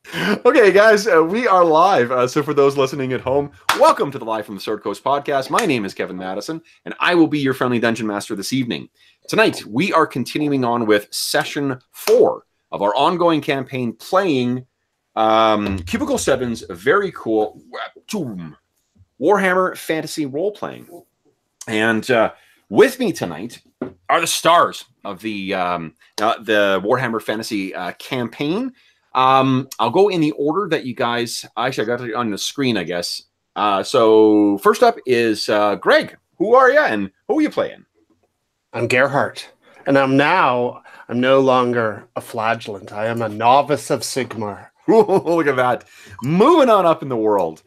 Okay, guys, we are live. So for those listening at home, welcome to the Live from the Sword Coast podcast. My name is Kevin Madison, and I will be your friendly dungeon master this evening. Tonight, we are continuing on with session 4 of our ongoing campaign, playing Cubicle 7's very cool Warhammer Fantasy Roleplaying. And with me tonight are the stars of the Warhammer Fantasy campaign. I'll go in the order that you guys... Actually, I got it on the screen, I guess. So first up is Greg. Who are you, and who are you playing? I'm Gerhardt, and I'm no longer a flagellant. I am a novice of Sigmar. Look at that. Moving on up in the world.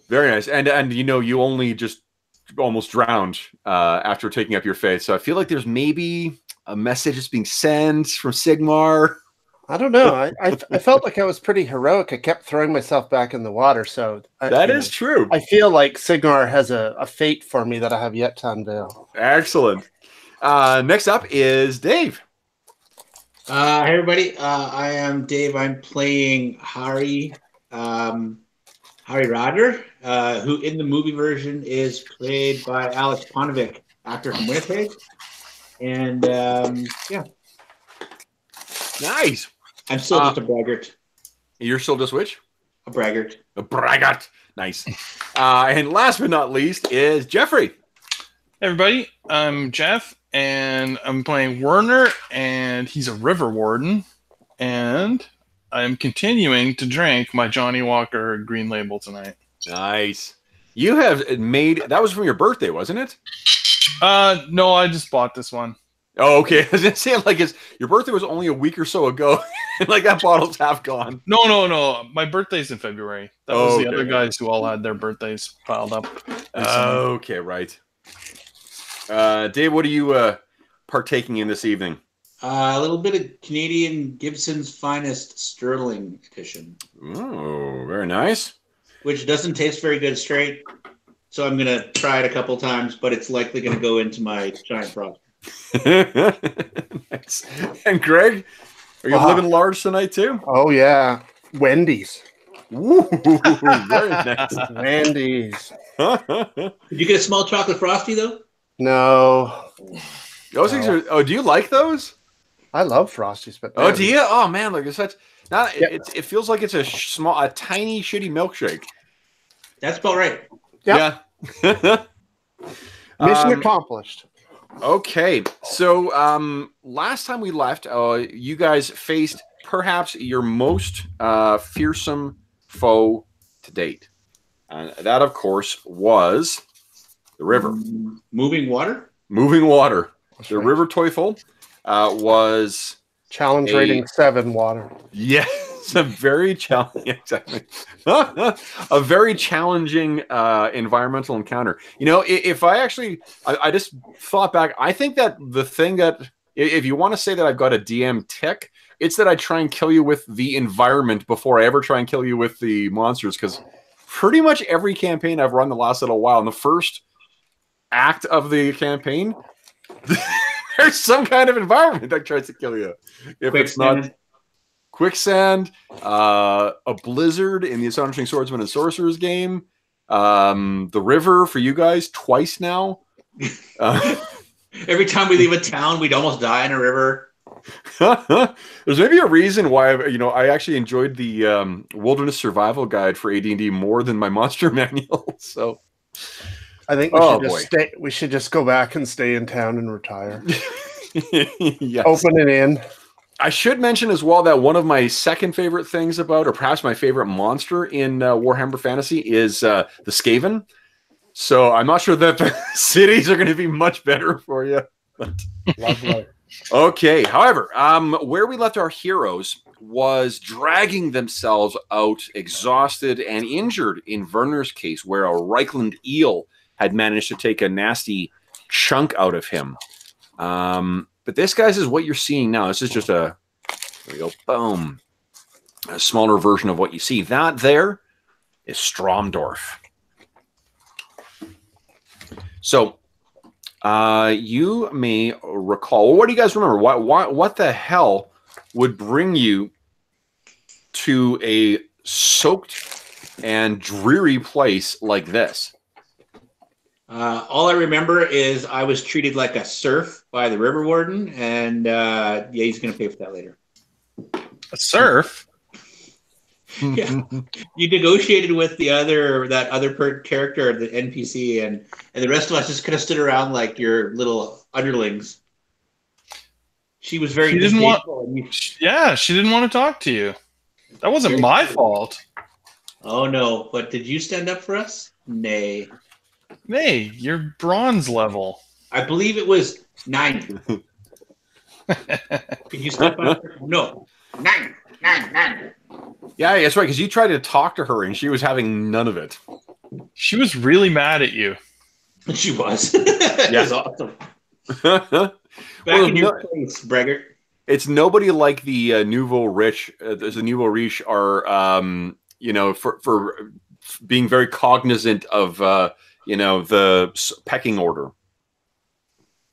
Very nice. And you know, you only just almost drowned after taking up your faith. So I feel like there's maybe a message that's being sent from Sigmar. I don't know. I felt like I was pretty heroic. I kept throwing myself back in the water. So that is true. I feel like Sigmar has a fate for me that I have yet to unveil. Excellent. Next up is Dave. Hey everybody, I am Dave. I'm playing Hari Roger, who in the movie version is played by Alex Ponovic, actor from Winnipeg. And yeah. Nice. I'm still just a braggart. You're still just which? A braggart. A braggart. Nice. And last but not least is Jeffrey. Hey everybody, I'm Jeff, and I'm playing Werner, and he's a river warden, and I'm continuing to drink my Johnny Walker Green Label tonight. Nice. You have made... That was from your birthday, wasn't it? No, I just bought this one. Oh, okay. I was going to say, like, your birthday was only a week or so ago. Like, that bottle's half gone. No. My birthday's in February. That was the other guys who all had their birthdays piled up. Okay, right. Dave, what are you partaking in this evening? A little bit of Canadian Gibson's Finest Sterling Edition. Oh, very nice. Which doesn't taste very good straight. So I'm going to try it a couple times, but it's likely going to go into my giant frost. Nice. And Greg, are you living large tonight too? Oh yeah, Wendy's. Ooh, very nice. Wendy's. Did you get a small chocolate frosty though? No. Those things are. Oh, do you like those? I love Frosties, but oh, do you? Oh man, look, it's such. Not. Yeah. It feels like it's a tiny, shitty milkshake. That's about right. Yep. Yeah. Mission accomplished. Okay, so last time we left, you guys faced perhaps your most fearsome foe to date. That, of course, was the river. Moving water? Moving water. That's the right. River Teufel was... Challenge rating 7 water. Yes, a very challenging, exactly. A very challenging environmental encounter. You know, if I actually, I just thought back, I think that the thing that, if you want to say that I've got a DM tick, it's that I try and kill you with the environment before I ever try and kill you with the monsters, because pretty much every campaign I've run the last little while, in the first act of the campaign, there's some kind of environment that tries to kill you. If it's not quicksand, a blizzard in the Astonishing Swordsman and Sorcerers game, the river for you guys twice now. Every time we leave a town, we'd almost die in a river. There's maybe a reason why I actually enjoyed the Wilderness Survival Guide for AD&D more than my monster manual. So. I think we should just go back and stay in town and retire. Yes. Open it in. I should mention as well that one of my second favorite things about, or perhaps my favorite monster in Warhammer Fantasy is the Skaven. So I'm not sure that the cities are going to be much better for you. But... Lovely. Okay. However, where we left our heroes was dragging themselves out, exhausted and injured in Werner's case, where a Reichland eel had managed to take a nasty chunk out of him. But this, guys, is what you're seeing now. This is just there we go, boom. A smaller version of what you see. That there is Stromdorf. So, you may recall, what do you guys remember? What the hell would bring you to a soaked and dreary place like this? All I remember is I was treated like a serf by the river warden, and yeah, he's going to pay for that later. A serf? Yeah, you negotiated with that other character, the NPC, and the rest of us just kind of stood around like your little underlings. She was very distasteful. Yeah, she didn't want to talk to you. That wasn't my fault. Oh no! But did you stand up for us? Nay. Nay, you're bronze level. I believe it was 9. Can you step up? No. 9. Yeah, that's right, because you tried to talk to her and she was having none of it. She was really mad at you. She was. That was awesome. Back in your place, Breggart. It's nobody like the nouveau riche. The nouveau riche are, for being very cognizant of, the pecking order.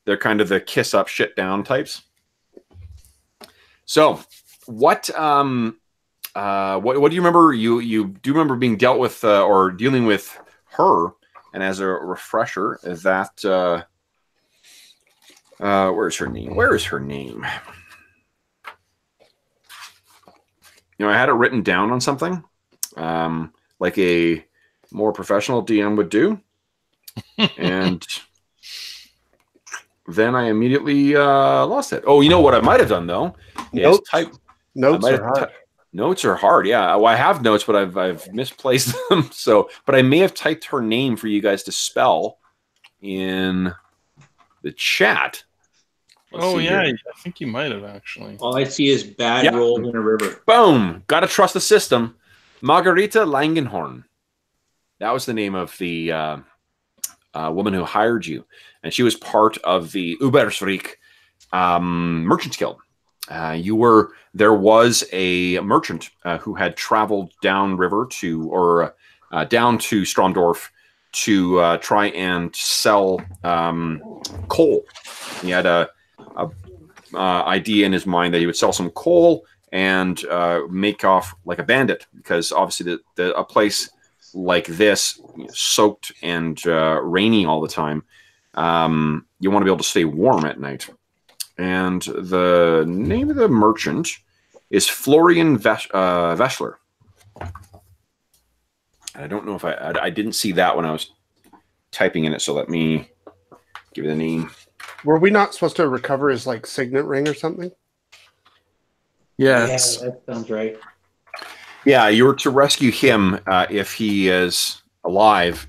They're kind of the kiss up, shit down types. So, what do you remember? You do remember being dealt with or dealing with her? And as a refresher, that where's her name? Where is her name? I had it written down on something, like a more professional DM would do, and then I immediately lost it. Oh, you know what I might have done though? Notes are hard. Notes are hard. Yeah, well, I have notes, but I've misplaced them. But I may have typed her name for you guys to spell in the chat. I think you might have actually. All I see is bad rolls in a river. Boom! Got to trust the system. Margarita Langenhorn. That was the name of the woman who hired you, and she was part of the Obert Rig Merchants Guild. There was a merchant who had traveled downriver down to Stromdorf to try and sell coal. He had a idea in his mind that he would sell some coal and make off like a bandit, because obviously a place like this, soaked and rainy all the time, you want to be able to stay warm at night. And the name of the merchant is Florian Veschler. I don't know if I didn't see that when I was typing in it, so let me give you the name. Were we not supposed to recover his signet ring or something? Yes. Yeah, that sounds right. Yeah, you were to rescue him if he is alive,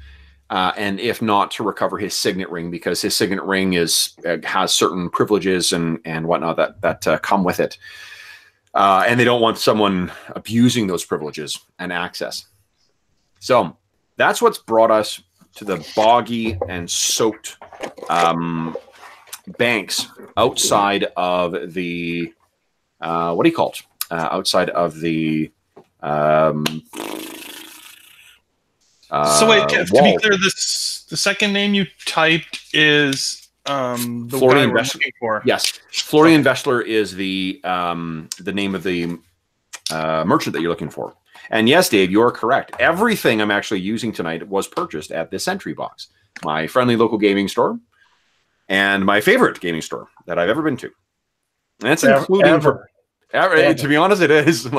and if not, to recover his signet ring, because his signet ring has certain privileges and whatnot that come with it, and they don't want someone abusing those privileges and access. So that's what's brought us to the boggy and soaked banks outside of the what do you call it? Outside of the so wait, Jeff, to be clear, the second name you typed is the Florian guy we're Veschler. looking for. Yes, Florian Veschler is the name of the merchant that you're looking for. And yes, Dave, you are correct. Everything I'm actually using tonight was purchased at this Sentry Box, my friendly local gaming store, and my favorite gaming store that I've ever been to. And that's including ever. To be honest, it is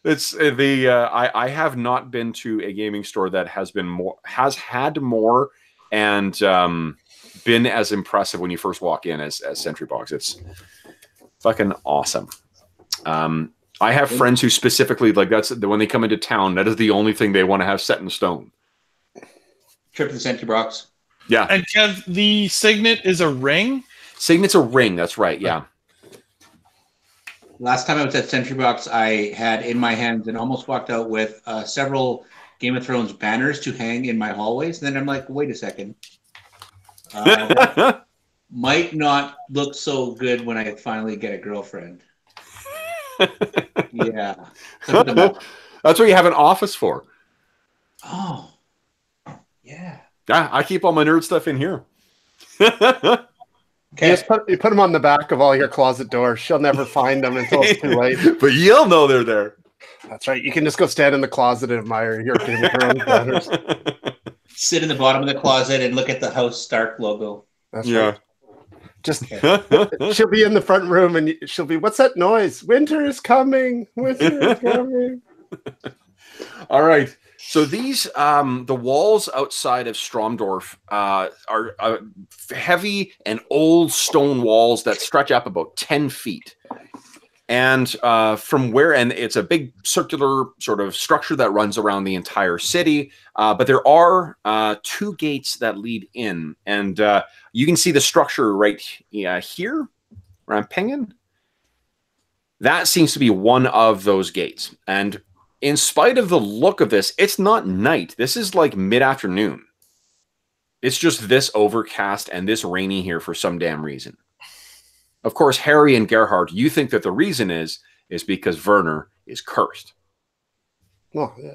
it's the I have not been to a gaming store that has had more and been as impressive when you first walk in as Sentry Box. It's fucking awesome. I have friends who specifically that's when they come into town, that is the only thing they want to have set in stone. Trip to the Sentry Box. Yeah. And Kev, the signet is a ring? Signet's a ring, that's right, yeah. Last time I was at Sentry Box, I had in my hands and almost walked out with several Game of Thrones banners to hang in my hallways. And then I'm like, wait a second. Might not look so good when I finally get a girlfriend. Yeah. That's what you have an office for. Oh. Yeah. Yeah, I keep all my nerd stuff in here. Okay. You put them on the back of all your closet doors. She'll never find them until it's too late. But you'll know they're there. That's right. You can just go stand in the closet and admire your Game of Thrones banners. Sit in the bottom of the closet and look at the House Stark logo. That's Yeah. right. Just she'll be in the front room and she'll be, what's that noise? Winter is coming. Winter is coming. All right. So these, the walls outside of Stromdorf are heavy and old stone walls that stretch up about 10 feet. And from where, and it's a big circular sort of structure that runs around the entire city. But there are 2 gates that lead in. And you can see the structure right here, where I'm pinging. That seems to be one of those gates. And in spite of the look of this, it's not night. This is like mid-afternoon. It's just this overcast and this rainy here for some damn reason. Of course, Harry and Gerhard, you think that the reason is because Werner is cursed. Oh, yeah.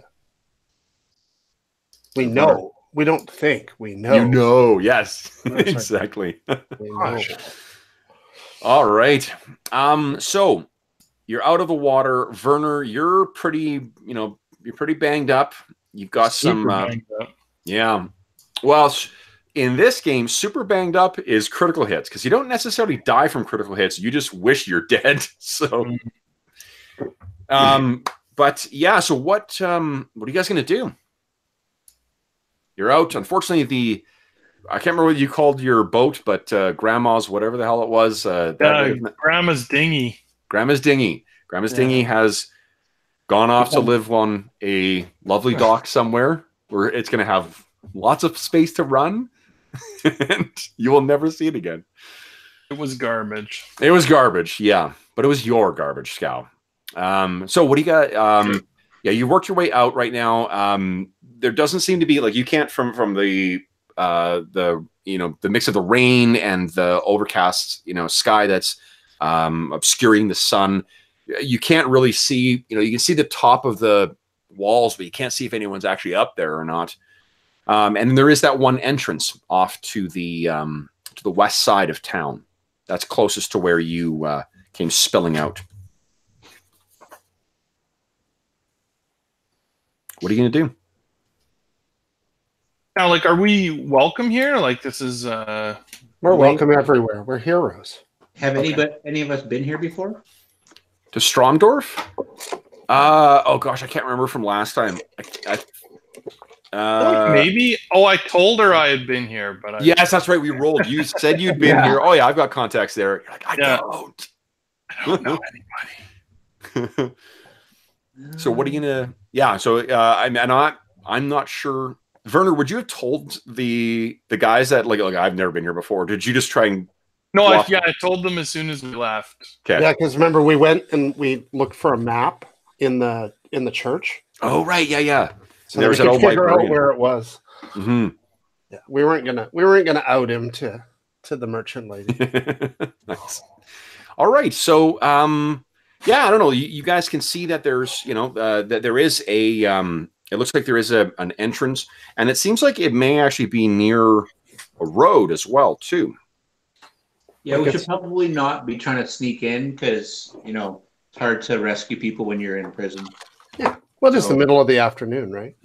We know. We don't think. We know. You know, yes. That's right. Exactly. We know. All right. So you're out of the water. Werner, you're pretty, you're pretty banged up. You've got Super some banged up. yeah. Well, in this game, super banged up is critical hits, because you don't necessarily die from critical hits. You just wish you're dead. So, but yeah. So what are you guys gonna do? You're out. Unfortunately, I can't remember what you called your boat, but Grandma's, whatever the hell it was. Grandma's dinghy. Grandma's dinghy. Grandma's dinghy has gone off to live on a lovely dock somewhere where it's going to have lots of space to run, and you will never see it again. It was garbage. It was garbage, yeah, but it was your garbage, Scow. So what do you got? Yeah, you worked your way out right now. There doesn't seem to be, like, you can't from the the mix of the rain and the overcast sky that's obscuring the sun. You can't really see, you can see the top of the walls, but you can't see if anyone's actually up there or not. And there is that one entrance off to the west side of town. That's closest to where you came spilling out. What are you going to do? Now, like, are we welcome here? Like, this is... We're welcome everywhere. We're heroes. Have any of us been here before? To Stromdorf? Oh gosh, I can't remember from last time. Maybe. Oh, I told her I had been here, but yes, that's right. We rolled. You said you'd been here. Oh yeah, I've got contacts there. You're like, I don't know anybody. So what are you gonna? Yeah. So I'm not sure. Werner, would you have told the guys that like I've never been here before? Did you just try and? No, I told them as soon as we left. Okay. Yeah, because remember we went and we looked for a map in the church. Oh right, yeah. So there was an old figure out where it was. Mm-hmm. Yeah, we weren't gonna out him to the merchant lady. Nice. All right, so yeah, I don't know. You guys can see that there's that there is a it looks like there is an entrance, and it seems like it may actually be near a road as well too. Yeah, we should probably not be trying to sneak in because, it's hard to rescue people when you're in prison. Yeah. Well, it's the middle of the afternoon, right?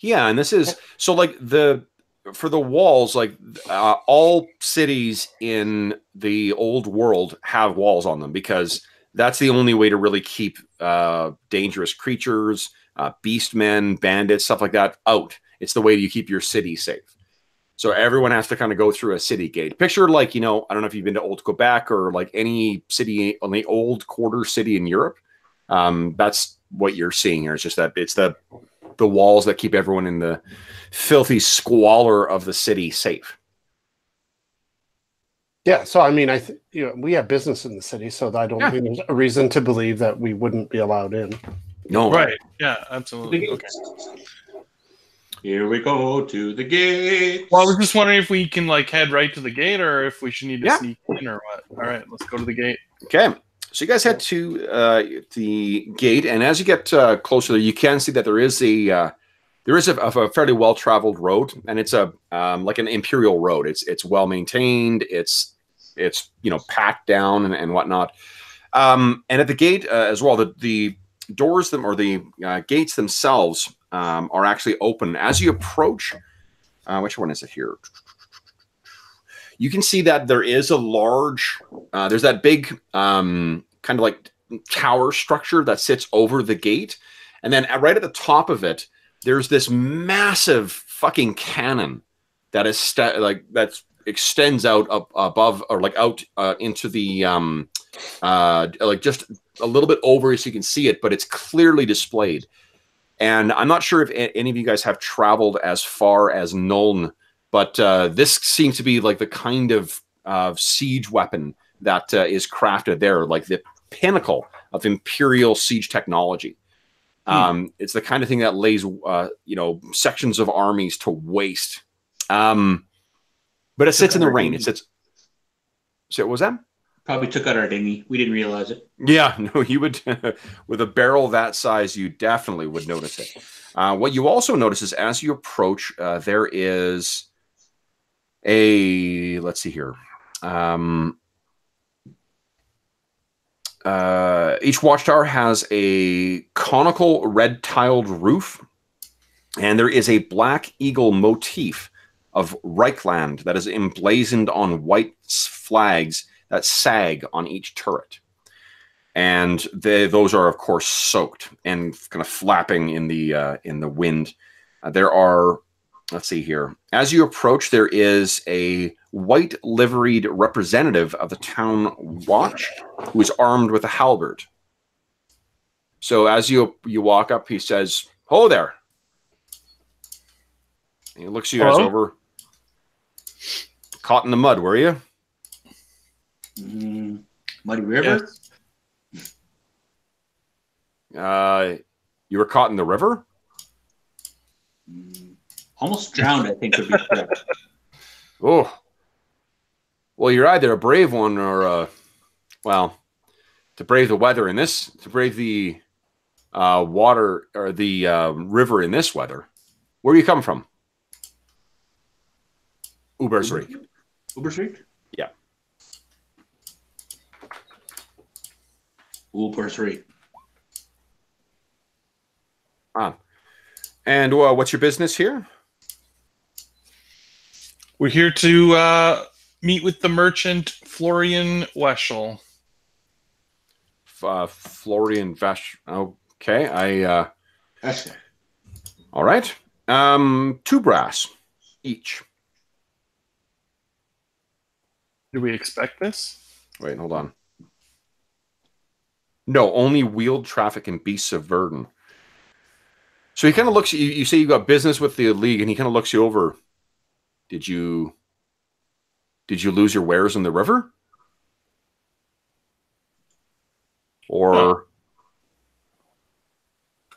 Yeah, and this is so like for the walls, like all cities in the old world have walls on them because that's the only way to really keep dangerous creatures, beastmen, bandits, stuff like that out. It's the way you keep your city safe. So everyone has to kind of go through a city gate. Picture like, I don't know if you've been to Old Quebec or like any city on the old quarter city in Europe. That's what you're seeing here. It's just that it's the walls that keep everyone in the filthy squalor of the city safe. Yeah. So, I mean, we have business in the city, so I don't think there's a reason to believe that we wouldn't be allowed in. No. Right. Yeah, absolutely. Okay. Here we go to the gate. Well, I was just wondering if we can head right to the gate or if we should need to sneak in or what. All right, let's go to the gate. Okay. So you guys head to the gate, and as you get closer, you can see that there is a fairly well-traveled road, and it's like an imperial road. It's well maintained. It's packed down and whatnot. And at the gate as well, the doors them or the gates themselves are actually open. As you approach, which one is it here? You can see that there is a large, there's that big kind of like tower structure that sits over the gate. And then right at the top of it, there's this massive fucking cannon that is that extends out up above or like out into the like just a little bit over so you can see it, but it's clearly displayed. And I'm not sure if any of you guys have traveled as far as Nuln, but this seems to be like the kind of siege weapon that is crafted there, like the pinnacle of Imperial siege technology. It's the kind of thing that lays, sections of armies to waste. But it sits in the rain. It sits. So what was that? Probably took out our dinghy. We didn't realize it. Yeah, no, you would. With a barrel that size, you definitely would notice it. What you also notice is as you approach, there is a. Let's see here. Each watchtower has a conical red tiled roof, and there is a black eagle motif of Reichland that is emblazoned on white flags that sag on each turret. And those are, of course, soaked and kind of flapping in the wind. There are, let's see here. As you approach, there is a white liveried representative of the town watch who is armed with a halberd. So as you walk up, he says, "Ho there." And he looks you guys over. Caught in the mud, were you? Muddy River? Yes. You were caught in the river? Almost drowned, I think would be correct. Oh. Well, you're either a brave one or, to brave the weather in this, to brave the water or the river in this weather. Where are you coming from? Obert Rig. Obert Rig? Yeah. Obert Rig. And what's your business here? We're here to meet with the merchant Florian Weschel. Florian Vesch. Okay, That's all right. 2 brass each. Do we expect this? Wait, hold on. No, only wheeled traffic and beasts of burden. So he kind of looks. You say you got business with the league, and he kind of looks you over. Did you lose your wares in the river? Or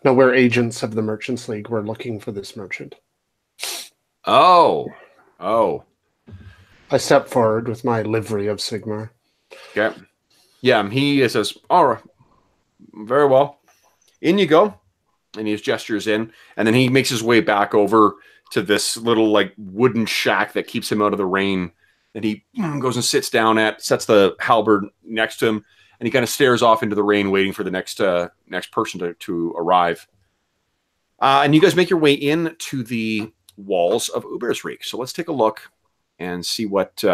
No, we're agents of the Merchants League. We're looking for this merchant. oh. I step forward with my livery of Sigmar. Okay. Yeah, he says, "All right, very well. In you go." And he gestures in, and then he makes his way back over to this little like wooden shack that keeps him out of the rain. And he goes and sits down sets the halberd next to him, and he kind of stares off into the rain, waiting for the next person to arrive. And you guys make your way in to the walls of Obert Rig. So let's take a look and see what is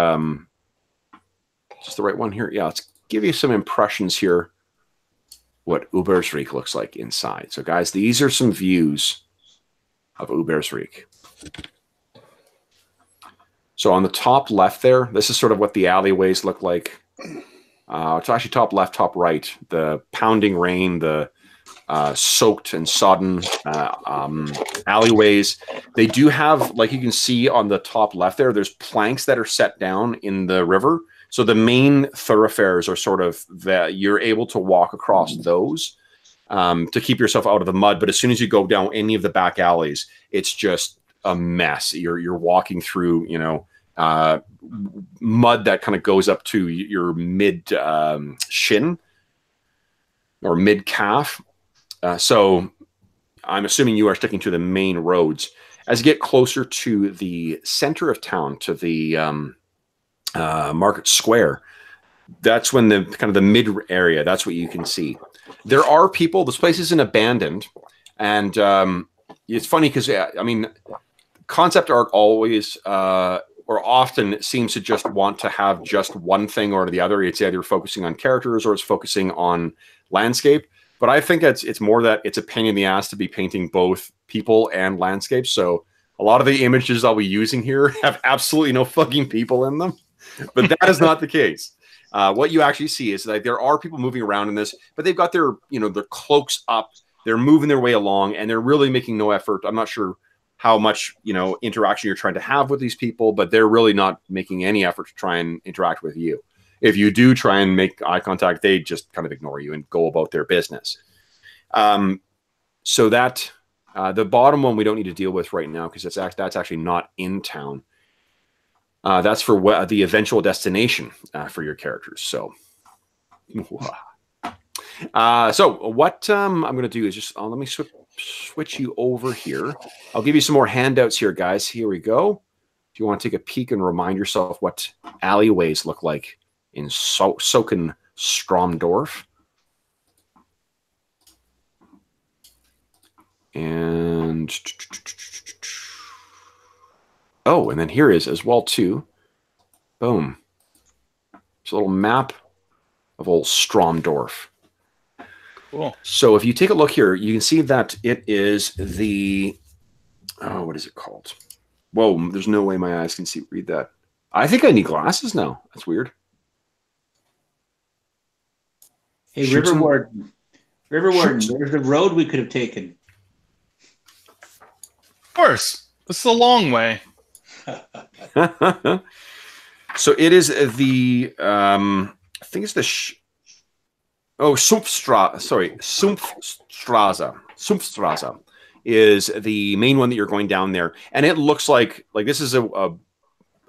this the right one here? Yeah, let's give you some impressions here. What Obert Rig looks like inside. So, guys, these are some views of Obert Rig. So, on the top left there, this is sort of what the alleyways look like. It's actually top left, top right. The pounding rain, the soaked and sodden alleyways. They do have, like you can see on the top left there's planks that are set down in the river. So the main thoroughfares are sort of that you're able to walk across those to keep yourself out of the mud. But as soon as you go down any of the back alleys, it's just a mess. You're walking through, mud that kind of goes up to your mid shin or mid calf. So I'm assuming you are sticking to the main roads. As you get closer to the center of town, to the Market Square, that's when the kind of the mid area, that's what you can see. There are people. This place isn't abandoned, and it's funny because I mean, concept art always or often seems to just want to have just one thing or the other. It's either focusing on characters or it's focusing on landscape. But I think it's more that it's a pain in the ass to be painting both people and landscapes. So a lot of the images I'll be using here have absolutely no fucking people in them. But that is not the case. What you actually see is that there are people moving around in this, but they've got their, their cloaks up. They're moving their way along, and they're really making no effort. I'm not sure how much, interaction you're trying to have with these people, but they're really not making any effort to try and interact with you. If you do try and make eye contact, they just kind of ignore you and go about their business. So that the bottom one we don't need to deal with right now because that's actually not in town. That's for the eventual destination for your characters. So, so what I'm going to do is just let me switch you over here. I'll give you some more handouts here, guys. Here we go. If you want to take a peek and remind yourself what alleyways look like in Soken Stromdorf. And and then here is as well too. Boom. It's a little map of old Stromdorf. Cool. So if you take a look here, you can see that it is the what is it called? Whoa, there's no way my eyes can read that. I think I need glasses now. That's weird. Hey, River Warden, there's a road we could have taken. Of course. This is a long way. So it is the I think it's the Sumpfstraße is the main one that you're going down there, and it looks like this is a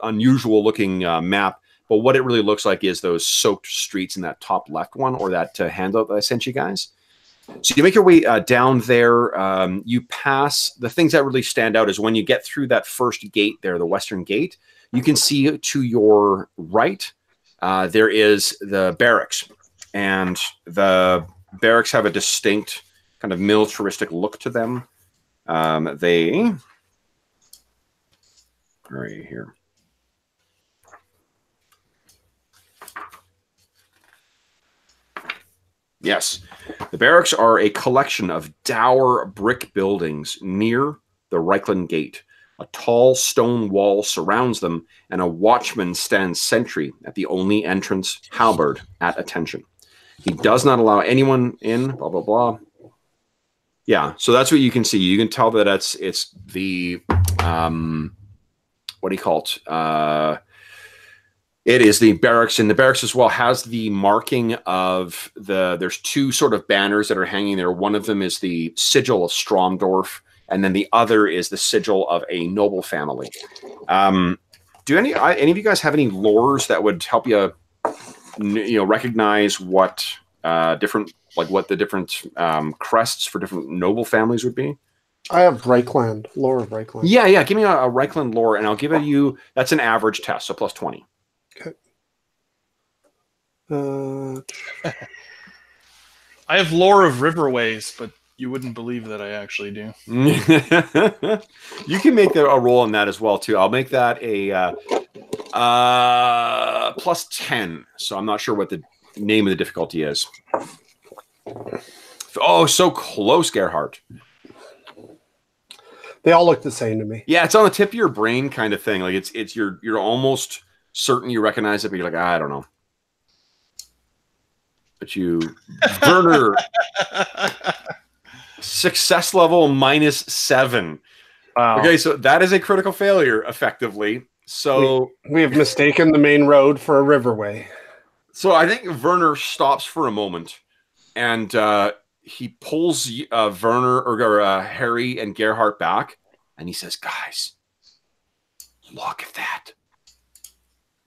unusual looking map, but what it really looks like is those soaked streets in that top left one, or that handout that I sent you guys. So you make your way down there. You pass the things that really stand out is when you get through that first gate there, the western gate. You can see to your right there is the barracks, and the barracks have a distinct kind of militaristic look to them. They right here. Yes, the barracks are a collection of dour brick buildings near the Reichland Gate. A tall stone wall surrounds them, and a watchman stands sentry at the only entrance, halberd at attention. He does not allow anyone in, blah, blah, blah. Yeah, so that's what you can see. You can tell that it's the, what do you call it? It is the barracks, and the barracks as well has the marking of there's two sort of banners that are hanging there. One of them is the sigil of Stromdorf, and then the other is the sigil of a noble family. Do any of you guys have any lores that would help you, recognize what different, what the different crests for different noble families would be? I have Reichland, lore of Reichland. Yeah. Give me a Reichland lore, and I'll give it you. That's an average test, so plus 20. Okay. I have lore of riverways, but you wouldn't believe that I actually do. You can make a roll on that as well too. I'll make that a plus 10. So I'm not sure what the name of the difficulty is. Oh, so close, Gerhardt. They all look the same to me. Yeah, it's on the tip of your brain kind of thing. Like it's you're almost certain you recognize it, but you're like, I don't know. But Werner, success level -7. Wow. Okay, so that is a critical failure, effectively. So we have mistaken the main road for a riverway. So I think Werner stops for a moment, and he pulls Werner or Harry and Gerhardt back, and he says, "Guys, look at that."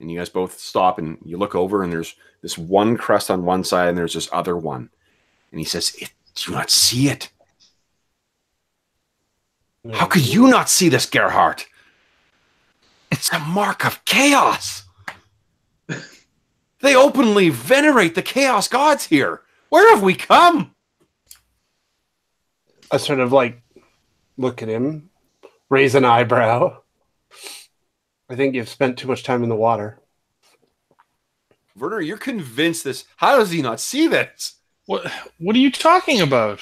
And you guys both stop, and you look over, and there's this one crest on one side, and there's this other one. And he says, "Do you not see it? No. How could you not see this, Gerhardt? It's a mark of chaos. They openly venerate the chaos gods here. Where have we come? I sort of like look at him, raise an eyebrow. I think you've spent too much time in the water. Werner, you're convinced this. How does he not see this? What are you talking about?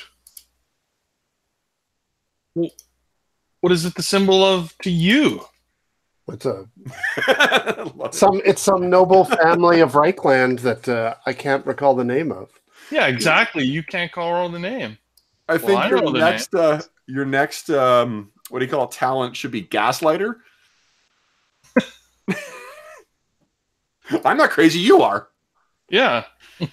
What is it the symbol of to you? It's some noble family of Reichland that I can't recall the name of. Yeah, exactly. You can't call her the name. I think I know your next what do you call it, talent should be gaslighter. I'm not crazy, you are. Yeah. Maybe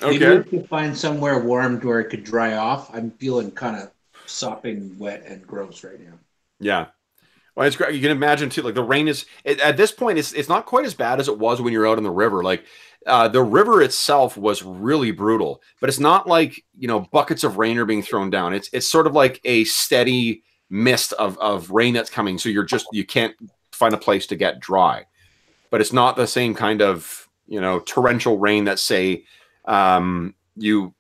Okay. we could find somewhere warm where it could dry off. I'm feeling kind of sopping wet and gross right now. Yeah. Well, it's great. You can imagine too, like the rain is at this point, it's not quite as bad as it was when you're out on the river. Like the river itself was really brutal, but it's not like, buckets of rain are being thrown down. It's sort of like a steady mist of rain that's coming. So you can't find a place to get dry, but it's not the same kind of, torrential rain that say you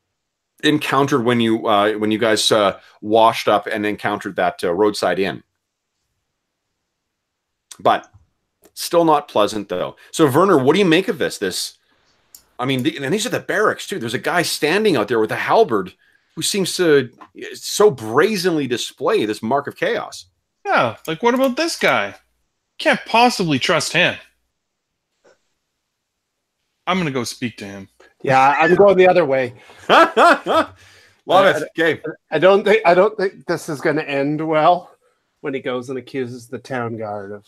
encountered when you guys washed up and encountered that roadside inn. But still not pleasant, though. So, Werner, what do you make of this? I mean, and these are the barracks, too. There's a guy standing out there with a halberd who seems to so brazenly display this mark of chaos. Yeah, like what about this guy? Can't possibly trust him. I'm going to go speak to him. Yeah, I'm going the other way. Love it. Okay. I don't think this is going to end well when he goes and accuses the town guard of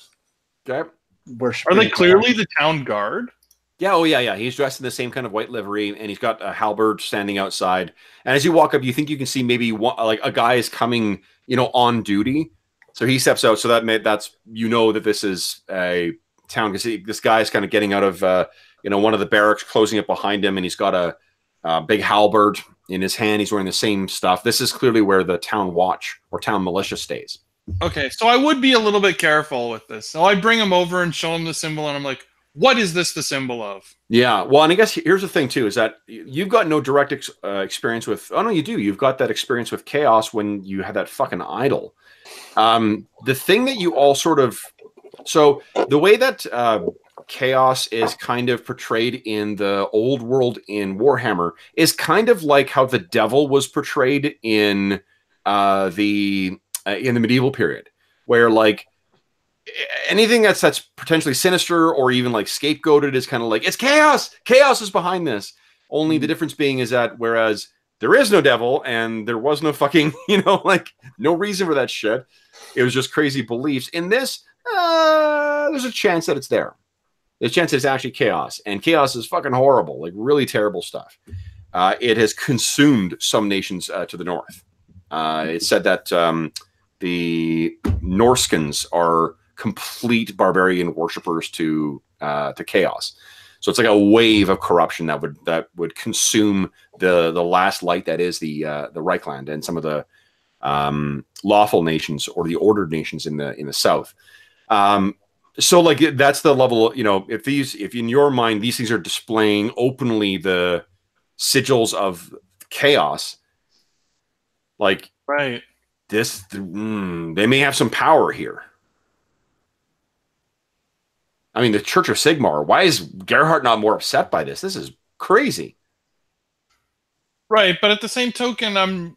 worshiping. Are they clearly the town guard? Yeah, oh yeah. He's dressed in the same kind of white livery, and he's got a halberd standing outside. And as you walk up, you think you can see maybe like a guy is coming, on duty. So he steps out. So that's that this is a town, because this guy is kind of getting out of one of the barracks, closing it behind him, and he's got a big halberd in his hand. He's wearing the same stuff. This is clearly where the town watch or town militia stays. Okay, so I would be a little bit careful with this. So I bring him over and show him the symbol, and I'm like, what is this the symbol of? Yeah, well, and I guess here's the thing, too, is that you've got no direct experience with... Oh, no, you do. You've got that experience with chaos when you had that fucking idol. The thing that you all sort of... So the way that chaos is kind of portrayed in the old world in Warhammer is kind of like how the devil was portrayed in the medieval period, where like anything that's potentially sinister or even like scapegoated is kind of like, it's chaos. Chaos is behind this. Only the difference being is that whereas there is no devil and there was no fucking, no reason for that shit. It was just crazy beliefs. In this, there's a chance that it's there. There's a chance it's actually chaos, and chaos is fucking horrible, like really terrible stuff. It has consumed some nations to the north. It's said that the Norskins are complete barbarian worshippers to chaos. So it's like a wave of corruption that would consume the last light that is the Reichland and some of the lawful nations or the ordered nations in the south. So like that's the level, if in your mind these things are displaying openly the sigils of chaos, like right. They may have some power here. I mean, the Church of Sigmar, why is Gerhardt not more upset by this? This is crazy. Right, but at the same token, I'm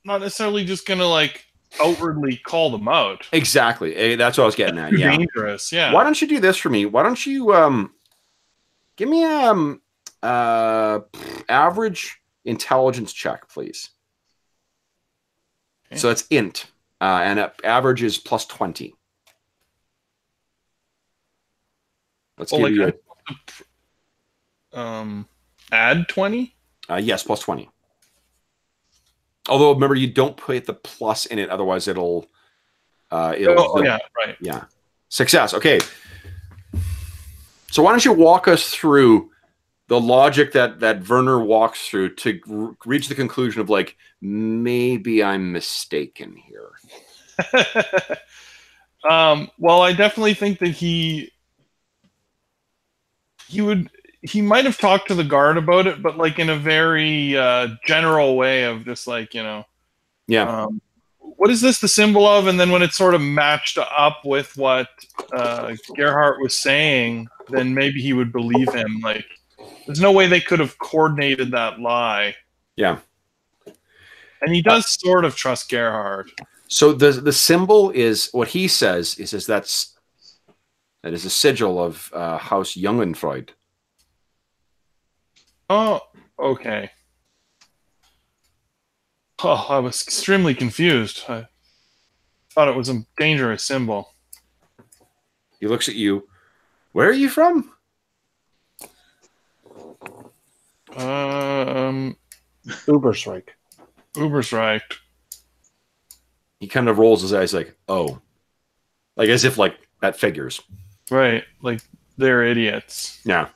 not necessarily just going to, like, outwardly call them out. Exactly. That's what I was getting at. Too yeah. dangerous, yeah. Why don't you do this for me? Why don't you give me average intelligence check, please? Okay. So it's int, and average is plus 20. Let's give you add 20? Yes, plus 20. Although remember, you don't put the plus in it, otherwise it'll yeah, right. Yeah. Success. Okay. So why don't you walk us through the logic that Werner walks through to reach the conclusion of like, maybe I'm mistaken here. Well, I definitely think that he would, he might have talked to the guard about it, but like in a very general way of just like, Yeah. What is this the symbol of? And then when it sort of matched up with what Gerhardt was saying, then maybe he would believe him. Like, there's no way they could have coordinated that lie. Yeah. And he does sort of trust Gerhardt. So the symbol is what he says is that is a sigil of House Jungenfreud. Oh, okay. Oh, I was extremely confused. I thought it was a dangerous symbol. He looks at you. Where are you from? Ubersreich. Ubersreich. He kind of rolls his eyes like, oh. Like as if like that figures. Right. Like they're idiots. Yeah.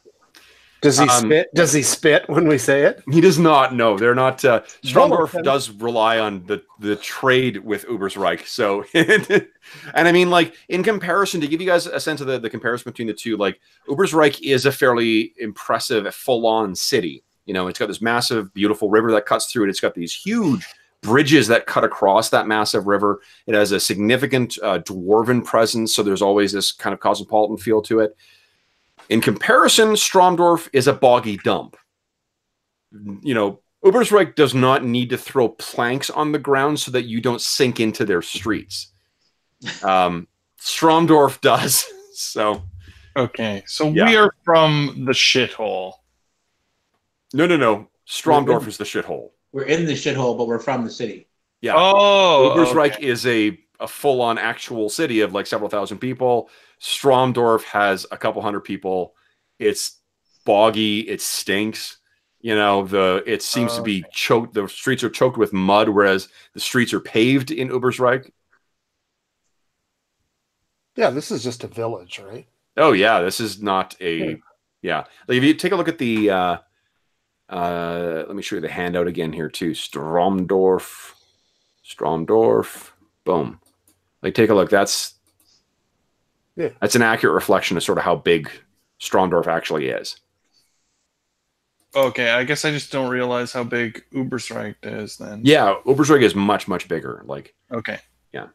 Does he spit? Does he spit when we say it? He does not. No, they're not. Stromdorf does rely on the trade with Ubersreich. So, and I mean, like in comparison, to give you guys a sense of the comparison between the two, like Ubersreich is a fairly impressive, full-on city. It's got this massive, beautiful river that cuts through it. It's got these huge bridges that cut across that massive river. It has a significant dwarven presence, so there's always this kind of cosmopolitan feel to it. In comparison, Stromdorf is a boggy dump. Ubersreich does not need to throw planks on the ground so that you don't sink into their streets. Stromdorf does. So, okay, so we are from the shithole. No. Stromdorf is the shithole. We're in the shithole, but we're from the city. Yeah. Oh, Ubersreich is a full-on actual city of like several thousand people. Stromdorf has a couple hundred people. It's boggy. It stinks. It seems to be choked. The streets are choked with mud, whereas the streets are paved in Ubersreich. Yeah, this is just a village, right? Oh yeah, this is not a Like if you take a look at the let me show you the handout again here too. Stromdorf, boom. Like take a look. That's an accurate reflection of sort of how big Stromdorf actually is. Okay, I guess I just don't realize how big Ubersreich is then. Yeah, Ubersreich is much, much bigger. Like, okay. Yeah.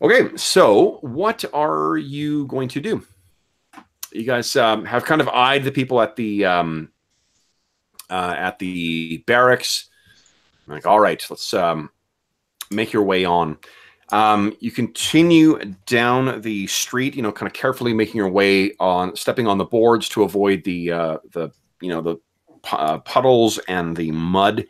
Okay, so what are you going to do? You guys have kind of eyed the people at the barracks. Like, all right, let's make your way on. You continue down the street, kind of carefully making your way on, stepping on the boards to avoid the puddles and the mud.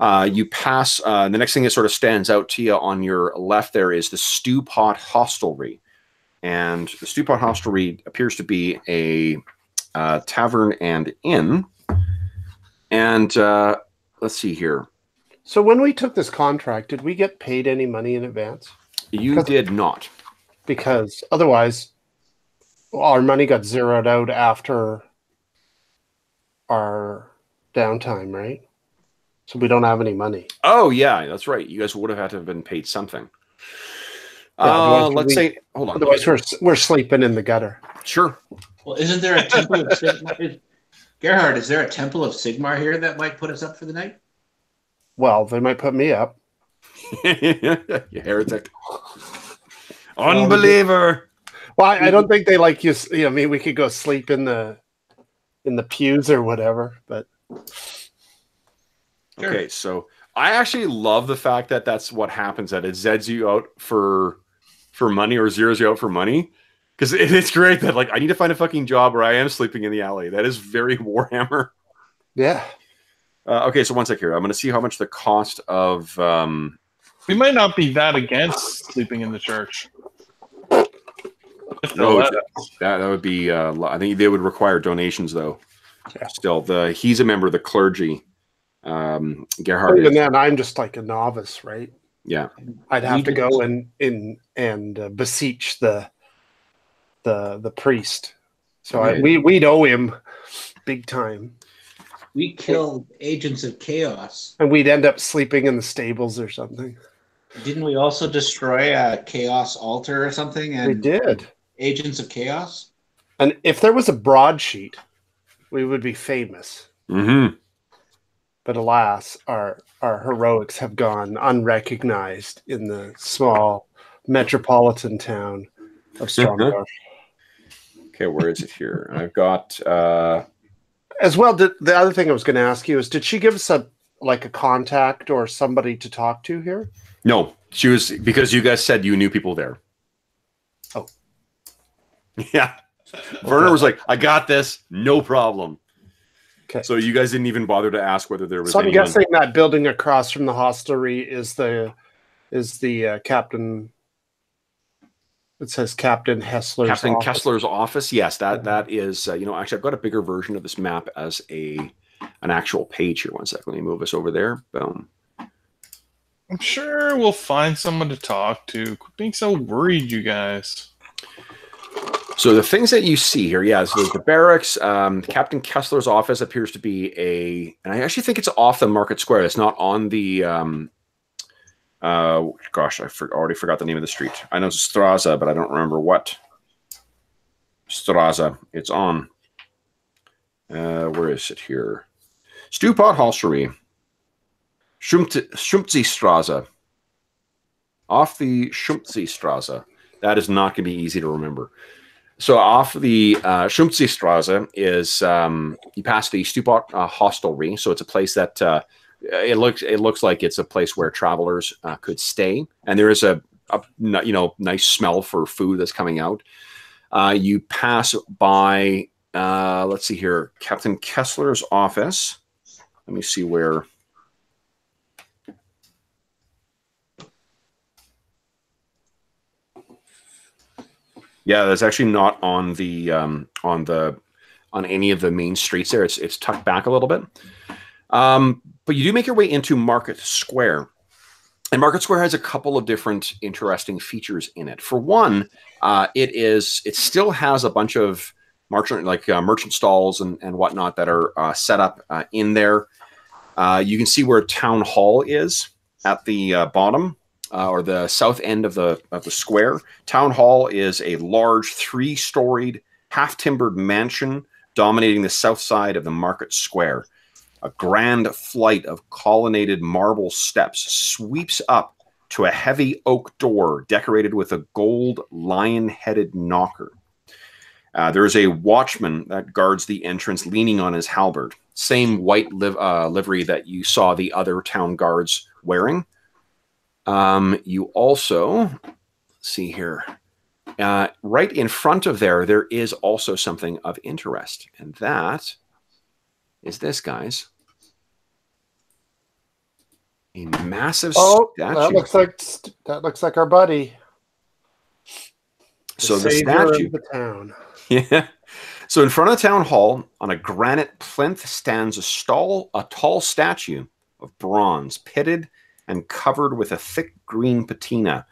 You pass, the next thing that sort of stands out to you on your left there is the Stewpot Hostelry. And the Stewpot Hostelry appears to be a tavern and inn. And let's see here. So when we took this contract, did we get paid any money in advance? You did not. Because otherwise, our money got zeroed out after our downtime, right? So we don't have any money. Oh, yeah, that's right. You guys would have had to have been paid something. Let's say, hold on. Otherwise, we're sleeping in the gutter. Sure. Well, isn't there a temple of Sigmar? Gerhard, is there a temple of Sigmar here that might put us up for the night? Well, they might put me up. You heretic. Unbeliever. Well, I don't think they like you. I mean, we could go sleep in the pews or whatever, but. Sure. Okay, so I actually love the fact that that's what happens, that it zeds you out for money or zeroes you out for money. Because it's great that, like, I need to find a fucking job where I am sleeping in the alley. That is very Warhammer. Yeah. Okay, so one sec here. I'm going to see how much the cost of... We might not be that against sleeping in the church. No, that would be... I think they would require donations, though. Yeah. Still, he's a member of the clergy. Gerhard Even then, I'm just like a novice, right? Yeah. I'd have to go and beseech the priest. So Okay. we'd owe him big time. We killed agents of chaos. And we'd end up sleeping in the stables or something. Didn't we also destroy a chaos altar or something? And We did. Agents of chaos? And if there was a broadsheet we would be famous. Mm-hmm. But alas, our heroics have gone unrecognized in the small metropolitan town of Stromdorf. Okay, where is it here? I've got As well, the other thing I was going to ask you is, did she give us a contact or somebody to talk to here? No, she was, because you guys said you knew people there. Oh. Yeah. Werner was like, I got this, no problem. Okay. So you guys didn't even bother to ask whether there was So I'm anyone. guessing that building across from the hostelry is the captain. It says Captain Hessler's Captain office. Kessler's office. Yes, that is. Actually, I've got a bigger version of this map as an actual page here. One second, let me move us over there. Boom. I'm sure we'll find someone to talk to. Quit being so worried, you guys. So the things that you see here, so there's the barracks. Captain Kessler's office appears to be and I actually think it's off the market square. It's not on the. Gosh, already forgot the name of the street. I know it's Strasse, but I don't remember what Strasse it's on. Where is it here? Stewpot Hostelry. Schumtzi-Strasse. Off the Schumtzi-Strasse. That is not going to be easy to remember. So off the Schumtzi-Strasse is you pass the Stewpot Hostelry. So it's a place that it looks like it's a place where travelers could stay, and there is a nice smell for food that's coming out. You pass by let's see here, Captain Kessler's office. Let me see where. Yeah, that's actually not on the on any of the main streets there. It's tucked back a little bit. But you do make your way into Market Square. And Market Square has a couple of different interesting features in it. For one, it still has a bunch of merchant stalls and whatnot that are set up in there. You can see where Town Hall is at the bottom. Or the south end of the square. Town Hall is a large 3-storied, half-timbered mansion dominating the south side of the market square. A grand flight of colonnaded marble steps sweeps up to a heavy oak door decorated with a gold lion-headed knocker. There is a watchman that guards the entrance leaning on his halberd. Same white livery that you saw the other town guards wearing. You also see here, right in front of there is also something of interest, and that is this, guys. A massive statue. That looks like our buddy. So the statue of the town. Yeah. So in front of the town hall, on a granite plinth, stands a tall statue of bronze, pitted and covered with a thick green patina,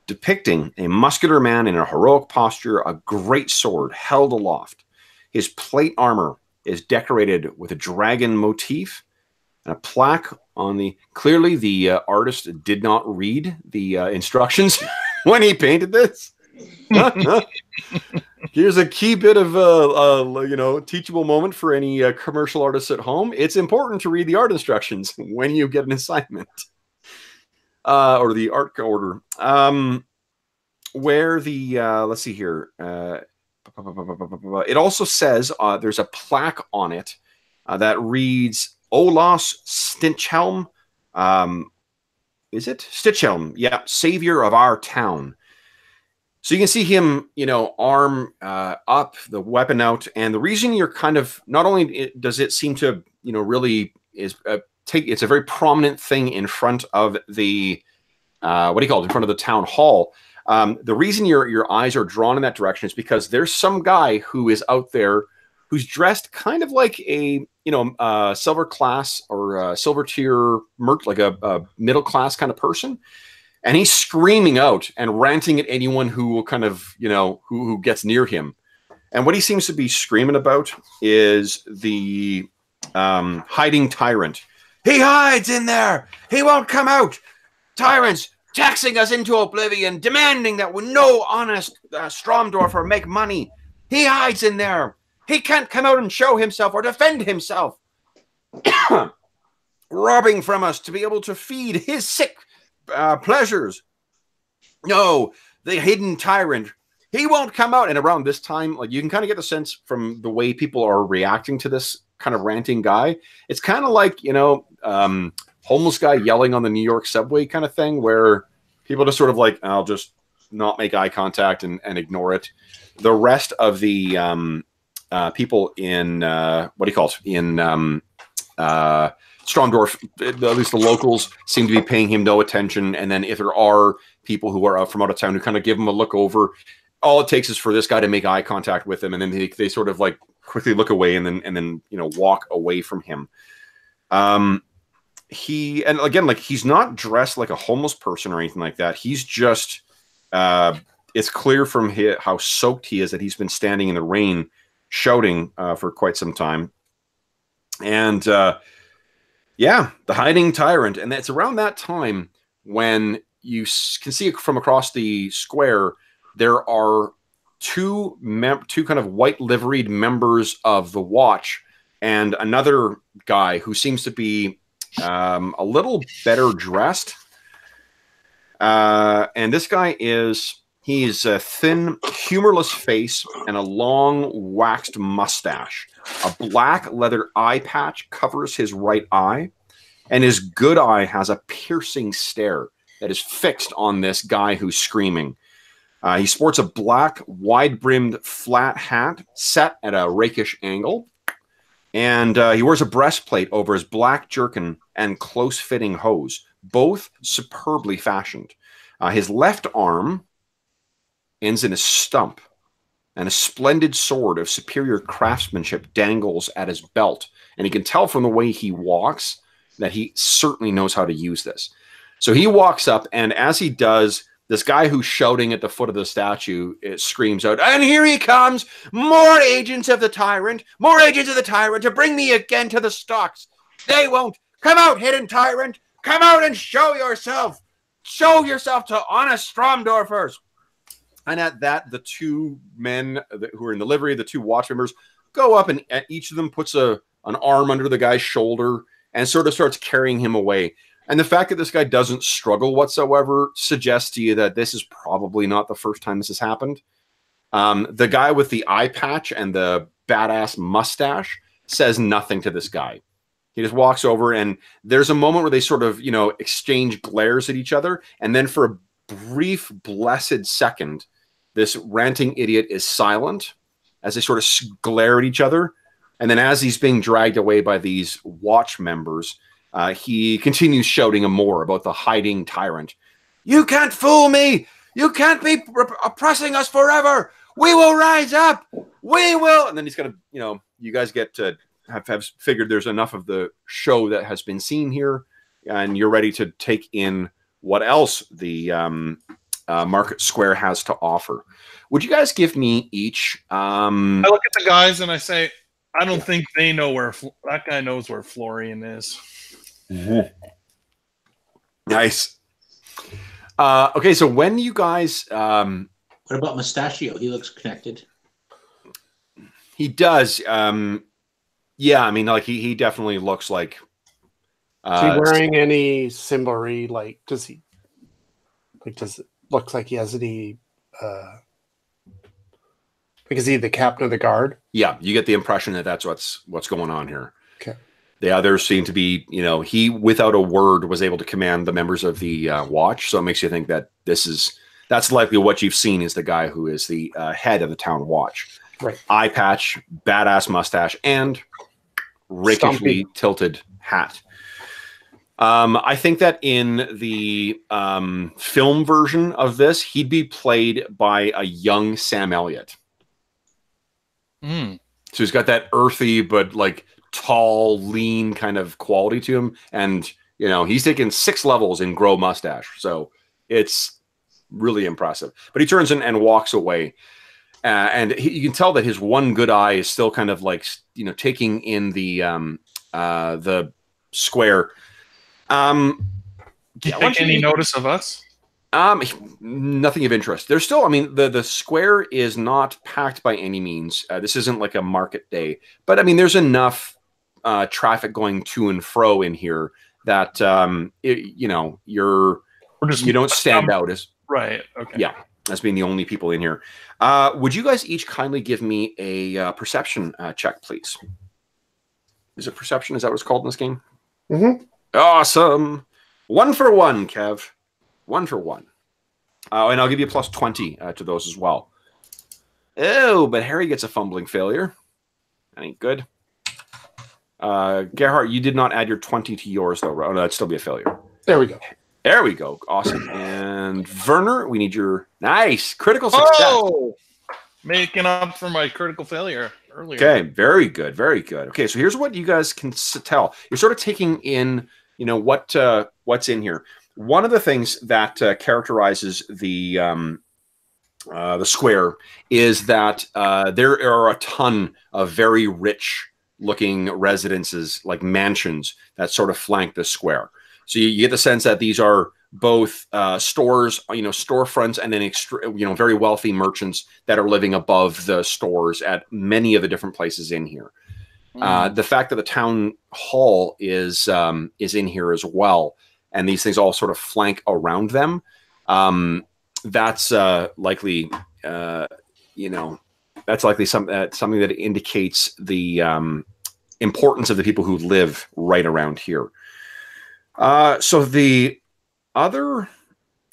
depicting a muscular man in a heroic posture, a great sword held aloft. His plate armor is decorated with a dragon motif and a plaque on the... Clearly, the artist did not read the instructions when he painted this. Here's a key bit of teachable moment for any commercial artists at home. It's important to read the art instructions when you get an assignment. Or the art order, where the, let's see here. It also says there's a plaque on it that reads Olas Stinchhelm. Is it? Stitchelm, yeah, savior of our town. So you can see him, arm up, the weapon out. And the reason you're kind of, not only does it seem to, really is... it's a very prominent thing in front of the in front of the town hall. The reason your eyes are drawn in that direction is because there's some guy who is out there who's dressed kind of like a silver class or silver tier like a middle class kind of person, and he's screaming out and ranting at anyone who will kind of who gets near him. And what he seems to be screaming about is the hiding tyrant. He hides in there. He won't come out. Tyrants taxing us into oblivion, demanding that no honest Stromdorfer make money. He hides in there. He can't come out and show himself or defend himself. Robbing from us to be able to feed his sick pleasures. No, the hidden tyrant. He won't come out. And around this time, like, you can kind of get the sense from the way people are reacting to this kind of ranting guy. It's kind of like, you know, homeless guy yelling on the New York subway kind of thing, where people just sort of like, I'll just not make eye contact and ignore it. The rest of the people in, what do you call it? In Stromdorf, at least the locals, seem to be paying him no attention. And then if there are people who are from out of town who kind of give him a look over, all it takes is for this guy to make eye contact with him, and then they sort of like quickly look away and then you know, walk away from him. He, and again, like, he's not dressed like a homeless person or anything like that. He's just it's clear from how soaked he is that he's been standing in the rain shouting for quite some time. And yeah, the hiding tyrant. And it's around that time when you can see from across the square, there are two kind of white liveried members of the Watch and another guy who seems to be a little better dressed. And this guy he's a thin, humorless face and a long waxed mustache. A black leather eye patch covers his right eye, and his good eye has a piercing stare that is fixed on this guy who's screaming. He sports a black, wide-brimmed, flat hat set at a rakish angle. And he wears a breastplate over his black jerkin and close-fitting hose, both superbly fashioned. His left arm ends in a stump, and a splendid sword of superior craftsmanship dangles at his belt. And you can tell from the way he walks that he certainly knows how to use this. So he walks up, and as he does, this guy who's shouting at the foot of the statue, it screams out, "And here he comes! More agents of the tyrant! More agents of the tyrant to bring me again to the stocks! They won't! Come out, hidden tyrant! Come out and show yourself! Show yourself to honest Stromdorfers!" And at that, the two men who are in the livery, the two watch members, go up, and each of them puts an arm under the guy's shoulder and sort of starts carrying him away. And the fact that this guy doesn't struggle whatsoever suggests to you that this is probably not the first time this has happened. The guy with the eye patch and the badass mustache says nothing to this guy. He just walks over, and there's a moment where they sort of, you know, exchange glares at each other. And then for a brief, blessed second, this ranting idiot is silent as they sort of glare at each other. And then as he's being dragged away by these watch members, he continues shouting more about the hiding tyrant. "You can't fool me! You can't be oppressing us forever! We will rise up! We will!" And then he's going to, you know, you guys get to have figured there's enough of the show that has been seen here, and you're ready to take in what else the Market Square has to offer. Would you guys give me each... I look at the guys and I say, I don't think they know where... that guy knows where Florian is. Mm-hmm. Nice. Okay, so when you guys... what about Mustachio? He looks connected. He does. Yeah, I mean, like, he definitely looks like... is he wearing any symbory? Like, does it look like he has any... like, is he the captain of the guard? Yeah, you get the impression that that's what's going on here. Okay. The others seem to be, you know, he, without a word, was able to command the members of the watch. So it makes you think that that's likely what you've seen is the guy who is the head of the town watch. Right. Eye patch, badass mustache, and rakishly tilted hat. I think that in the film version of this, he'd be played by a young Sam Elliott. Mm. So he's got that earthy but like tall, lean kind of quality to him, and you know he's taken 6 levels in grow mustache, so it's really impressive. But he turns in and walks away, and you can tell that his one good eye is still kind of like, you know, taking in the square. Do you take any notice of us? Nothing of interest. There's still, I mean, the square is not packed by any means. This isn't like a market day, but I mean, there's enough traffic going to and fro in here that you know, you don't stand out as right. Okay. Yeah, as being the only people in here. Would you guys each kindly give me a perception check, please? Is it perception? Is that what it's called in this game? Mm-hmm. Awesome. 1 for 1, Kev. 1 for 1. And I'll give you a plus 20 to those as well. Oh, but Harry gets a fumbling failure. That ain't good. Gerhard, you did not add your 20 to yours, though. Oh, no, that'd still be a failure. There we go. There we go. Awesome. And Werner, we need your nice critical success. Oh! Making up for my critical failure earlier. Okay, very good, very good. Okay, so here's what you guys can tell. You're sort of taking in, you know, what's in here. One of the things that characterizes the square is that there are a ton of very rich-looking residences, like mansions, that sort of flank the square. So you get the sense that these are both stores, you know, storefronts, and then very wealthy merchants that are living above the stores at many of the different places in here. The fact that the town hall is in here as well, and these things all sort of flank around them, that's likely, you know, that's likely something that indicates the importance of the people who live right around here. So the other...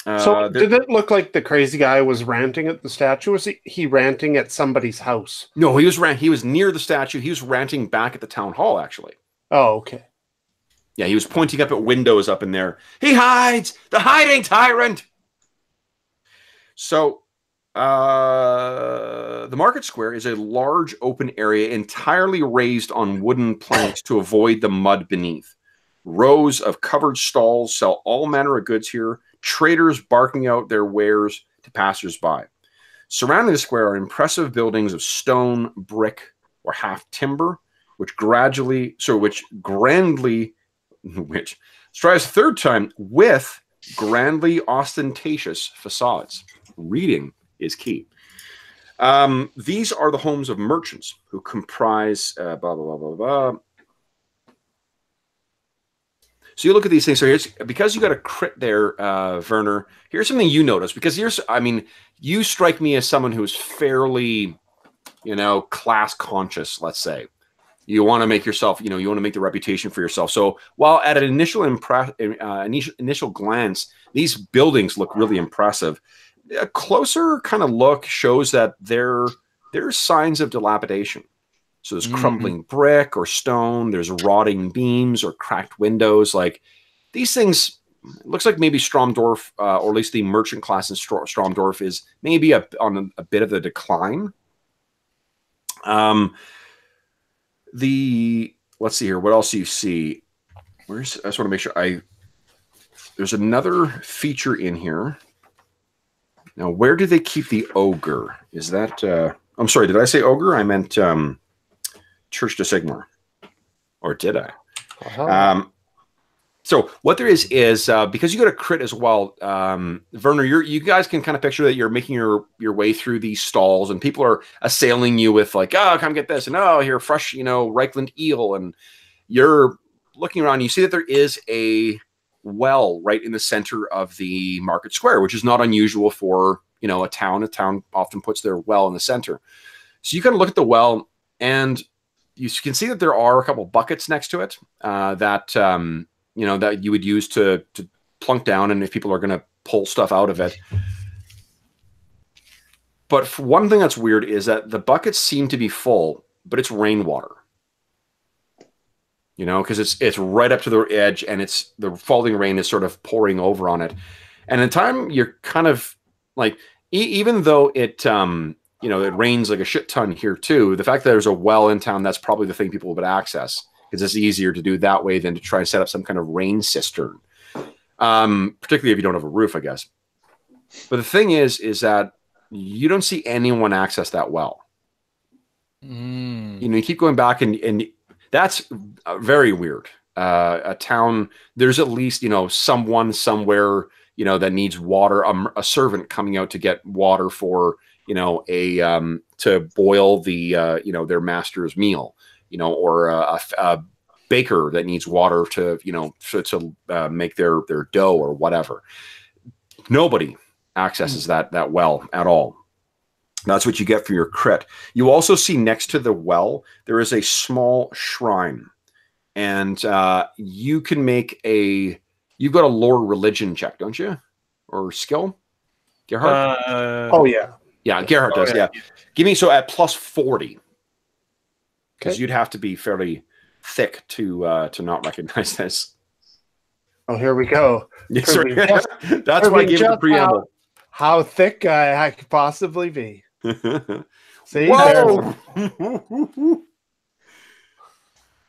did it look like the crazy guy was ranting at the statue? Was he ranting at somebody's house? No, he was near the statue. He was ranting back at the town hall, actually. Oh, okay. Yeah, he was pointing up at windows up in there. He hides! The hiding tyrant! So, the market square is a large open area entirely raised on wooden planks to avoid the mud beneath. Rows of covered stalls sell all manner of goods here, traders barking out their wares to passers-by. Surrounding the square are impressive buildings of stone, brick, or half timber, which strives a third time with grandly ostentatious facades. Reading is key. These are the homes of merchants who comprise blah, blah, blah, blah, blah. So you look at these things. So here's, because you got a crit there, Werner, here's something you notice. Because you strike me as someone who's fairly, you know, class conscious, let's say. You want to make yourself, you know, you want to make the reputation for yourself. So while at an initial glance, these buildings look really impressive, a closer kind of look shows that there's signs of dilapidation. So there's crumbling brick or stone, there's rotting beams or cracked windows. Like these things, it looks like maybe Stromdorf, or at least the merchant class in Stromdorf, is maybe on a bit of the decline. Let's see here. What else do you see? I just want to make sure there's another feature in here. Now, where do they keep the ogre? Is that, I'm sorry, did I say ogre? I meant, Church de Sigmar, or did I? So what there is because you got a crit as well, Werner. You guys can kind of picture that you're making your way through these stalls, and people are assailing you with like, "Oh, come get this," and "Oh, here, fresh, you know, Reichland eel," and you're looking around. You see that there is a well right in the center of the market square, which is not unusual for, you know, a town. A town often puts their well in the center. So you kind of look at the well, and you can see that there are a couple buckets next to it that you know, that you would use to plunk down, and if people are going to pull stuff out of it. But for one thing that's weird is that the buckets seem to be full, but it's rainwater. You know, because it's right up to the edge, and the falling rain is sort of pouring over on it. And in time, you're kind of like, even though it you know, it rains like a shit ton here too, the fact that there's a well in town, that's probably the thing people would access, because it's easier to do that way than to try and set up some kind of rain cistern, particularly if you don't have a roof, I guess. But the thing is that you don't see anyone access that well. You know, you keep going back, and that's very weird. A town, there's at least, you know, someone somewhere, that needs water, a servant coming out to get water for, to boil their master's meal, or a baker that needs water to, to make their dough or whatever. Nobody accesses that well at all. That's what you get for your crit. You also see next to the well, there is a small shrine. And you can make you've got a lore religion check, don't you? Or skill? Gerhard? Oh, yeah. Yeah, Gerhard does, yeah. Give me, so at plus 40. Because you'd have to be fairly thick to not recognize this. Oh, here we go. Yes, that's why I gave it the preamble. How thick I could possibly be. See? Whoa!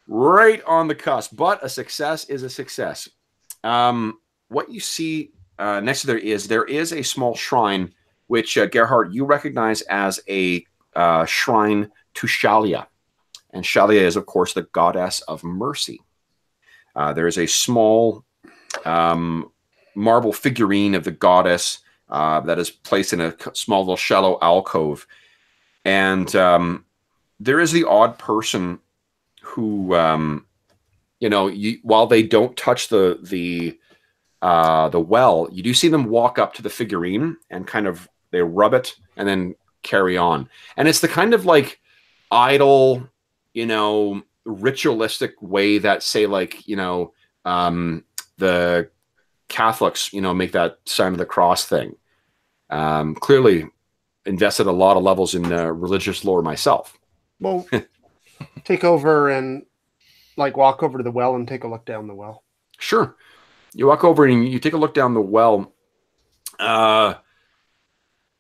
Right on the cusp, but a success is a success. What you see next to there is a small shrine, which Gerhard, you recognize as a shrine to Shalia. And Shalia is, of course, the goddess of mercy. There is a small marble figurine of the goddess that is placed in a small little shallow alcove. And there is the odd person who, while they don't touch the well, you do see them walk up to the figurine and kind of, they rub it and then carry on. And it's the kind of like idle, ritualistic way that, say, like, the Catholics, make that sign of the cross thing. Clearly invested a lot of levels in religious lore myself. Well, take over and walk over to the well and take a look down the well. Sure. You walk over and you take a look down the well.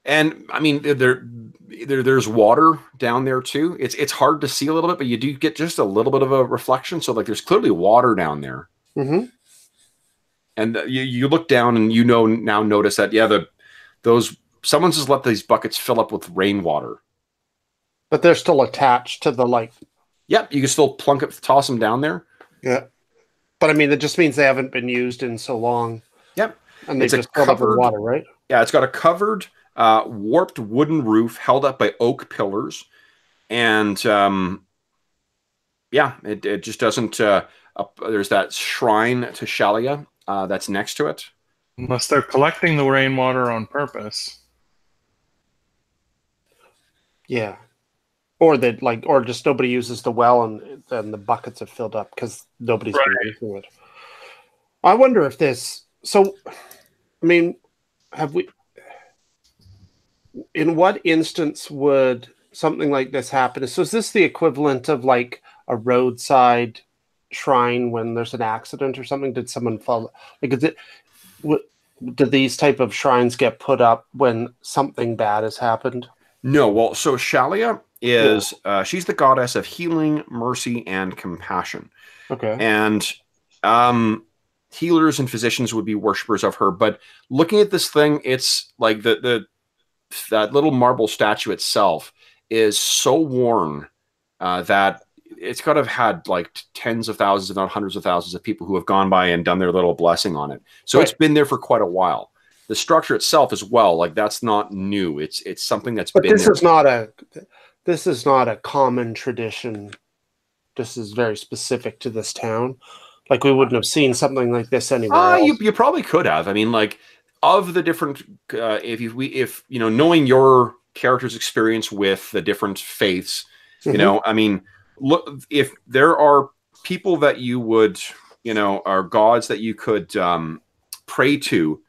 And I mean, there's water down there too. It's hard to see a little bit, but you do get just a little bit of a reflection. So like, there's clearly water down there. Mm-hmm. And you look down and now notice that, someone's just let these buckets fill up with rainwater. But they're still attached to the Yep, you can still toss them down there. Yeah. But I mean, it just means they haven't been used in so long. Yep. And they just filled up with water, right? Yeah, it's got a covered, warped wooden roof held up by oak pillars. And it just doesn't, there's that shrine to Shalia that's next to it. Unless they're collecting the rainwater on purpose. Yeah. Or or just nobody uses the well and then the buckets have filled up because nobody's been using it. I wonder if in what instance would something like this happen? So is this the equivalent of like a roadside shrine when there's an accident or something? Did someone fall? Do these type of shrines get put up when something bad has happened? No. Well, so Shalia is she's the goddess of healing, mercy, and compassion. Okay. And healers and physicians would be worshippers of her. But looking at this thing, it's like that little marble statue itself is so worn that it's got to have had like tens of thousands, if not hundreds of thousands of people who have gone by and done their little blessing on it. So It's been there for quite a while. The structure itself as well, like that's not new. It's something that's been there. This is not a common tradition. This is very specific to this town. Like we wouldn't have seen something like this anywhere else. You probably could have. I mean, like of the different, if knowing your character's experience with the different faiths, I mean, look, if there are people that you would, are gods that you could pray to,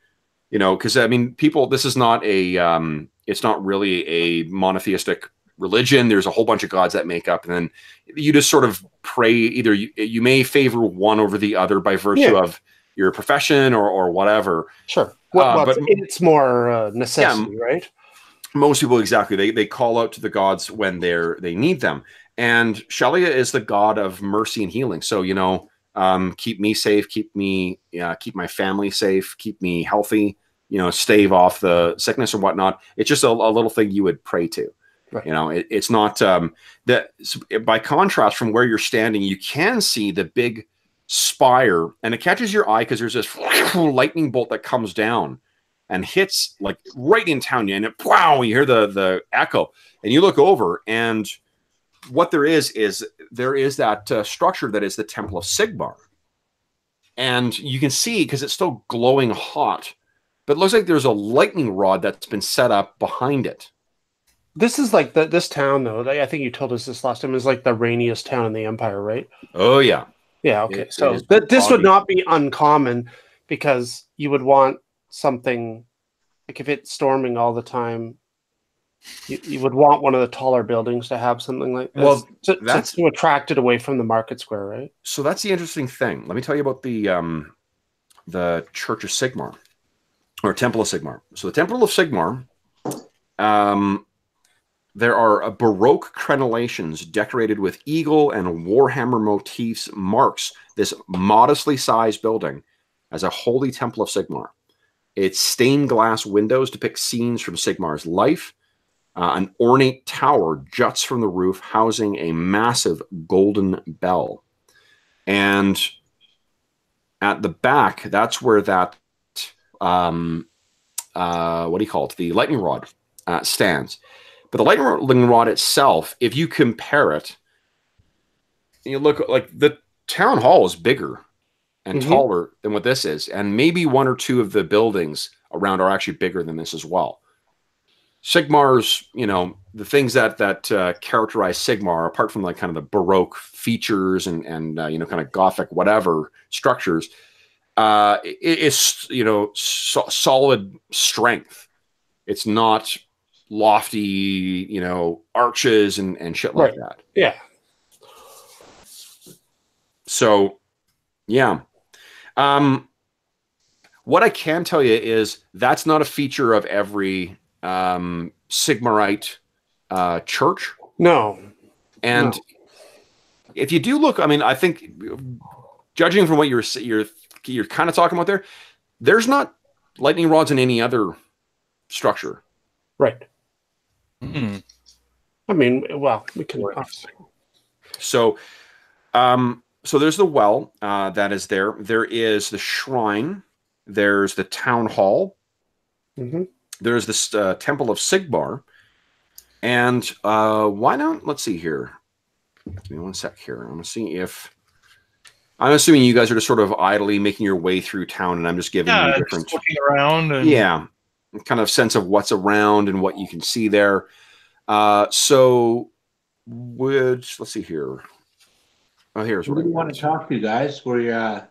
because I mean, people, this is not it's not really a monotheistic religion. There's a whole bunch of gods that make up, and then you just sort of pray. Either you may favor one over the other by virtue of your profession or whatever. Sure. But it's more necessity, right? Most people, exactly. They call out to the gods when they need them. And Shalia is the god of mercy and healing. So, keep me safe, keep my family safe, keep me healthy, stave off the sickness or whatnot. It's just a little thing you would pray to. Right. It's not that. By contrast, from where you're standing, you can see the big spire, and it catches your eye because there's this lightning bolt that comes down and hits like right in town, and wow, you hear the echo, and you look over, and what there is that structure that is the Temple of Sigmar, and you can see because it's still glowing hot, but it looks like there's a lightning rod that's been set up behind it. This is like this town, though. I think you told us this last time. Is like the rainiest town in the Empire, right? Oh yeah, yeah. Okay, so this would not be uncommon because you would want something like if it's storming all the time. You would want one of the taller buildings to have something like this. Well, to attract it away from the market square, right? So that's the interesting thing. Let me tell you about the Church of Sigmar, or Temple of Sigmar. So the Temple of Sigmar, there are Baroque crenellations decorated with eagle and Warhammer motifs marks this modestly sized building as a holy Temple of Sigmar. Its stained glass windows depict scenes from Sigmar's life. An ornate tower juts from the roof, housing a massive golden bell. And at the back, that's where that, what do you call it? The lightning rod stands. But the lightning rod itself, if you compare it, you look like the town hall is bigger and taller than what this is. And maybe one or two of the buildings around are actually bigger than this as well. Sigmar's, the things that characterize Sigmar, apart from like kind of the Baroque features and kind of Gothic whatever structures, is solid strength. It's not lofty, arches and shit like that. Yeah. So, yeah. What I can tell you is that's not a feature of every Sigmarite church. No. And if you do look, I mean, I think judging from what you're kind of talking about there, there's not lightning rods in any other structure. Right. Mm-hmm. I mean, well, we can. So there's the well that is there. There is the shrine. There's the town hall. Mm-hmm. There's this Temple of Sigmar. And why not? Let's see here. Give me one sec here. I'm going to see if... I'm assuming you guys are just sort of idly making your way through town, and I'm just giving you different... Just looking around. And... Yeah. Kind of sense of what's around and what you can see there. So, let's see here. Oh, here's what do you want to talk to, guys? Where you're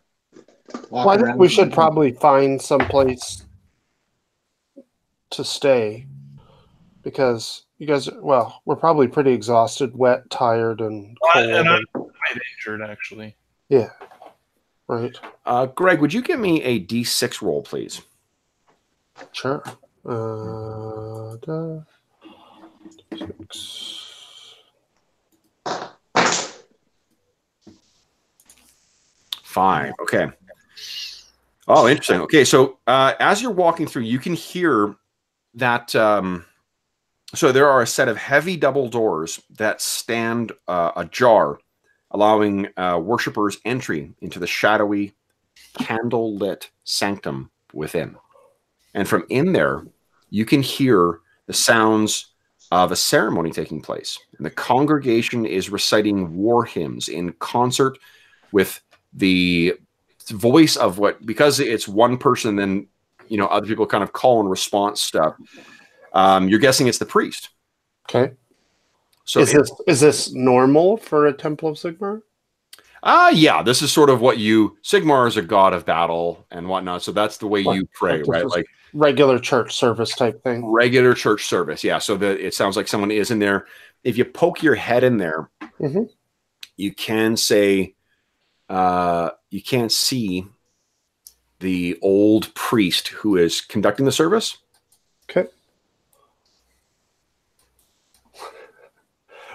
well, I think we should probably find some place to stay because you guys, we're probably pretty exhausted, wet, tired, and cold. And I'm quite injured, actually. Yeah. Right. Greg, would you give me a D6 roll, please? Sure. 6. Five. Okay. Oh, interesting. Okay, so as you're walking through, you can hear that. So there are a set of heavy double doors that stand ajar, allowing worshippers entry into the shadowy, candle-lit sanctum within. And from in there, you can hear the sounds of a ceremony taking place. And the congregation is reciting war hymns in concert with the voice of because it's one person, then other people kind of call and response stuff. You're guessing it's the priest. Okay. So is this normal for a Temple of Sigmar? Yeah, this is sort of what Sigmar is a god of battle and whatnot, so that's the way you pray, right? Like regular church service type thing. Regular church service, yeah. So it sounds like someone is in there. If you poke your head in there, you can say, you can't see the old priest who is conducting the service. Okay.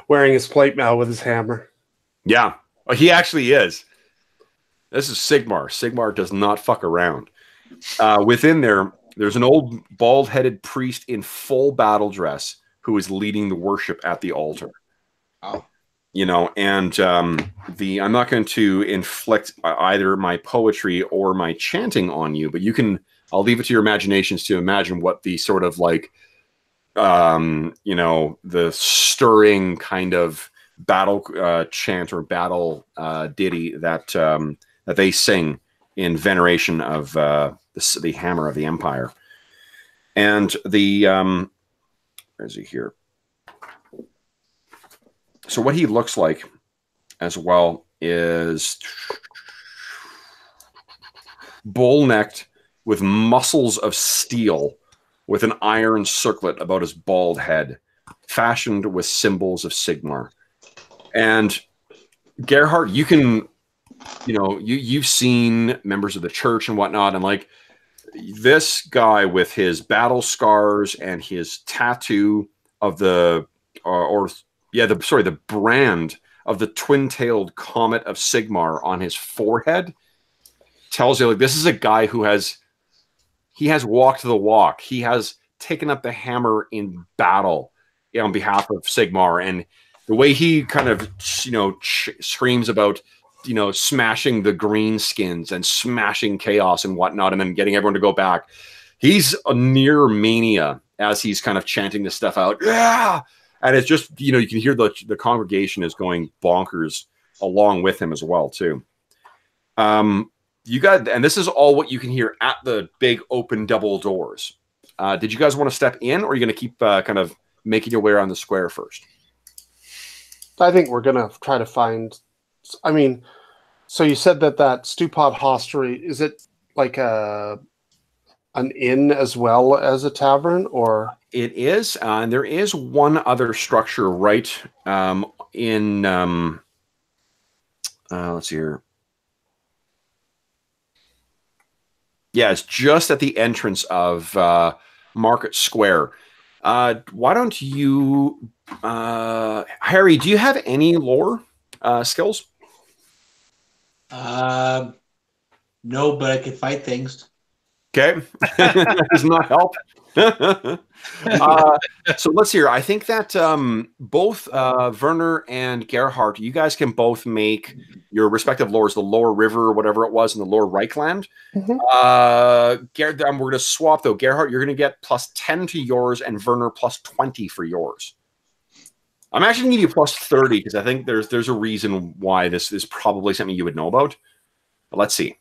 Wearing his plate mail with his hammer. Yeah. Oh, he actually is. This is Sigmar. Sigmar does not fuck around. Within there's an old bald-headed priest in full battle dress who is leading the worship at the altar. Oh. you know, and I'm not going to inflict either my poetry or my chanting on you, but I'll leave it to your imaginations to imagine what the sort of like, you know, the stirring kind of battle chant or battle ditty that they sing in veneration of the hammer of the Empire. And where is he here? So what he looks like as well is bull-necked with muscles of steel, with an iron circlet about his bald head, fashioned with symbols of Sigmar. And Gerhardt, you can, you know, you've seen members of the church and whatnot, and like this guy with his battle scars and his tattoo of the the brand of the twin-tailed comet of Sigmar on his forehead tells you like this is a guy who has walked the walk. He has taken up the hammer in battle on behalf of Sigmar, and the way he kind of, you know, screams about, you know, smashing the greenskins and smashing chaos and whatnot, and then getting everyone to go back. He's a near mania as he's kind of chanting this stuff out. Yeah. And it's just, you know, you can hear the congregation is going bonkers along with him as well, too. And this is all what you can hear at the big open double doors. Did you guys want to step in, or are you going to keep kind of making your way around the square first? I think we're going to try to find, I mean, so you said that Stewpot Hostelry, is it like an inn as well as a tavern, or? It is, and there is one other structure right in, let's see here. Yeah, it's just at the entrance of Market Square. Why don't you, Harry, do you have any lore skills? No, but I can fight things. Okay. That does not help. So let's hear. I think that both Werner and Gerhardt, you guys can both make your respective lores, the Lower River or whatever it was, and the Lower Reichland. Mm-hmm. We're going to swap, though. Gerhardt, you're going to get +10 to yours, and Werner +20 for yours. I'm actually going to give you +30 because I think there's a reason why this is probably something you would know about. But let's see.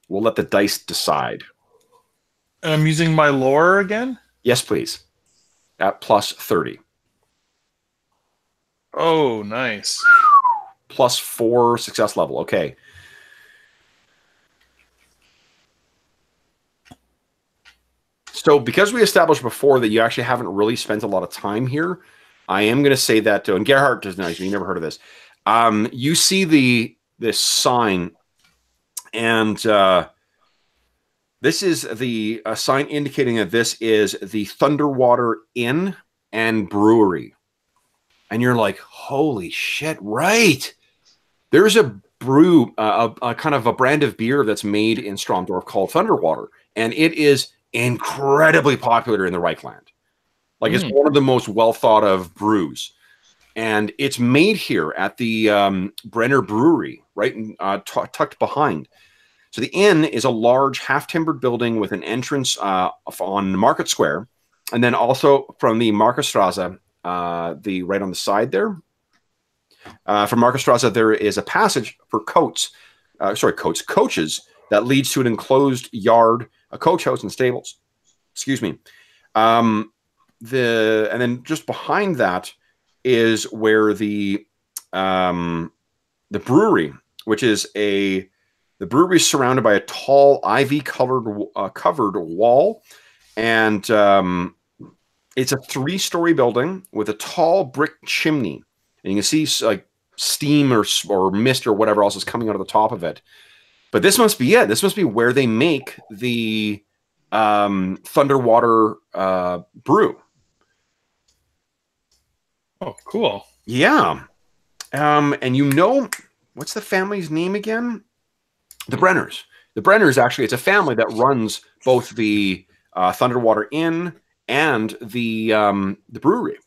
We'll let the dice decide. And I'm using my lore again? Yes, please. At +30. Oh, nice. +4 success level. Okay. So because we established before that you actually haven't really spent a lot of time here, I am going to say that, and Gerhardt does not, you never heard of this. You see this sign, and this is the sign indicating that this is the Thunderwater Inn and Brewery. And you're like, holy shit, right. There's a brew, a kind of a brand of beer that's made in Stromdorf called Thunderwater. And it is incredibly popular in the Reichland. Like it's one of the most well thought of brews. And it's made here at the Brenner Brewery, right tucked behind. So the inn is a large half-timbered building with an entrance on Market Square. And then also from the Markerstrasse, right on the side there. From Markerstrasse, there is a passage for coaches that leads to an enclosed yard, a coach house, and stables. Excuse me. And then just behind that is where the brewery, which is the brewery is surrounded by a tall ivy-covered wall, and it's a 3-story building with a tall brick chimney, and you can see like steam or mist or whatever else is coming out of the top of it. But this must be it. This must be where they make the Thunderwater brew. Oh, cool. Yeah. And you know, what's the family's name again? The Brenners. The Brenners, actually, it's a family that runs both the Thunderwater Inn and the brewery.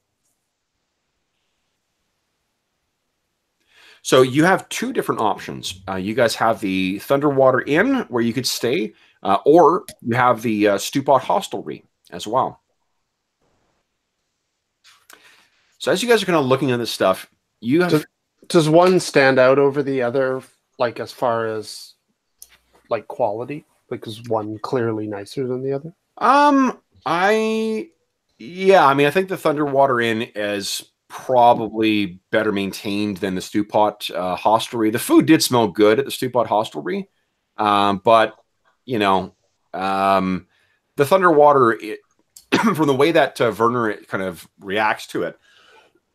So you have two different options. You guys have the Thunderwater Inn where you could stay, or you have the Stewpot Hostelry as well. So as you guys are kind of looking at this stuff, you have... Does one stand out over the other, like as far as like quality? Like, is one clearly nicer than the other? Yeah, I mean, I think the Thunderwater Inn is probably better maintained than the Stewpot Hostelry. The food did smell good at the Stewpot Hostelry, but you know, the Thunderwater, from the way that Werner kind of reacts to it,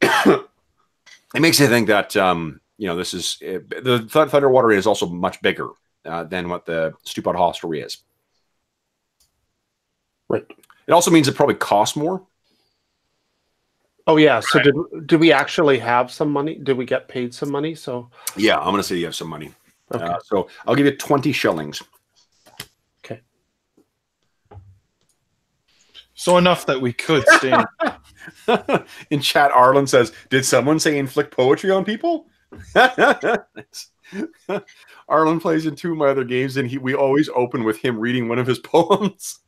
it makes you think that you know, this is the Thunderwater Inn is also much bigger than what the Stewpot Hostelry is. Right. It also means it probably costs more. Oh yeah. So did we actually have some money? Did we get paid some money? So yeah, I'm gonna say you have some money. Okay. So I'll give you 20 shillings. Okay. So enough that we could stay. In chat, Arlen says, "Did someone say inflict poetry on people?" Arlen plays in two of my other games, and we always open with him reading one of his poems.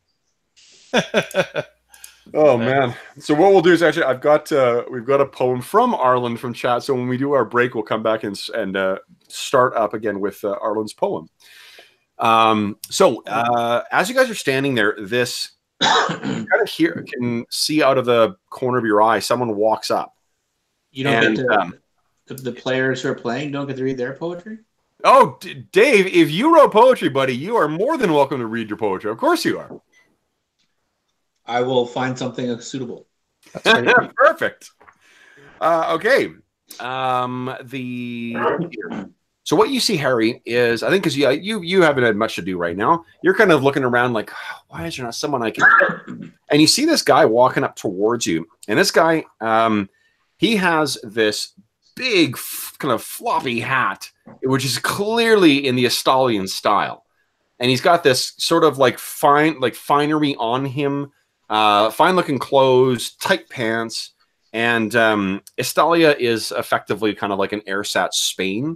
Oh man! So what we'll do is actually, we've got a poem from Arlen from chat. So when we do our break, we'll come back and start up again with Arlen's poem. So as you guys are standing there, this kind of here can see out of the corner of your eye, someone walks up. You don't get to, the players who are playing don't get to read their poetry? Oh, Dave, if you wrote poetry, buddy, you are more than welcome to read your poetry. Of course you are. I will find something suitable. Perfect. Okay. So what you see, Harry, is, I think because you haven't had much to do right now, you're kind of looking around like, oh, why is there not someone I can... And you see this guy walking up towards you. And this guy, he has this big kind of floppy hat, which is clearly in the Estalian style. And he's got this sort of like finery on him, fine-looking clothes, tight pants. And Estalia is effectively kind of like an ersatz Spain.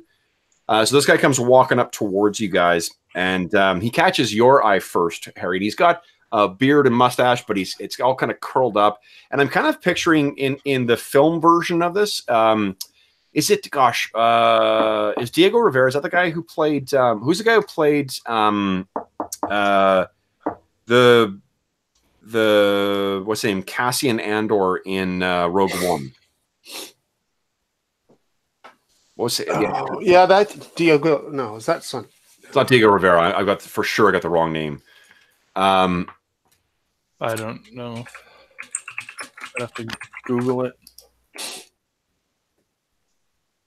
So this guy comes walking up towards you guys, and he catches your eye first, Harry. And he's got a beard and mustache, but it's all kind of curled up. And I'm kind of picturing in the film version of this, is Diego Rivera, is that the guy who played, who's the guy who played the what's his name, Cassian Andor in Rogue One? What's it? Yeah, that's Diego. No, is that son? It's not Diego Rivera. I got the wrong name. I don't know. I have to Google it.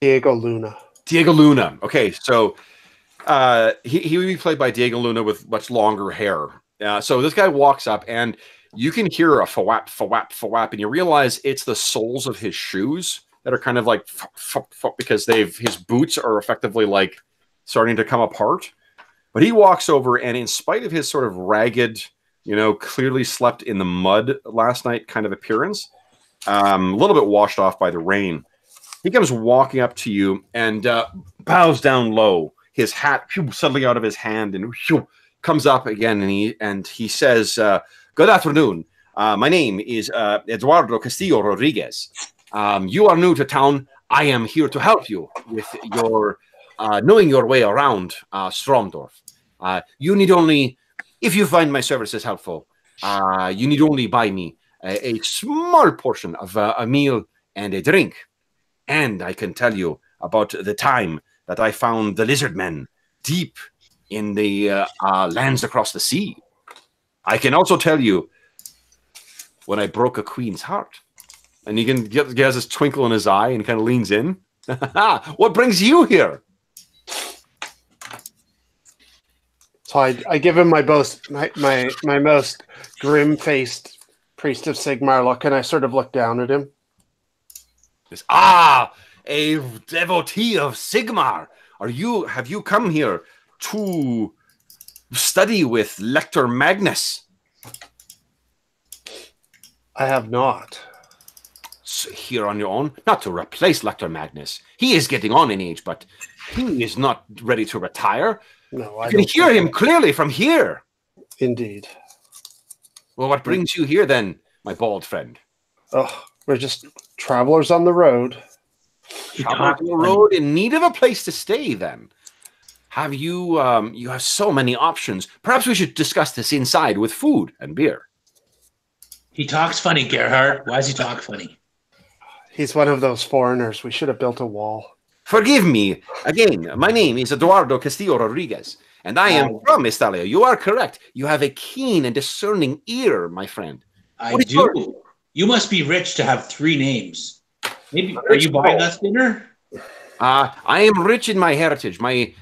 Diego Luna. Diego Luna. Okay, so he would be played by Diego Luna with much longer hair. So this guy walks up, and you can hear a fawap, fawap, fawap, and you realize it's the soles of his shoes that are kind of like because his boots are effectively like starting to come apart. But he walks over, and in spite of his sort of ragged, clearly slept in the mud last night kind of appearance, a little bit washed off by the rain, he comes walking up to you and bows down low, his hat suddenly out of his hand, and comes up again, and he says, "Good afternoon. My name is Eduardo Castillo Rodriguez. You are new to town. I am here to help you with your knowing your way around Stromdorf. You need only, if you find my services helpful, you need only buy me a small portion of a meal and a drink. And I can tell you about the time that I found the lizard men deep in the lands across the sea. I can also tell you when I broke a queen's heart." And he has this twinkle in his eye and kind of leans in. "What brings you here?" So I give him my most grim-faced Priest of Sigmar look, and I sort of look down at him. "A devotee of Sigmar. Have you come here to study with Lector Magnus?" I have not. So here on your own, not to replace Lecter Magnus. He is getting on in age, but he is not ready to retire. No, I can hear him clearly from here. Indeed. Well, what brings you here then, my bald friend? Oh, we're just travelers on the road. Travelers on the road in need of a place to stay, then. Have you, you have so many options. Perhaps we should discuss this inside with food and beer. He talks funny, Gerhard. Why does he talk funny? He's one of those foreigners. We should have built a wall. Forgive me. Again, my name is Eduardo Castillo Rodriguez, and I am from Estalia. You are correct. You have a keen and discerning ear, my friend. I do. You must be rich to have 3 names. Maybe are you buying us dinner? I am rich in my heritage. My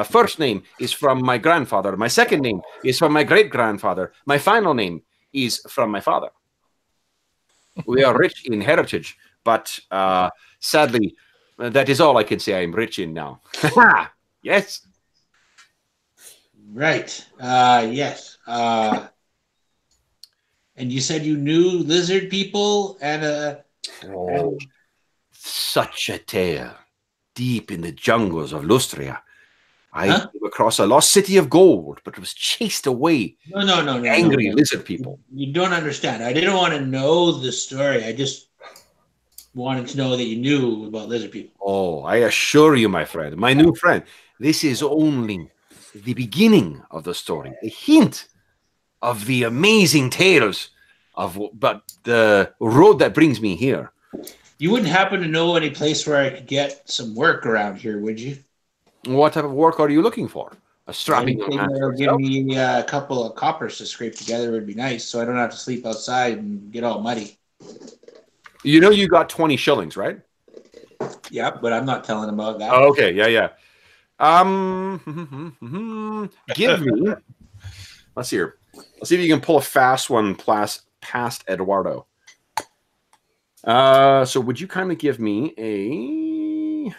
first name is from my grandfather. My second name is from my great-grandfather. My final name is from my father. We are rich in heritage, but sadly, that is all I can say I am rich in now. Yes. Right. Yes. And you said you knew lizard people and such a tale. Deep in the jungles of Lustria, I came across a lost city of gold, but was chased away. No. Angry lizard people. You don't understand. I didn't want to know the story. I just wanted to know that you knew about lizard people. Oh, I assure you, my friend, my new friend, this is only the beginning of the story, a hint of the amazing tales but the road that brings me here. You wouldn't happen to know any place where I could get some work around here, would you? What type of work are you looking for? A strapping young man. That'll give me a couple of coppers to scrape together would be nice, so I don't have to sleep outside and get all muddy. You know you got 20 shillings, right? Yeah, but I'm not telling them about that. Oh, okay, yeah. Give me. Let's see here. Let's see if you can pull a fast one past Eduardo. So would you kindly give me a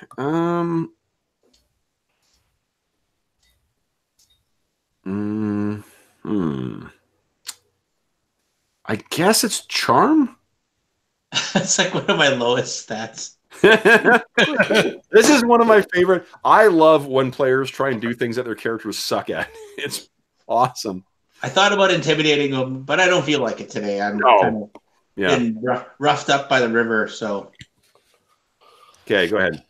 I guess it's charm. It's like one of my lowest stats. This is one of my favorite. I love when players try and do things that their characters suck at. It's awesome. I thought about intimidating them, but I don't feel like it today. I'm kind of been roughed up by the river, so. Okay, go ahead.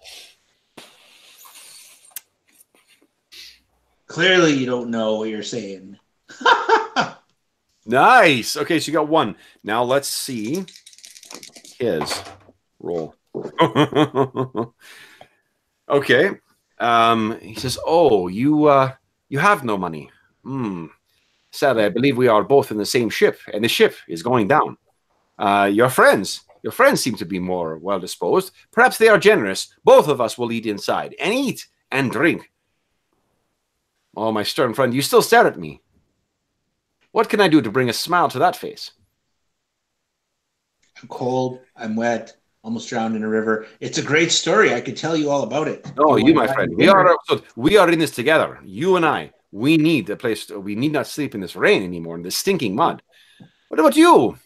Clearly, you don't know what you're saying. Nice. Okay, so you got 1. Now let's see his roll. Okay. He says, "Oh, you have no money. Sadly, I believe we are both in the same ship, and the ship is going down. Your friends seem to be more well disposed. Perhaps they are generous. Both of us will eat inside and eat and drink." Oh, my stern friend, you still stare at me. What can I do to bring a smile to that face? I'm cold. I'm wet. Almost drowned in a river. It's a great story. I could tell you all about it. Oh, you, my friend. We are in this together. You and I. We need a place. We need not sleep in this rain anymore, in this stinking mud. What about you?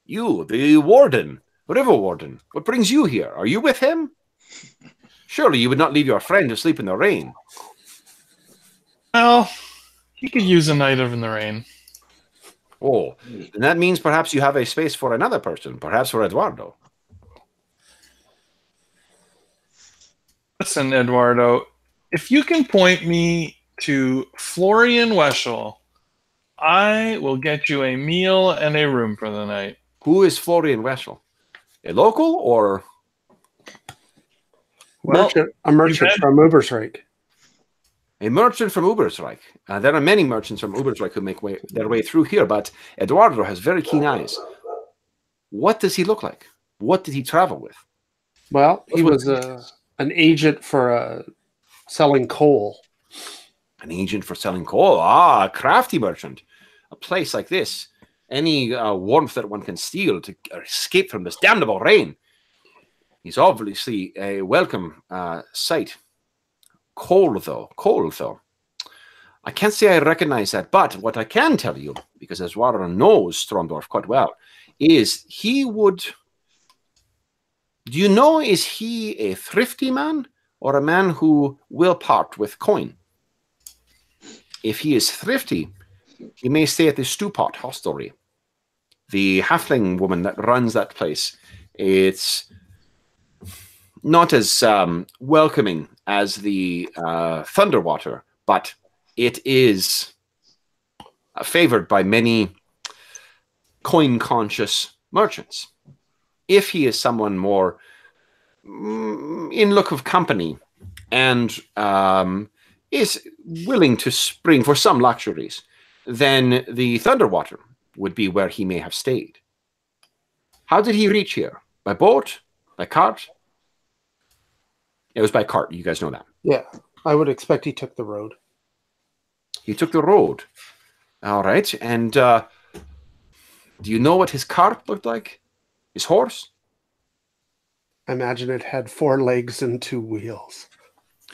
You, the warden, river warden. What brings you here? Are you with him? Surely you would not leave your friend to sleep in the rain. Well, he could use a night in the rain. Oh, and that means perhaps you have a space for another person, perhaps for Eduardo. Listen, Eduardo, if you can point me to Florian Weschel, I will get you a meal and a room for the night. Who is Florian Weschel? A local or? A merchant from Bursary. A merchant from Obert Rig. There are many merchants from Obert Rig who make their way through here, but Eduardo has very keen eyes. What does he look like? What did he travel with? Well, he was an agent for selling coal. An agent for selling coal. Ah, a crafty merchant. A place like this. Any warmth that one can steal to escape from this damnable rain. He's obviously a welcome sight. Coal, though. I can't say I recognize that, but what I can tell you, because Eduardo knows Strondorf quite well, is he would Do you know, is he a thrifty man or a man who will part with coin? If he is thrifty, he may stay at the Stewpot hostelry. The halfling woman that runs that place, it's not as welcoming as the Thunderwater, but it is favored by many coin-conscious merchants. If he is someone more in look of company and is willing to spring for some luxuries, then the Thunderwater would be where he may have stayed. How did he reach here? By boat? By cart? It was by cart. You guys know that. Yeah, I would expect he took the road. He took the road. All right. And do you know what his cart looked like? His horse? I imagine it had 4 legs and 2 wheels.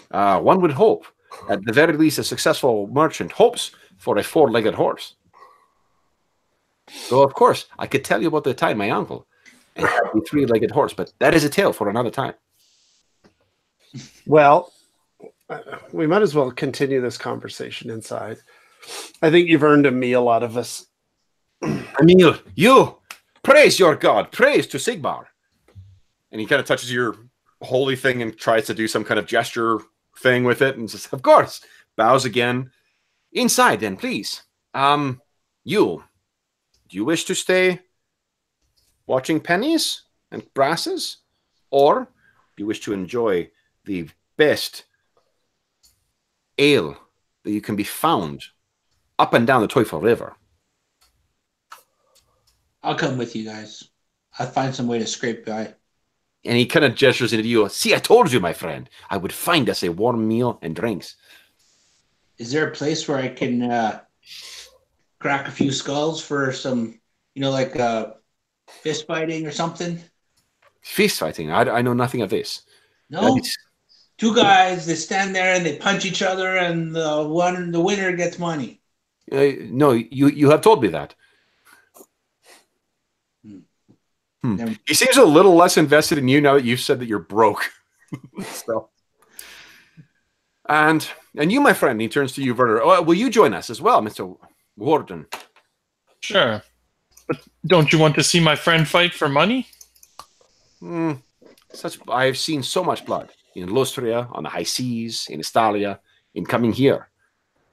One would hope. At the very least, a successful merchant hopes for a 4-legged horse. So, of course, I could tell you about the time my uncle had a 3-legged horse, but that is a tale for another time. Well, we might as well continue this conversation inside. I think you've earned a meal out of us. A meal? You! Praise your God! Praise to Sigmar! And he kind of touches your holy thing and tries to do some kind of gesture thing with it and says, of course, bows again. Inside then, please. You, do you wish to stay watching pennies and brasses? Or do you wish to enjoy the best ale that you can be found up and down the Teufel River? I'll come with you guys. I'll find some way to scrape by. And he kind of gestures into you. See, I told you, my friend. I would find us a warm meal and drinks. Is there a place where I can crack a few skulls for some, like fist fighting or something? Fist fighting? I know nothing of this. No? 2 guys, they stand there and they punch each other and the winner gets money. No, you have told me that. He seems a little less invested in you now that you've said that you're broke. So, and you, my friend, he turns to you, Werner. Oh, will you join us as well, Mr. Warden? Sure. But don't you want to see my friend fight for money? I've seen so much blood in Lustria, on the high seas, in Estalia, in coming here.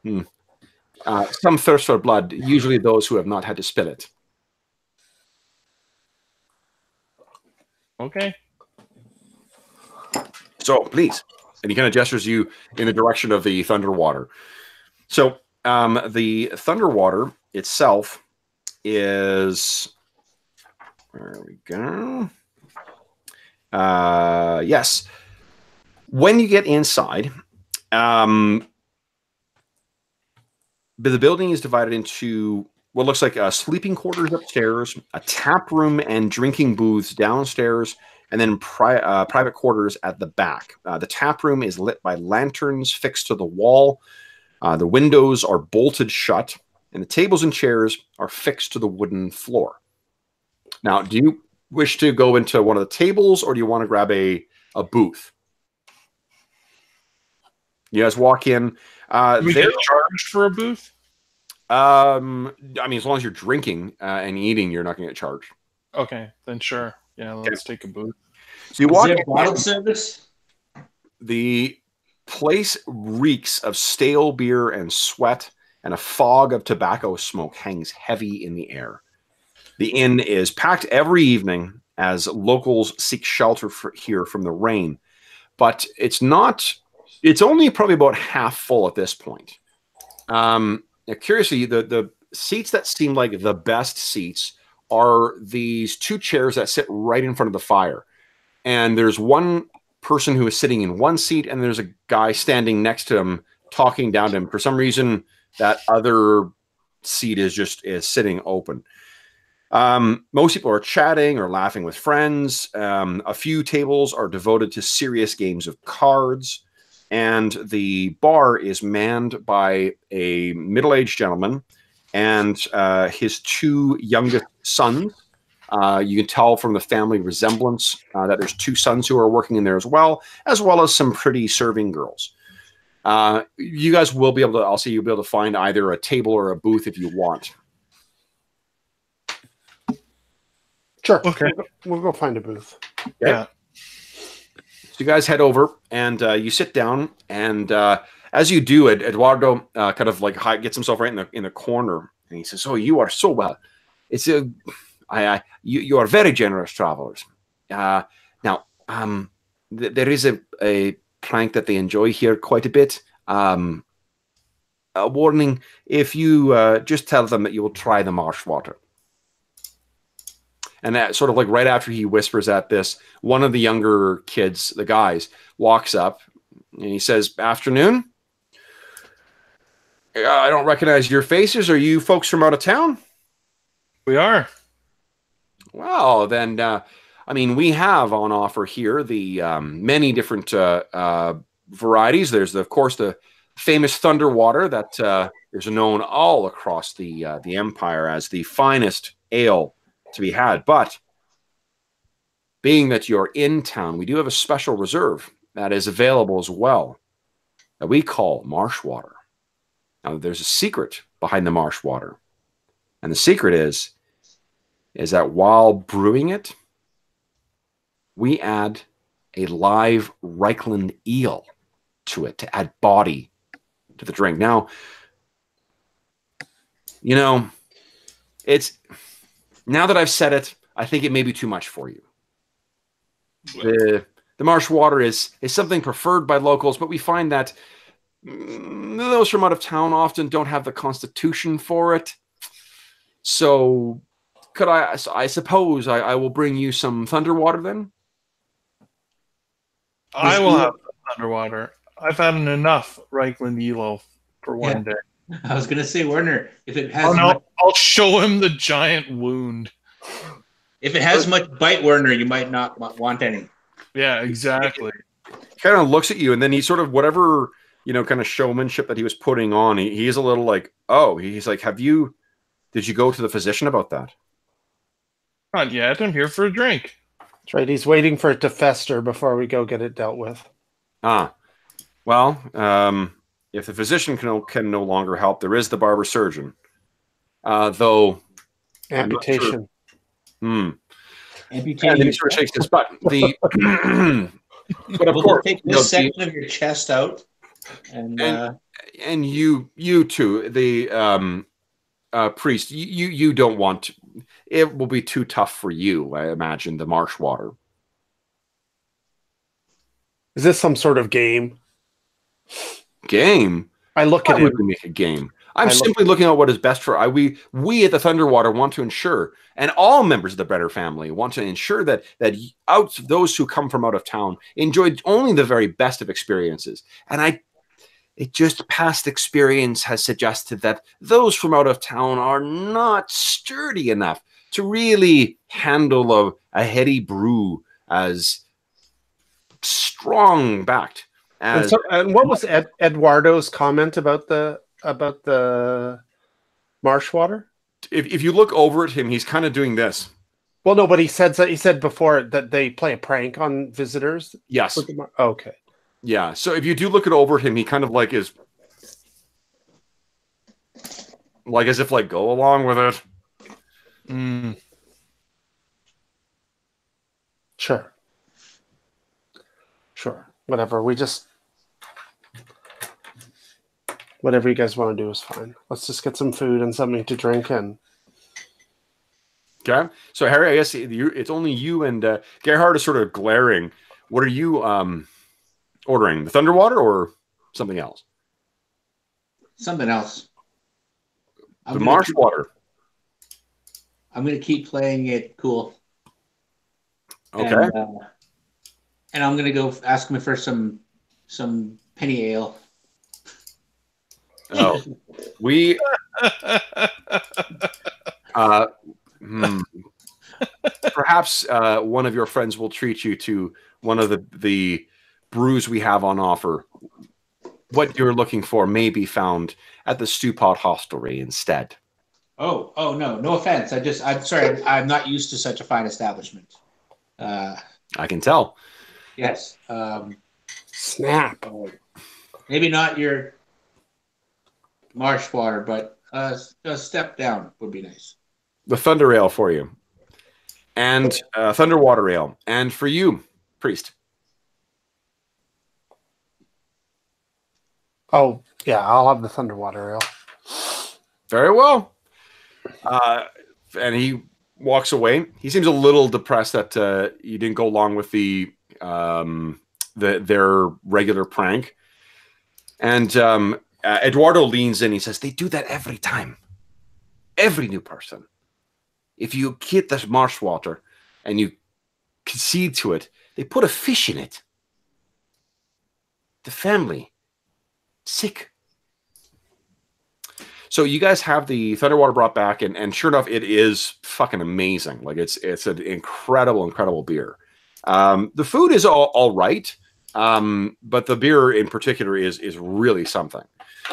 Some thirst for blood, usually those who have not had to spill it. Okay. So, please. And he kind of gestures you in the direction of the Thunderwater. So, the Thunderwater itself is... There we go. Yes. When you get inside, the building is divided into what looks like sleeping quarters upstairs, a tap room and drinking booths downstairs, and then private quarters at the back. The tap room is lit by lanterns fixed to the wall. The windows are bolted shut, and the tables and chairs are fixed to the wooden floor. Now, do you wish to go into one of the tables, or do you want to grab a booth? You guys walk in. We get charged for a booth? I mean, as long as you're drinking and eating, you're not going to get charged. Okay, then sure. Yeah, let's take a booth. So you walk in. Is there bottle service? The place reeks of stale beer and sweat, and a fog of tobacco smoke hangs heavy in the air. The inn is packed every evening as locals seek shelter here from the rain, but it's only probably about half full at this point. Curiously, the seats that seem like the best seats are these 2 chairs that sit right in front of the fire. And there's one person who is sitting in one seat, and there's a guy standing next to him talking down to him. For some reason, that other seat is sitting open. Most people are chatting or laughing with friends. A few tables are devoted to serious games of cards. And the bar is manned by a middle-aged gentleman and his 2 youngest sons, You can tell from the family resemblance that there's 2 sons who are working in there as well as some pretty serving girls. You guys will be able to, I'll say you'll be able to find either a table or a booth if you want. Sure. Okay. We'll go find a booth. Okay. Yeah. So you guys head over and you sit down, and as you do, Eduardo kind of like gets himself right in the corner, and he says, "Oh, you are so well. It's you are very generous travelers. Now, there is a prank that they enjoy here quite a bit. A warning: if you just tell them that you will try the marsh water." And that sort of like right after he whispers at this, one of the younger kids, the guys, walks up and he says, "Afternoon. I don't recognize your faces. Are you folks from out of town?" We are. Well, then, I mean, we have on offer here the many different varieties. There's, of course, the famous Thunderwater that is known all across the Empire as the finest ale to be had. But being that you're in town, we do have a special reserve that is available as well that we call marsh water. Now, there's a secret behind the marsh water, and the secret is that while brewing it, we add a live Reichland eel to it to add body to the drink. Now, you know, it's now that I've said it, I think it may be too much for you. The marsh water is something preferred by locals, but we find that those from out of town often don't have the constitution for it. So I suppose I will bring you some Thunderwater then? I will have Thunderwater. I've had enough Reichland Elo for one day. I was going to say, Werner, if it has... Oh, no, I'll show him the giant wound. If it has much bite, Werner, you might not want any. Yeah, exactly. He kind of looks at you, and then he sort of, whatever, you know, kind of showmanship that he was putting on, he's a little like, oh, he's like, did you go to the physician about that? Not yet. I'm here for a drink. That's right. He's waiting for it to fester before we go get it dealt with. Well, if the physician can no longer help, there is the barber surgeon. Though amputation. Amputation. And then he sort of shakes his butt. But of course, take this section of your chest out, and you too, the priest. You don't want. It will be too tough for you, I imagine. The marsh water. Is this some sort of game? Game. I look at it. Make a game. I'm simply looking at what is best for we at the Thunderwater want to ensure, and all members of the Better family want to ensure that those who come from out of town enjoy only the very best of experiences. And past experience has suggested that those from out of town are not sturdy enough to really handle a heady brew as strong backed. And what was Eduardo's comment about the marsh water? If you look over at him, he's kind of doing this. Well, no, but he said before that they play a prank on visitors. Yes. Okay. Yeah. So if you do look over at him, he kind of like is like as if like go along with it. Sure. Whatever. Whatever you guys want to do is fine. Let's just get some food and something to drink in. Okay. So, Harry, I guess it's only you and Gerhard is sort of glaring. What are you ordering? The Thunderwater or something else? Something else. The marsh water. I'm going to keep playing it cool. Okay. And I'm going to go ask him for some penny ale. Oh, we perhaps one of your friends will treat you to one of the brews we have on offer. What you're looking for may be found at the Stewpot Hostelry instead. Oh no offense. I'm sorry. I'm not used to such a fine establishment. I can tell. Yes. Snap. Maybe not your marsh water, but a step down would be nice. The Thunder Ale for you. And Thunder Water Ale. And for you, Priest. Oh, yeah, I'll have the Thunderwater Ale. Very well. And he walks away. He seems a little depressed that you didn't go along with their regular prank. And Eduardo leans in. He says, "They do that every time. Every new person. If you get this marsh water and you concede to it, they put a fish in it. The family. Sick." So you guys have the Thunderwater brought back, and sure enough, it is fucking amazing. Like it's an incredible beer. The food is all right, but the beer in particular is really something.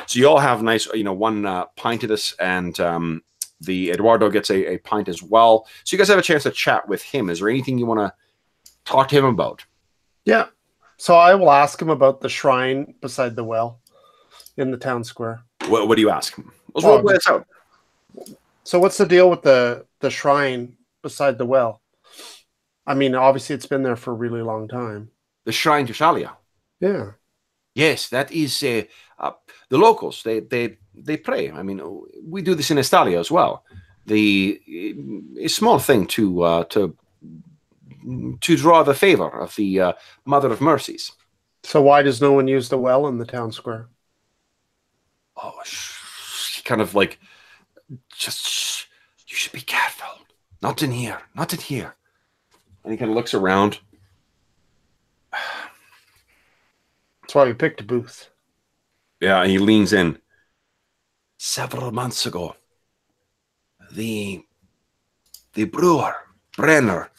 So you all have nice, one pint of this, and the Eduardo gets a pint as well. So you guys have a chance to chat with him. Is there anything you want to talk to him about? Yeah. So I will ask him about the shrine beside the well in the town square. What do you ask him? Let's roleplay this out. So what's the deal with the shrine beside the well? I mean, obviously it's been there for a really long time. The shrine to Shalia. Yeah. Yes, that is the locals. They pray. I mean, we do this in Estalia as well. A small thing to draw the favor of the Mother of Mercies. So why does no one use the well in the town square? Oh, kind of like, just you should be careful. Not in here. Not in here. And he kind of looks around. That's why we picked a booth. Yeah, and he leans in. Several months ago, the brewer, Brenner,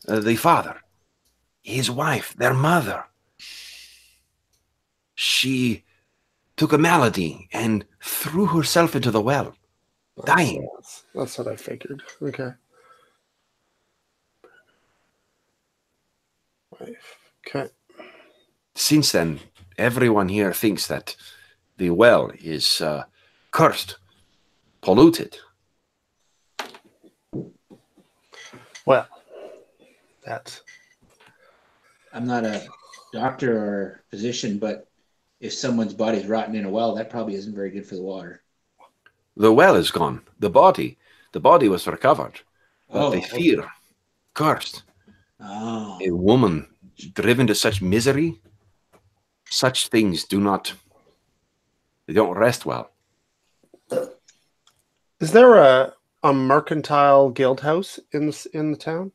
the father, his wife, their mother, she took a malady and threw herself into the well, dying. That's what I figured. Okay. Okay. Since then, everyone here thinks that the well is cursed, polluted. Well, that's... I'm not a doctor or physician, but if someone's body's rotten in a well, that probably isn't very good for the water. The well is gone. The body was recovered. But they fear, cursed. Oh. A woman driven to such misery, such things they don't rest well. Is there a mercantile guild house in the town?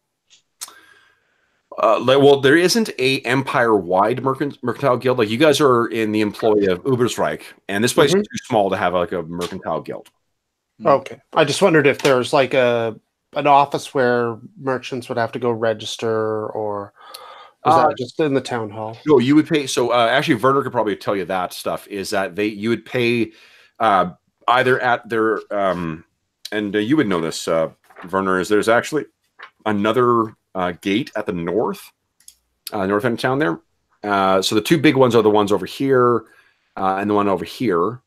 Well, there isn't a empire-wide mercantile guild. Like, you guys are in the employ of Obert Rig, and this place is too small to have like a mercantile guild. Okay, I just wondered if there's like an office where merchants would have to go register, or is that just in the town hall? No, you would pay. So actually, Werner could probably tell you that stuff. Is that you would pay either at their and you would know this, Werner. Is there's actually another gate at the north end of town there. So the two big ones are the ones over here and the one over here.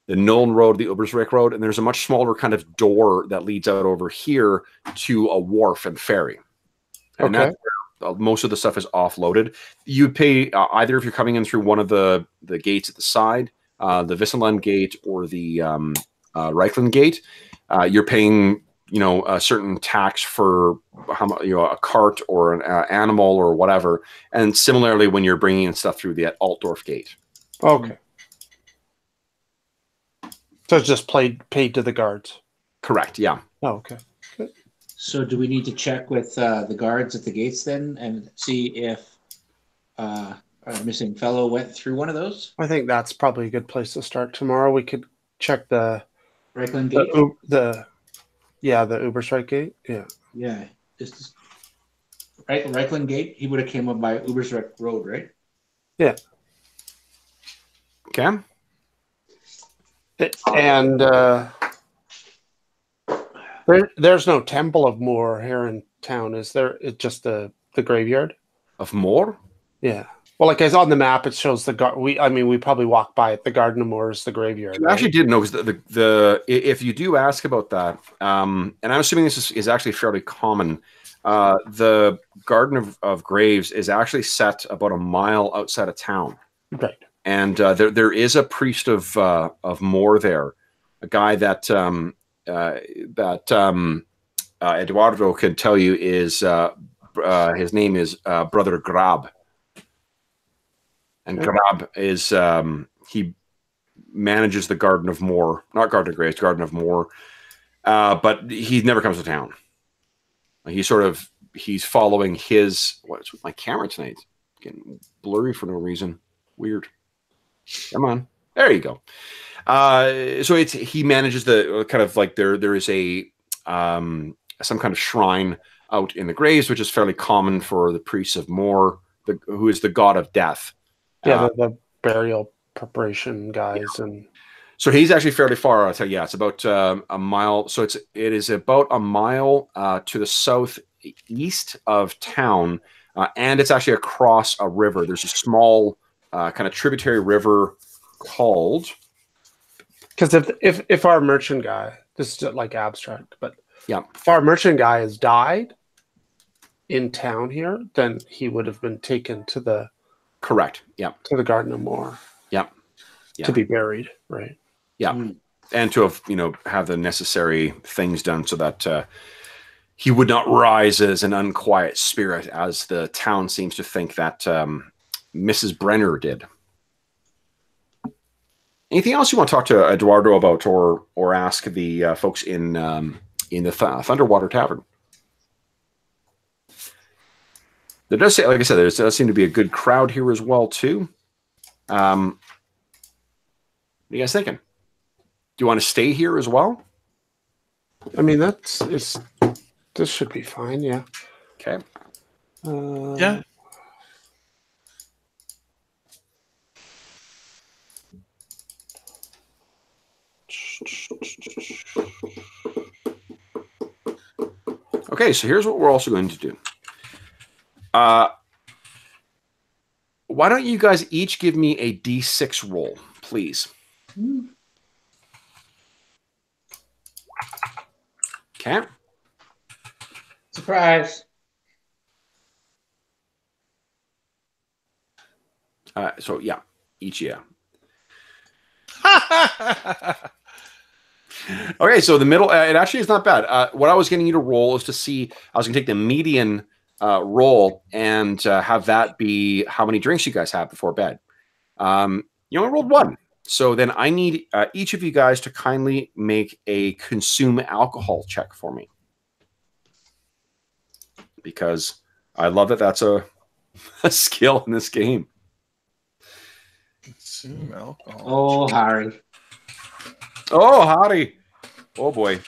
The Nolan Road, the Obert Rig Road, and there's a much smaller kind of door that leads out over here to a wharf and ferry. And that's where most of the stuff is offloaded. You'd pay either if you're coming in through one of the gates at the side, the Vissenland gate or the Reichland gate. You're paying a certain tax for how much, a cart or an animal or whatever. And similarly, when you're bringing in stuff through the Altdorf gate. Okay. So it's just paid to the guards. Correct. Yeah. Oh, okay. Good. So do we need to check with the guards at the gates then and see if our missing fellow went through one of those? I think that's probably a good place to start. Tomorrow we could check the Reichland gate. The Obert Rig gate. Yeah. Yeah. Reichland gate. He would have came up by Obert Rig Road, right? Yeah. Okay. And There's no Temple of Moor here in town, is there? It's just the graveyard of Moor. Yeah. Well, like as on the map, it shows the we probably walk by it. The Garden of Moor is the graveyard. You actually did know because the if you do ask about that, and I'm assuming this is actually fairly common. The Garden of Graves is actually set about a mile outside of town, right? And there is a priest of Moor there, a guy that Eduardo can tell you is his name is Brother Grab. And Grab is he manages the Garden of Moor, not Garden of Graves, Garden of Moor, but he never comes to town. He's following his. What's with my camera tonight? It's getting blurry for no reason. Weird. Come on, there you go. So he manages the kind of like there is a some kind of shrine out in the graves, which is fairly common for the priests of Moor, who is the god of death. Yeah, the burial preparation guys, yeah. And so he's actually fairly far. I'll tell you, yeah, it's about a mile. So it is about a mile to the southeast of town, and it's actually across a river. There's a small kind of tributary river called. Because if our merchant guy, this is like abstract, but yeah, if our merchant guy has died in town here, then he would have been taken to the. Correct. Yeah. To the Garden of Moor. Yeah. To be buried, right? Yeah. And to have, have the necessary things done so that he would not rise as an unquiet spirit, as the town seems to think that Mrs. Brenner did. Anything else you want to talk to Eduardo about, or ask the folks in the Thunderwater Tavern? There does say, like I said, there does seem to be a good crowd here as well too. What are you guys thinking? Do you want to stay here as well? I mean, this should be fine. Yeah. Okay. Yeah. Okay, so here's what we're also going to do. Why don't you guys each give me a D6 roll, please? Okay. Surprise. So yeah, each yeah. Okay, so the middle, it actually is not bad. What I was getting you to roll is to see, I was going to take the median roll and have that be how many drinks you guys have before bed. You only rolled one. So then I need each of you guys to kindly make a consume alcohol check for me. Because I love that that's a skill in this game. Consume alcohol. Oh, Harry. Oh, howdy. Oh, boy.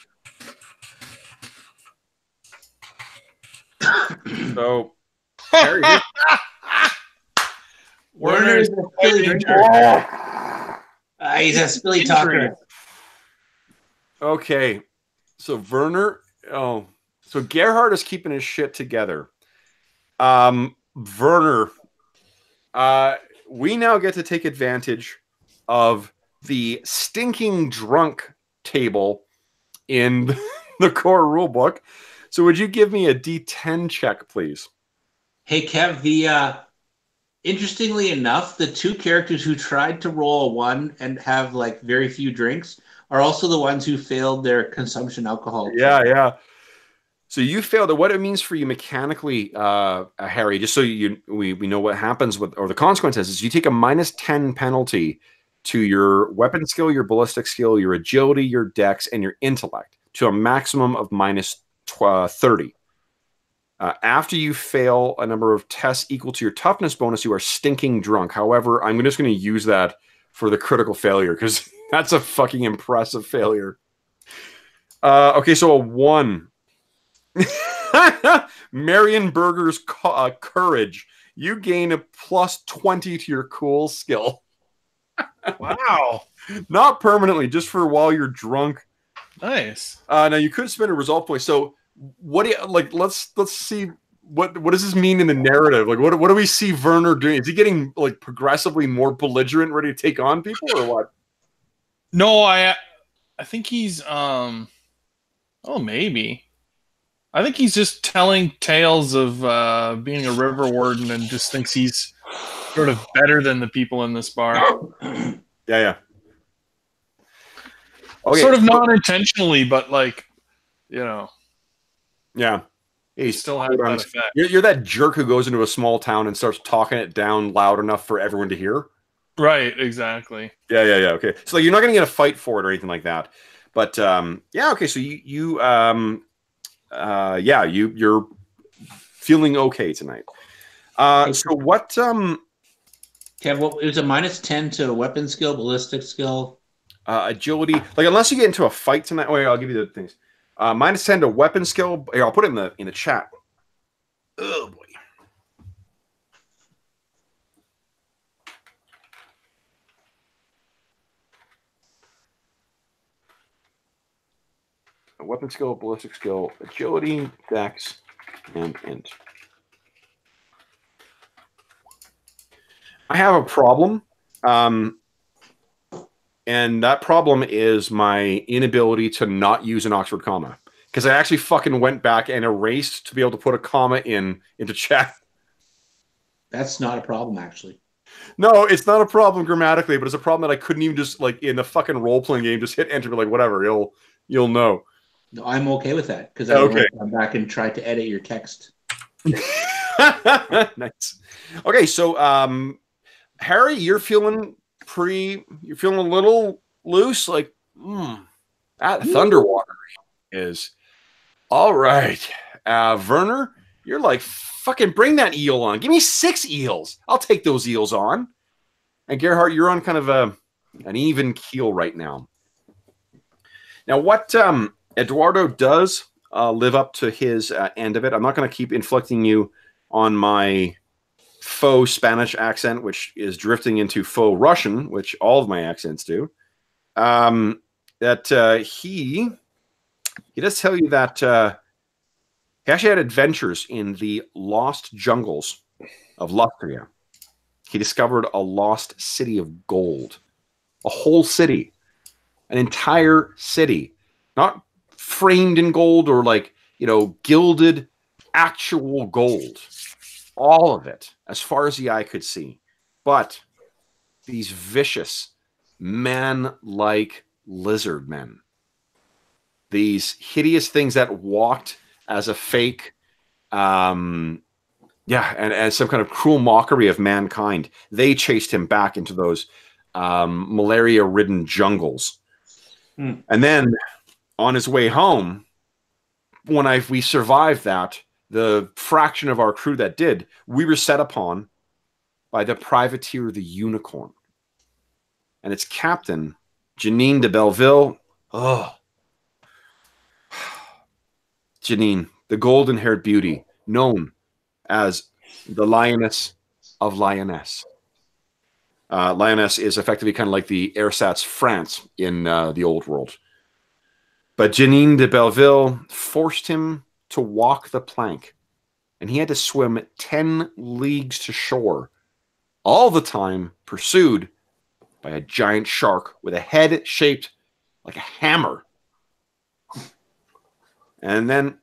So, Harry, Werner's a spilly drinker. He's a spilly talker. Okay. So, Werner, so Gerhard is keeping his shit together. Werner, we now get to take advantage of the stinking drunk table in the core rulebook. So would you give me a D10 check, please? Hey, Kev, interestingly enough, the two characters who tried to roll a 1 and have like very few drinks are also the ones who failed their consumption alcohol. Yeah. So you failed it. What it means for you mechanically, Harry, just so we know what happens with, or the consequences, is you take a -10 penalty to your weapon skill, your ballistic skill, your agility, your dex, and your intellect to a maximum of -30. After you fail a number of tests equal to your toughness bonus, you are stinking drunk. However, I'm just going to use that for the critical failure because that's a fucking impressive failure. Okay, so a 1. Marion Berger's courage. You gain a +20 to your cool skill. Wow. Not permanently, just for while you're drunk. Nice. Now you could spend a resolve point. So what do you like? Let's see what does this mean in the narrative? Like what do we see Werner doing? Is he getting like progressively more belligerent, ready to take on people, or what? No, I think he's maybe. I think he's just telling tales of being a river warden and just thinks he's sort of better than the people in this bar. Yeah. Okay. Sort of non-intentionally, but like, Yeah. He still has that effect. You're that jerk who goes into a small town and starts talking it down loud enough for everyone to hear. Right, exactly. Yeah. Okay. So like, you're not going to get a fight for it or anything like that. But yeah. Okay. So you're feeling okay tonight. So what? Kev, what it was a -10 to weapon skill, ballistic skill, agility. Like unless you get into a fight tonight. Wait, I'll give you the things. -10 to weapon skill. Here, I'll put it in the chat. Oh boy. A weapon skill, ballistic skill, agility, dex, and int. I have a problem. And that problem is my inability to not use an Oxford comma. Because I actually fucking went back and erased to be able to put a comma into chat. That's not a problem, actually. No, it's not a problem grammatically, but it's a problem that I couldn't even just, like, in the fucking role-playing game, just hit enter, like, whatever, you'll know. No, I'm okay with that, because I want to come back and try to edit your text. Nice. Okay, so, Harry, you're feeling a little loose, like that Thunderwater is all right. Werner, you're like, fucking bring that eel on. Give me 6 eels. I'll take those eels on. And Gerhardt, you're on kind of an even keel right now. Now, what Eduardo does live up to his end of it. I'm not going to keep inflicting you on my faux Spanish accent, which is drifting into faux Russian, which all of my accents do. He does tell you that he actually had adventures in the lost jungles of Lustria. He discovered a lost city of gold, a whole city, an entire city, not framed in gold or like, gilded, actual gold. All of it, as far as the eye could see. But these vicious, man-like lizard men, these hideous things that walked as a fake, and some kind of cruel mockery of mankind, they chased him back into those malaria-ridden jungles. And then, on his way home, when we survived that, the fraction of our crew that did, we were set upon by the privateer, the Unicorn. And its captain, Janine de Belleville. Oh. Janine, the golden-haired beauty, known as the Lioness of Lyonesse. Lyonesse is effectively kind of like the ersatz France in the old world. But Janine de Belleville forced him to walk the plank, and he had to swim 10 leagues to shore, all the time pursued by a giant shark with a head shaped like a hammer. And then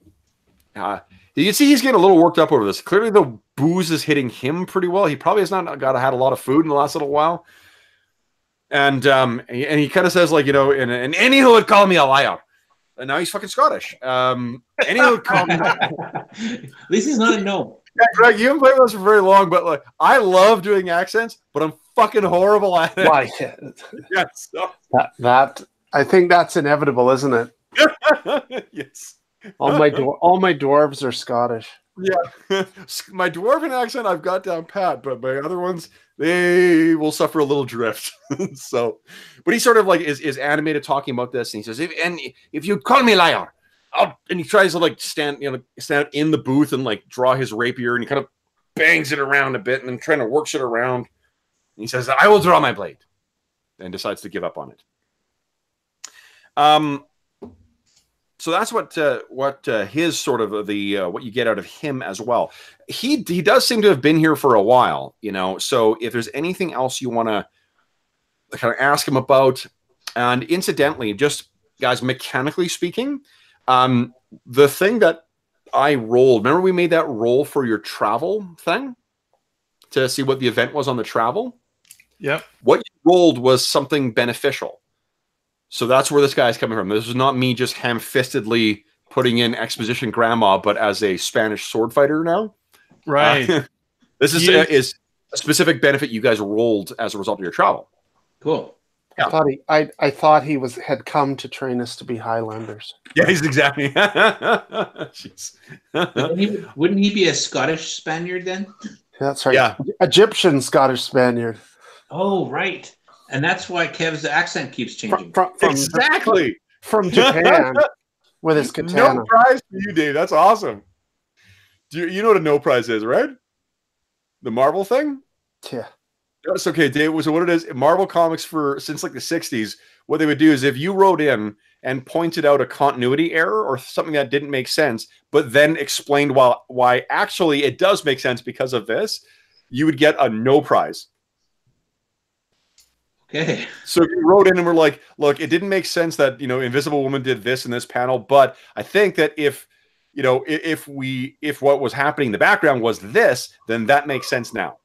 you can see he's getting a little worked up over this. Clearly the booze is hitting him pretty well. He probably has not had a lot of food in the last little while. And he kind of says, like, and any who would call me a liar. And now he's fucking Scottish. At least he's not a gnome. Yeah, Greg, you haven't played with us for very long, but like, I love doing accents, but I'm fucking horrible at it. Why? Yes. That I think that's inevitable, isn't it? Yes. All my dwarves are Scottish. Yeah, my dwarven accent I've got down pat, but my other ones, they will suffer a little drift. So, but he sort of like is animated talking about this, and he says, "If you call me liar, and he tries to like stand in the booth and like draw his rapier, and he kind of bangs it around a bit, and then trying to works it around. And he says, "I will draw my blade," and decides to give up on it. So that's what his sort of the what you get out of him as well. He does seem to have been here for a while, you know. So if there's anything else you want to kind of ask him about, and incidentally, just guys, mechanically speaking, the thing that I rolled. Remember, we made that roll for your travel thing to see what the event was on the travel. Yep. What you rolled was something beneficial. So that's where this guy's coming from. This is not me just ham-fistedly putting in exposition grandma, but as a Spanish sword fighter now. Right. This is a specific benefit you guys rolled as a result of your travel. Cool. Yeah. I thought he had come to train us to be Highlanders. Yeah, he's exactly. Jeez. Wouldn't he be a Scottish Spaniard then? That's right. Yeah. Egyptian Scottish Spaniard. Oh, right. And that's why Kev's accent keeps changing. Exactly. From Japan with his katana. No prize for you, Dave. That's awesome. You know what a no prize is, right? The Marvel thing? Yeah. That's okay, Dave. So what it is, Marvel Comics since like the 60s, what they would do is if you wrote in and pointed out a continuity error or something that didn't make sense, but then explained why actually it does make sense because of this, you would get a no prize. Okay. So you wrote in and we're like, look, it didn't make sense that, you know, Invisible Woman did this in this panel, but I think that if what was happening in the background was this, then that makes sense now.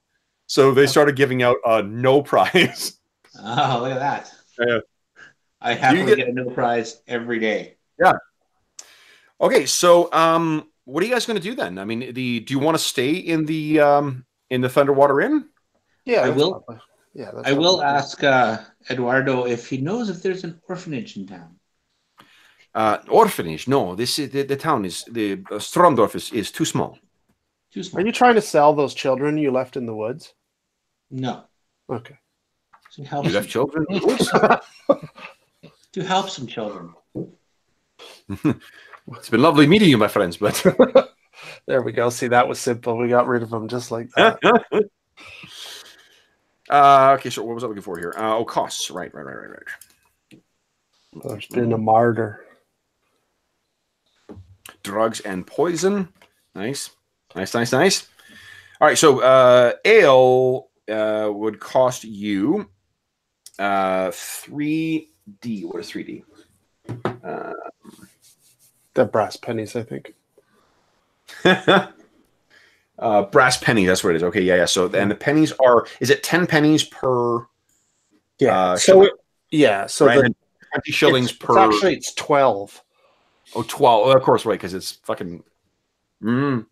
So they started giving out a no prize. Oh, look at that. Yeah. I happily get a no prize every day. Yeah. Okay, so what are you guys going to do then? I mean, do you want to stay in the Thunderwater Inn? Yeah, I will. Lovely. Yeah, I will ask Eduardo if he knows if there's an orphanage in town. Orphanage? No, this is the town is the Stromdorf is too small. Too small. Are you trying to sell those children you left in the woods? No. Okay. To help You left children in the woods? To help some children. It's been lovely meeting you, my friends, but there we go. See, that was simple. We got rid of them just like that. Okay, so what was I looking for here? Costs. Right. There's been a martyr. Drugs and poison. Nice. All right, so ale would cost you 3D. What is 3D? The brass pennies, I think. Brass pennies, that's what it is. Okay, yeah. So, and the pennies is it 10 pennies per? Yeah. So right? 20 shillings per. Actually, it's 12. Oh, 12. Oh, of course, right, because it's fucking. Sure.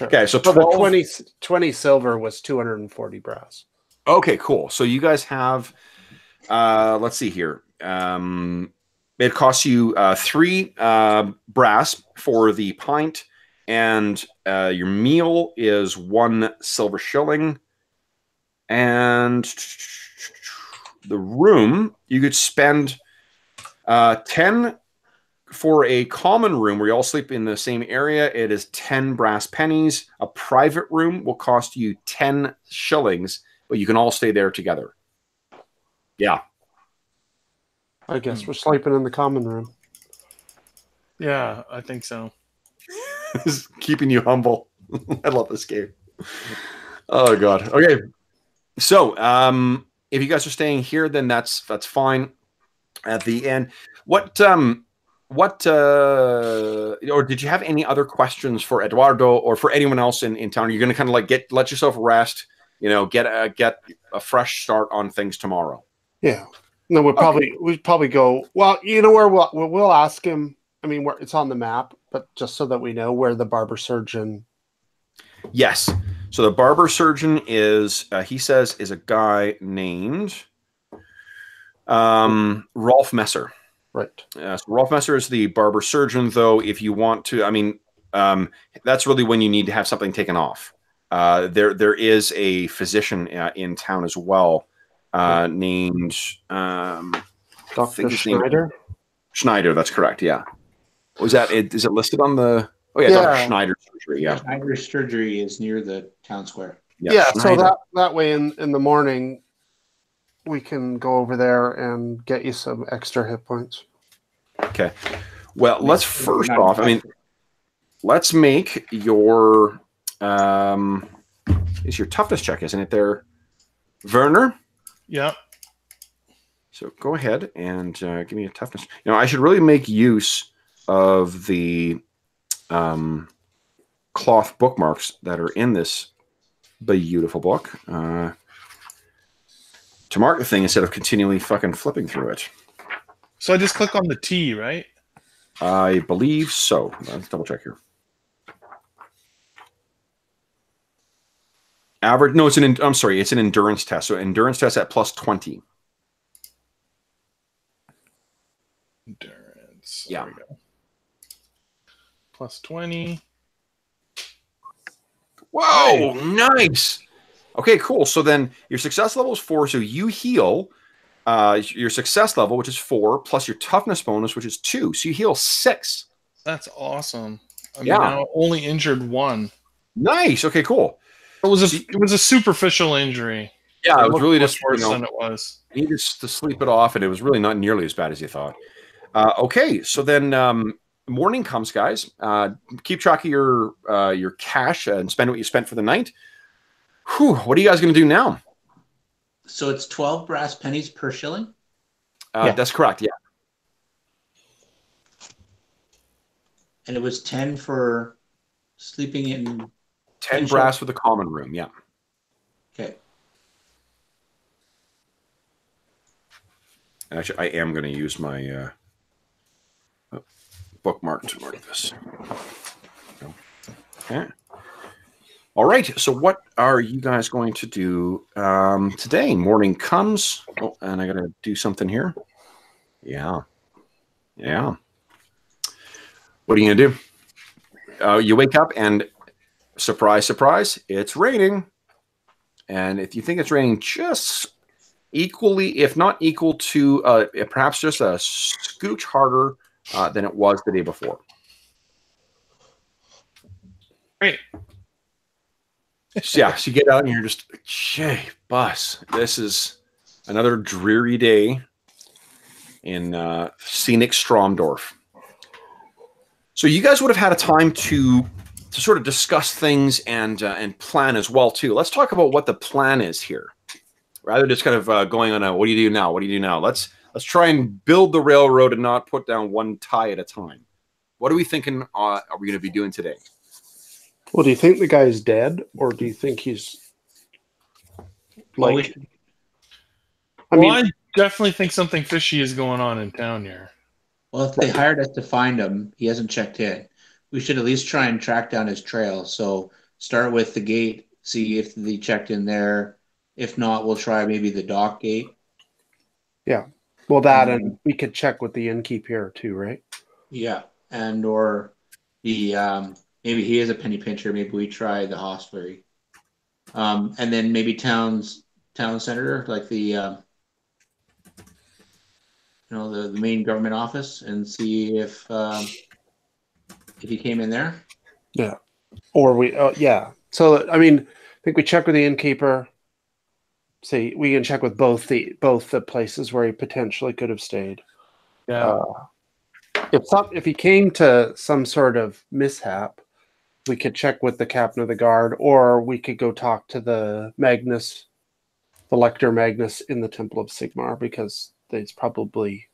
Okay, so 12. 20 silver was 240 brass. Okay, cool. So you guys have, let's see here. It costs you 3 brass for the pint, and your meal is 1 silver shilling. And the room, you could spend 10 for a common room where you all sleep in the same area. It is 10 brass pennies. A private room will cost you 10 shillings, but you can all stay there together. Yeah. I guess we're sleeping in the common room. Yeah, I think so. It's keeping you humble. I love this game. Oh God. Okay. So, if you guys are staying here, then that's fine. At the end, or did you have any other questions for Eduardo or for anyone else in town? You're going to kind of like let yourself rest, get a fresh start on things tomorrow. Yeah. No, we'd probably go. Well, you know where we'll ask him. I mean, it's on the map, but just so that we know where the barber surgeon. Yes. So the barber surgeon is he says is a guy named Rolf Messer. Right. So Rolf Messer is the barber surgeon, though. If you want to, I mean, that's really when you need to have something taken off. There is a physician in town as well, named Dr. Schneider. Schneider, that's correct. Yeah. Was that it? Is it listed on the? Oh yeah, Dr. Schneider surgery. Yeah. Schneider surgery is near the town square. Yeah. So that way in the morning, we can go over there and get you some extra hit points. Okay. Well, let's first off, I mean, let's make your is your toughness check, isn't it there, Werner? Yeah. So go ahead and give me a toughness. You know, I should really make use of the cloth bookmarks that are in this beautiful book to mark the thing instead of continually fucking flipping through it. So I just click on the T, right? I believe so. Let's double check here. Average? No, I'm sorry. It's an endurance test. So endurance test at +20. Endurance. Yeah. There we go. +20. Whoa, nice. Okay, cool. So then your success level is 4. So you heal your success level, which is 4, plus your toughness bonus, which is 2. So you heal 6. That's awesome. I'm Yeah. now only injured 1. Nice. Okay, cool. It was a superficial injury. Yeah, it was really just worse than it was. You needed to sleep it off, and it was really not nearly as bad as you thought. Okay, so then morning comes, guys. Keep track of your cash and spend what you spent for the night. Whew, what are you guys going to do now? So it's 12 brass pennies per shilling? Yeah. That's correct, yeah. And it was 10 for sleeping in... 10 brass for the common room, yeah. Okay. Actually, I am going to use my bookmark to mark this. Okay. All right. So what are you guys going to do today? Morning comes. Oh, and I got to do something here. Yeah. Yeah. What are you going to do? You wake up and surprise, surprise, it's raining. And if you think it's raining just equally, if not equal to perhaps just a scooch harder than it was the day before. Great. So, yeah, so you get out and you're just, Jay, bus, this is another dreary day in scenic Stromdorf. So you guys would have had a time to sort of discuss things and plan as well too. Let's talk about what the plan is here, rather than just kind of going on a what do you do now? What do you do now? Let's try and build the railroad and not put down one tie at a time. What are we thinking? Are we going to be doing today? Well, do you think the guy's dead, or do you think he's like? I definitely think something fishy is going on in town here. Well, if they hired us to find him, he hasn't checked in. We should at least try and track down his trail. So start with the gate, see if they checked in there. If not, we'll try maybe the dock gate. Yeah. Well, that and we could check with the innkeep here too, right? Yeah. And or the maybe he is a penny pincher. Maybe we try the hostelry. And then maybe town center, like the the main government office, and see if he came in there. Yeah. Or we yeah. So I mean, I think we check with the innkeeper. See, we can check with both the places where he potentially could have stayed. Yeah. If he came to some sort of mishap, we could check with the captain of the guard, or we could go talk to the Lector Magnus in the Temple of Sigmar, because he's probably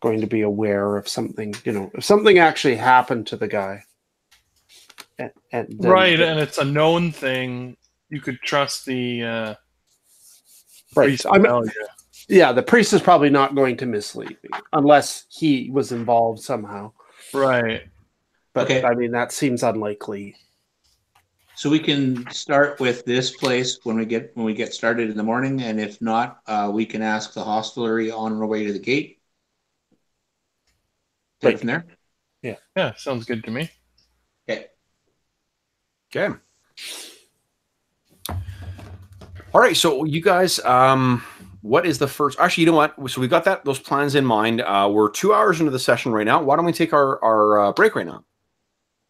going to be aware of something, if something actually happened to the guy. And it's a known thing. You could trust the right. Yeah, the priest is probably not going to mislead me unless he was involved somehow. Right. But okay. I mean, that seems unlikely. So we can start with this place when we get started in the morning, and if not, we can ask the hostelry on our way to the gate. Take it from there. Yeah. Yeah, sounds good to me. Okay. Okay. All right, so you guys, what is the first? Actually, you know what? So we've got those plans in mind. We're 2 hours into the session right now. Why don't we take our break right now?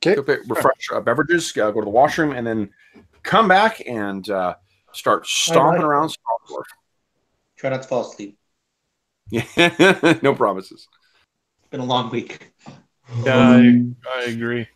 Okay. Refresh beverages, go to the washroom, and then come back and start stomping around Stromdorf. Try not to fall asleep. Yeah, no promises. It's been a long week. Yeah, I agree.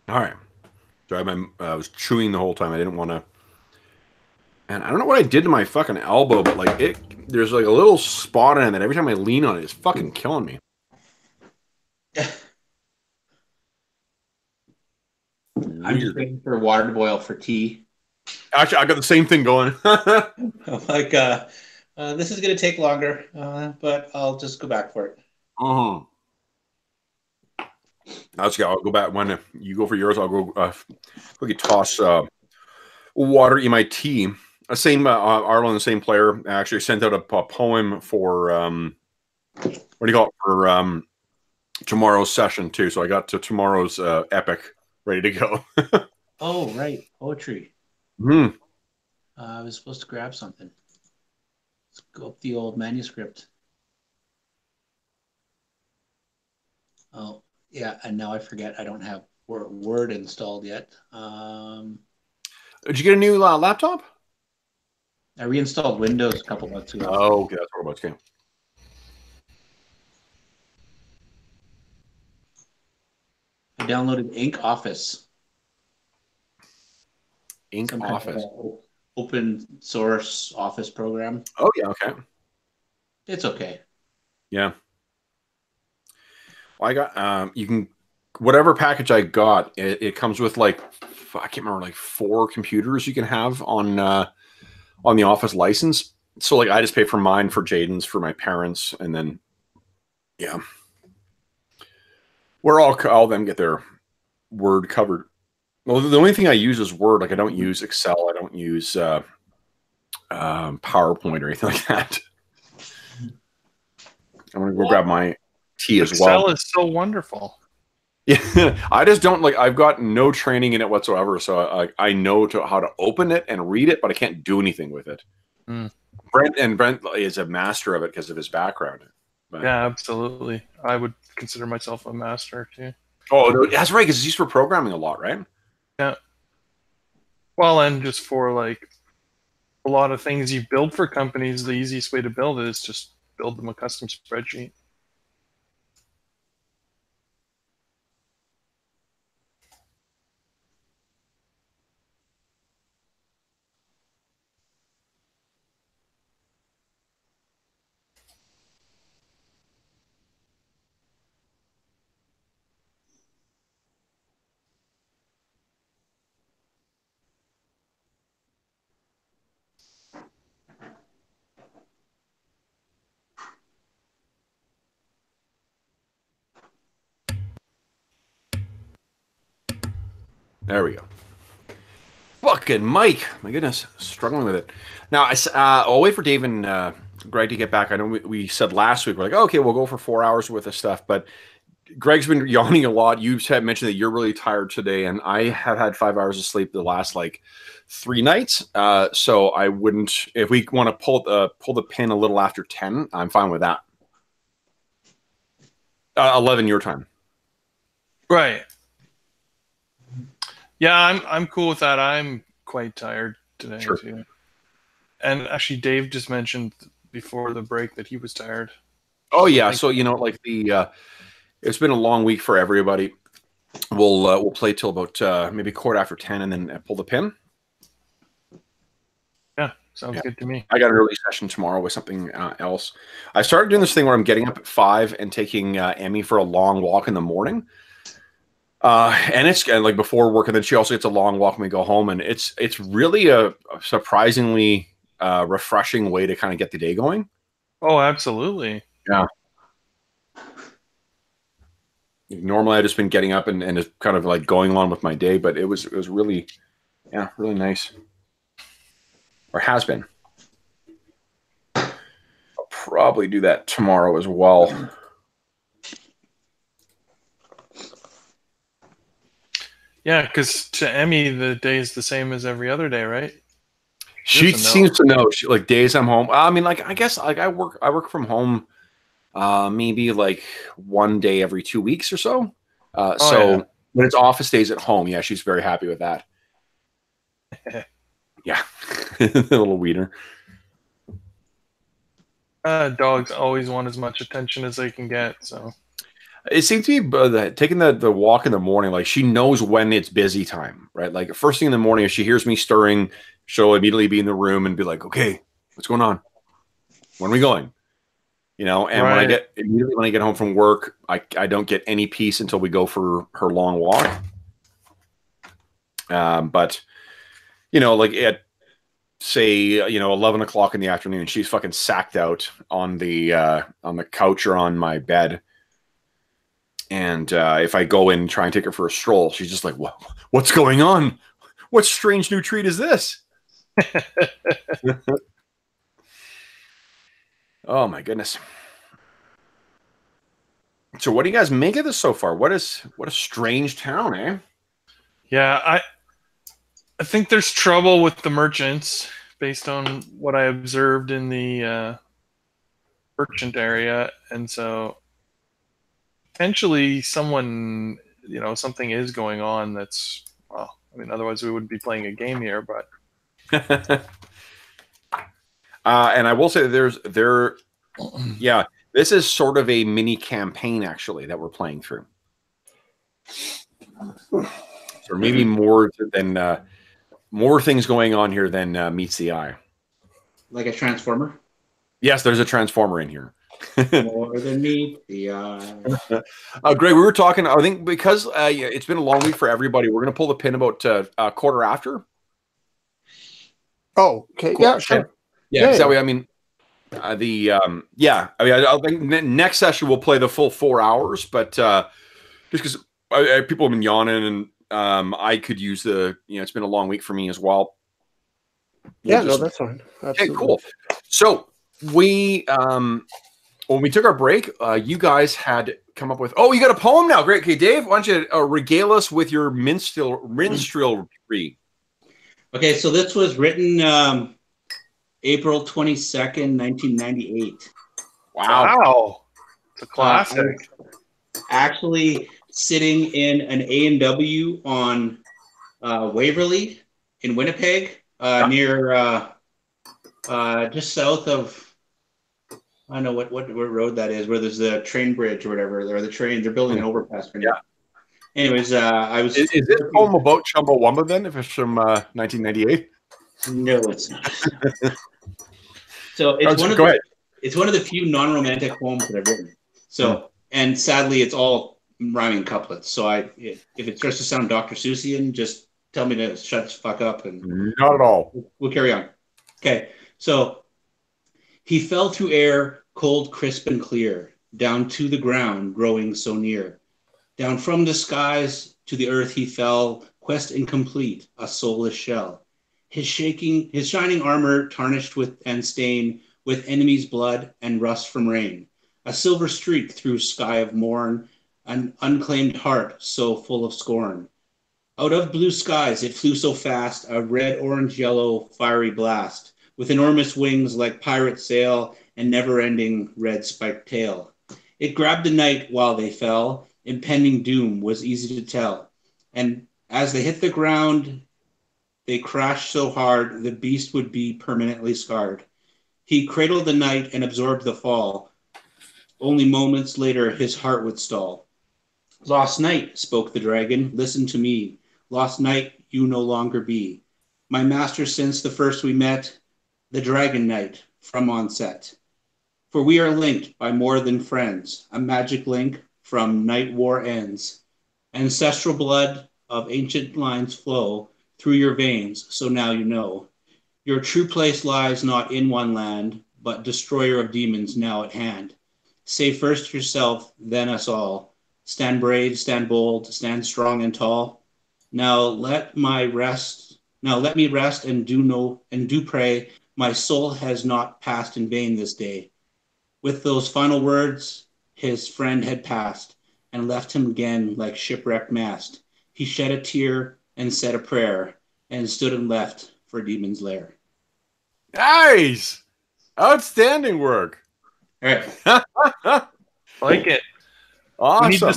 All right. So I was chewing the whole time. I didn't want to. And I don't know what I did to my fucking elbow, but like there's like a little spot in it that every time I lean on it, it's fucking killing me. I'm just waiting for water to boil for tea. Actually, I got the same thing going. I'm like, this is going to take longer, but I'll just go back for it. Let's go. I'll go back when you go for yours. I'll go. We could toss water in my tea. Same Arlen, the same player, actually sent out a poem for what do you call it, for tomorrow's session too. So I got to tomorrow's epic ready to go. Oh, right, poetry. Mm. I was supposed to grab something. Let's go up the old manuscript. Oh, yeah, and now I forget. I don't have Word installed yet. Did you get a new laptop? I reinstalled Windows a couple months ago. Oh, okay, that's what about game. I downloaded Ink Office. Ink Office. Open source office program. Oh yeah, okay. It's okay. Yeah. Well, I got you can whatever package I got, it comes with like I can't remember, like 4 computers you can have on the Office license. So like I just pay for mine, for Jaden's, for my parents, and then yeah, we're all them get their Word covered. Well, the only thing I use is Word. Like I don't use Excel. I don't use PowerPoint or anything like that. I'm gonna go grab my tea as well. Excel is so wonderful. Yeah, I just don't like. I've got no training in it whatsoever, so I know how to open it and read it, but I can't do anything with it. Mm. Brent is a master of it because of his background. But, yeah, absolutely. I would consider myself a master too. Oh, no, that's right, because he's used for programming a lot, right? Yeah. Well, and just for like a lot of things you build for companies, the easiest way to build it is just build them a custom spreadsheet. There we go. Fucking Mike, my goodness, struggling with it. Now I'll wait for Dave and Greg to get back. I know we said last week we're like, oh, okay, we'll go for 4 hours worth of stuff, but Greg's been yawning a lot. You had mentioned that you're really tired today, and I have had 5 hours of sleep the last like 3 nights. So I wouldn't, if we want to pull the pin a little after 10, I'm fine with that. 11 your time. Right. Yeah, I'm cool with that. I'm quite tired today too. And actually, Dave just mentioned before the break that he was tired. Oh yeah, so you know, like it's been a long week for everybody. We'll play till about maybe 10:15 and then pull the pin. Yeah, sounds good to me. I got an early session tomorrow with something else. I started doing this thing where I'm getting up at 5 and taking Emmy for a long walk in the morning. And it's like before work, and then she also gets a long walk when we go home, and it's really a surprisingly refreshing way to kind of get the day going. Oh, absolutely. Yeah. Normally, I've just been getting up and just kind of like going on with my day, but it was really, yeah, really nice. Or has been. I'll probably do that tomorrow as well. Yeah, because to Emmy, the day is the same as every other day, right? She seems to know. She, like days I'm home. I mean, like I guess like I work from home, maybe like 1 day every 2 weeks or so. So when it's office days at home, yeah, she's very happy with that. Yeah, a little wiener. Dogs always want as much attention as they can get. So It seems to be taking the walk in the morning. Like she knows when it's busy time, right? Like first thing in the morning, if she hears me stirring, she'll immediately be in the room and be like, "Okay, what's going on? When are we going?" You know. And when I get home from work, I don't get any peace until we go for her long walk. But you know, like at say 11 o'clock in the afternoon, she's fucking sacked out on the couch or on my bed. And if I go in and try and take her for a stroll, she's just like, "What's going on? What strange new treat is this?" Oh my goodness. So what do you guys make of this so far? What a strange town, eh? Yeah, I think there's trouble with the merchants based on what I observed in the merchant area, and so potentially someone, something is going on that's, well, I mean, otherwise we wouldn't be playing a game here, but. And I will say this is sort of a mini campaign actually that we're playing through. So maybe more things going on here than meets the eye. Like a transformer? Yes, there's a transformer in here. More than meets the eye. Greg, we were talking, I think because it's been a long week for everybody, we're going to pull the pin about a quarter after. Oh, okay. Yeah, sure. Yeah, that way, I mean, I think next session we'll play the full 4 hours, but just because people have been yawning and I could use it's been a long week for me as well. No, that's fine. Absolutely. Okay, cool. So we, when we took our break, you guys had come up with, you got a poem now. Great. Okay, Dave, why don't you regale us with your minstrelry? Okay, so this was written April 22nd, 1998. Wow. It's a classic. Actually sitting in an A&W on Waverly in Winnipeg, near just south of, I don't know what road that is, where there's the train bridge or whatever, or they're building an overpass right now. Anyways, I was. Is this poem about Chumbawamba then? If it's from 1998? No, it's not. So it's it's one of the few non-romantic poems that I've written. So and sadly, it's all rhyming couplets. So if it starts to sound Dr. Seussian, just tell me to shut the fuck up and not at all. We'll carry on. Okay, so he fell through air, cold, crisp, and clear, down to the ground, growing so near. Down from the skies to the earth he fell, quest incomplete, a soulless shell. His shining armor tarnished with and stained with enemy's blood and rust from rain. A silver streak through sky of morn, an unclaimed heart so full of scorn. Out of blue skies it flew so fast, a red, orange, yellow, fiery blast, with enormous wings like pirate sail and never-ending red spiked tail. It grabbed the night while they fell. Impending doom was easy to tell. And as they hit the ground, they crashed so hard, the beast would be permanently scarred. He cradled the night and absorbed the fall. Only moments later, his heart would stall. Lost night, spoke the dragon, listen to me. Lost night, you no longer be. My master since the first we met, the dragon knight from onset. For we are linked by more than friends, a magic link from night war ends. Ancestral blood of ancient lines flow through your veins, so now you know. Your true place lies not in one land, but destroyer of demons now at hand. Save first yourself, then us all. Stand brave, stand bold, stand strong and tall. Now let me rest and do pray. My soul has not passed in vain this day. With those final words, his friend had passed and left him again like shipwrecked mast. He shed a tear and said a prayer and stood and left for Demon's Lair. Nice! Outstanding work. All right. Like it. Awesome.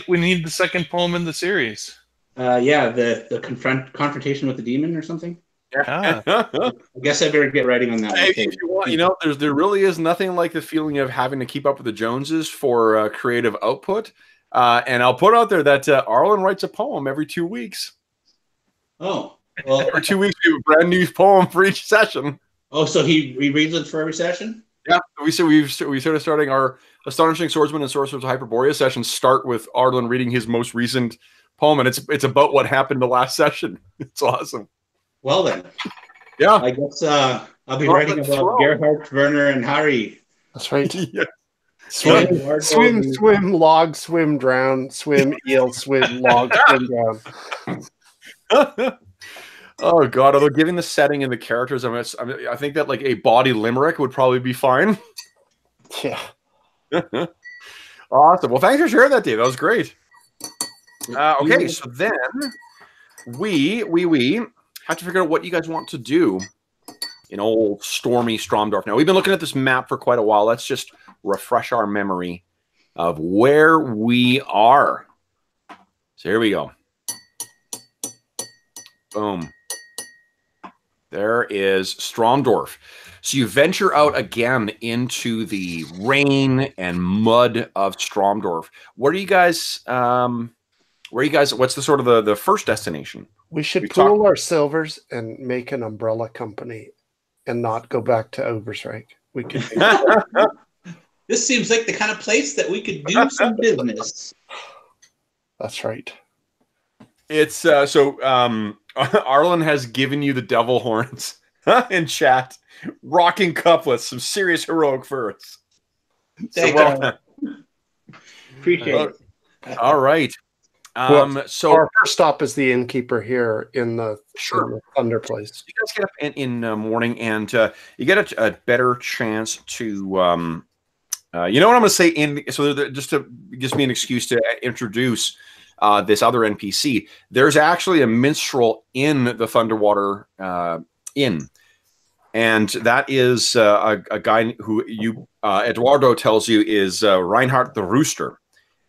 We need the second poem in the series. The confrontation with the demon or something. Yeah. I guess I better get writing on that. Hey, if you want, there really is nothing like the feeling of having to keep up with the Joneses for creative output. And I'll put out there that Arlen writes a poem every 2 weeks. Oh, well. Every 2 weeks, we have a brand new poem for each session. Oh, so he reads it for every session? Yeah, we started starting our Astonishing Swordsman and Sorcerers of Hyperborea sessions start with Arlen reading his most recent poem, and it's about what happened the last session. It's awesome. Well then, yeah, I guess I'll be writing about Gerhardt, Werner, and Harry. That's right. Yeah. Swim, log, swim, drown, swim, eel, swim, log, swim, drown. Oh God! Although given the setting and the characters, I think that like a body limerick would probably be fine. Yeah. Awesome. Well, thanks for sharing that, Dave. That was great. Okay, so then we have to figure out what you guys want to do in old stormy Stromdorf. Now, we've been looking at this map for quite a while. Let's just refresh our memory of where we are. So here we go. Boom. There is Stromdorf. So you venture out again into the rain and mud of Stromdorf. Where are you guys? What's the sort of the first destination? We should pool our silvers and make an umbrella company and not go back to Obert Rig. We could. This seems like the kind of place that we could do some business. That's right. It's Arlen has given you the devil horns in chat. Rocking couplets, some serious heroic verse. Appreciate it. All right. So our first stop is the innkeeper here in the Thunder place. You guys get up in the morning, and you get a better chance to, you know what I'm going to say? Just to gives me an excuse to introduce this other NPC. There's actually a minstrel in the Thunderwater Inn. And that is a guy who Eduardo tells you is Reinhardt the Rooster.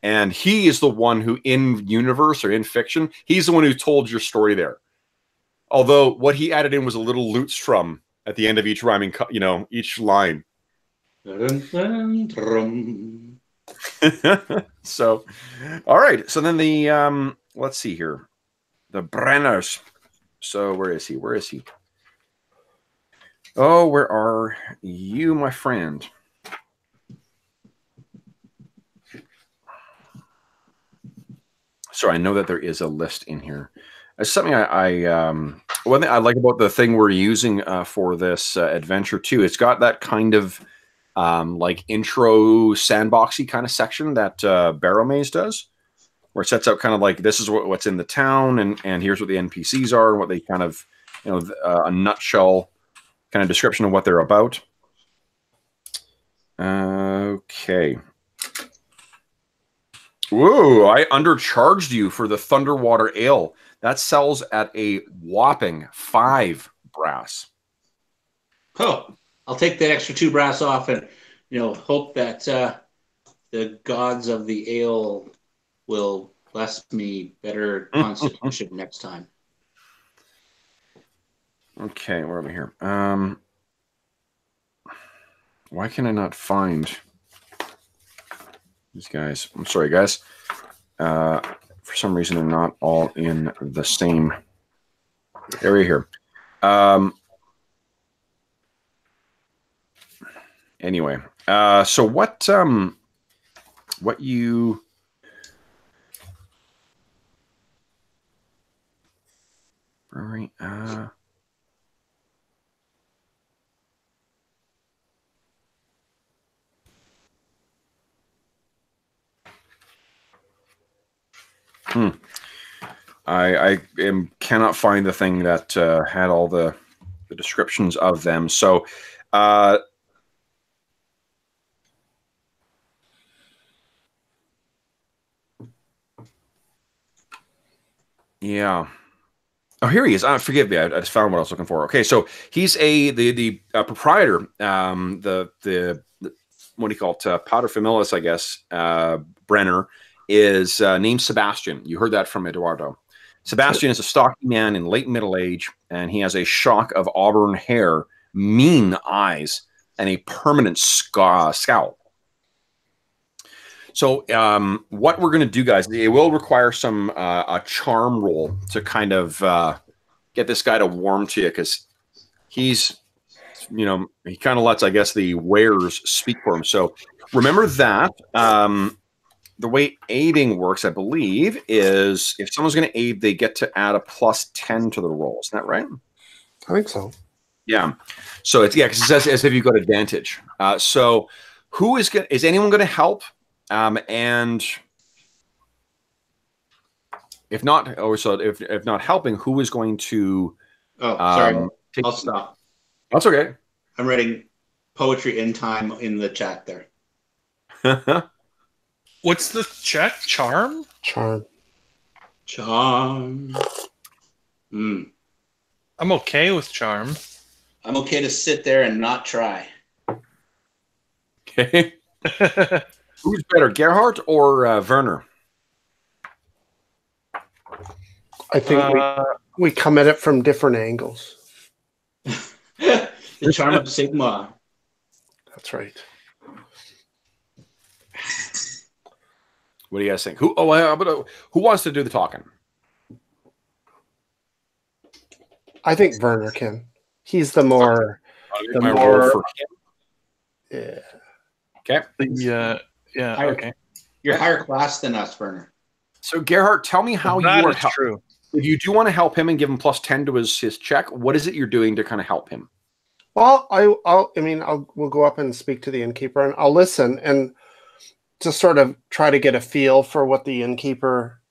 And he is the one who, in universe or in fiction, he's the one who told your story there. Although what he added in was a little lute strum at the end of each rhyming, each line. So, all right. So then the, let's see here. The Brenners. So where is he? Where is he? Oh, where are you, my friend? Sorry, I know that there is a list in here. It's something one thing I like about the thing we're using for this adventure too. It's got that kind of like intro sandboxy kind of section that Barrow Maze does, where it sets out kind of like this is what's in the town, and here's what the NPCs are, and what they kind of, a nutshell kind of description of what they're about. Okay. Whoa, I undercharged you for the Thunderwater Ale. That sells at a whopping 5 brass. Oh, I'll take that extra 2 brass off and, hope that the gods of the ale will bless me better constitution next time. Okay, where are we here? Why can I not find these guys? I'm sorry, guys. For some reason, they're not all in the same area here. Anyway, so what you... All right, I cannot find the thing that had all the descriptions of them. So, yeah. Oh, here he is. Forgive me. I just found what I was looking for. Okay, so he's the proprietor. The what do you call it? Powder Familis, I guess. Brenner is named Sebastian. You heard that from Eduardo. Sebastian is a stocky man in late middle age, and he has a shock of auburn hair, mean eyes, and a permanent scowl. So what we're going to do, guys, it will require some a charm roll to kind of get this guy to warm to you, because he's, you know, he kind of lets, I guess, the wares speak for him. So remember that the way aiding works, I believe, is if someone's going to aid, they get to add a +10 to the roll. Isn't that right? I think so. Yeah. So it's, because it says as if you've got advantage. So who is going? Is anyone going to help? And if not, if not helping, who is going to? Oh, sorry. I'll stop. That's okay. I'm writing poetry in time in the chat there. What's the check? Charm? Charm. I'm okay with charm. I'm okay to sit there and not try. Okay. Who's better, Gerhardt or Werner? I think we come at it from different angles. The charm of Sigma. That's right. What do you guys think? Who wants to do the talking? I think Werner can. He's the more. Yeah. Okay. Yeah. Okay. You're higher class than us, Werner. So Gerhardt, tell me how you are helping. True. If you do want to help him and give him +10 to his check, what is it you're doing to kind of help him? Well, we'll go up and speak to the innkeeper, and I'll listen and just sort of try to get a feel for what the innkeeper,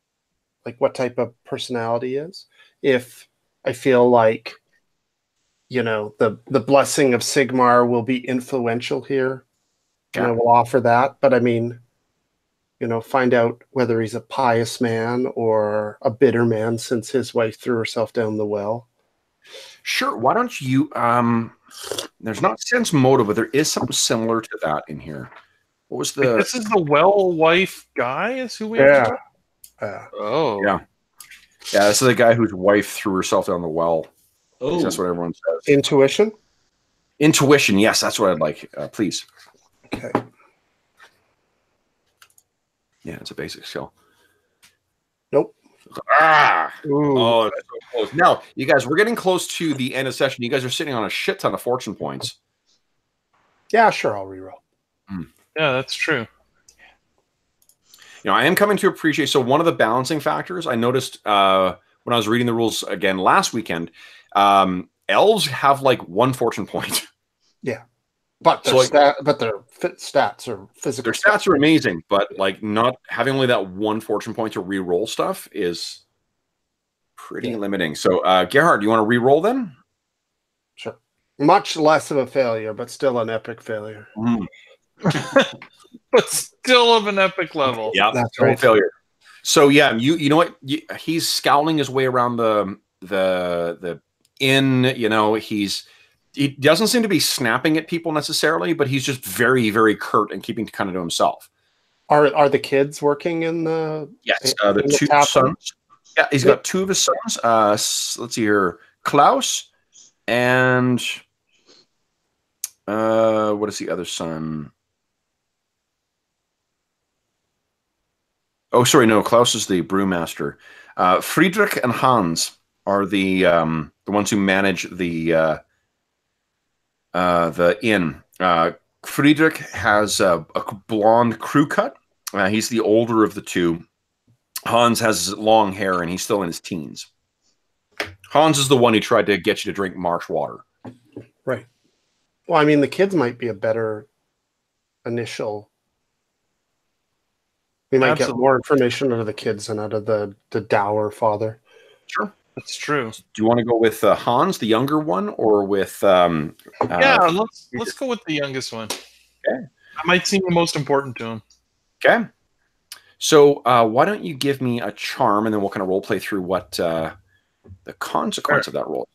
like what type of personality is. If I feel like, you know, the blessing of Sigmar will be influential here, and I will offer that. But I mean, you know, find out whether he's a pious man or a bitter man since his wife threw herself down the well. Sure. Why don't you? There's not sense motive, but there is something similar to that in here. What was the? This is the well wife guy. Is who we have to talk? Oh. Yeah. Yeah. This is the guy whose wife threw herself down the well. Oh. That's what everyone says. Intuition. Intuition. Yes, that's what I'd like. Please. Okay. Yeah, it's a basic skill. Nope. Ooh. Oh, that's so close. Now, you guys, we're getting close to the end of the session. You guys are sitting on a shit ton of fortune points. Yeah, sure. I'll reroll. Yeah, that's true. You know, I am coming to appreciate. So one of the balancing factors I noticed when I was reading the rules again last weekend, elves have like 1 fortune point. Yeah. But their stats are physical. Their stats are amazing, but like not having only that 1 fortune point to re-roll stuff is pretty limiting. So, Gerhard, do you want to re-roll then? Sure. Much less of a failure, but still an epic failure. But still of an epic level. Yeah, that's right. Failure. So yeah, you know what? He's scowling his way around the inn. You know, he doesn't seem to be snapping at people necessarily, but he's just very, very curt and keeping kind of to himself. Are the kids working in the? Yes, the 2 sons. Yeah, he's got 2 of his sons. Let's see here, Klaus and what is the other son? Oh, sorry, no, Klaus is the brewmaster. Friedrich and Hans are the ones who manage the inn. Friedrich has a blonde crew cut. He's the older of the 2. Hans has long hair, and he's still in his teens. Hans is the one who tried to get you to drink marsh water. Right. Well, I mean, the kids might be a better initial. We might get more information out of the kids than out of the dour father. Sure. That's true. Do you want to go with Hans, the younger one, or with? Yeah, let's go with the youngest one. Okay, that might seem the most important to him. Okay, so why don't you give me a charm, and then we'll kind of role play through what the consequence of that roll.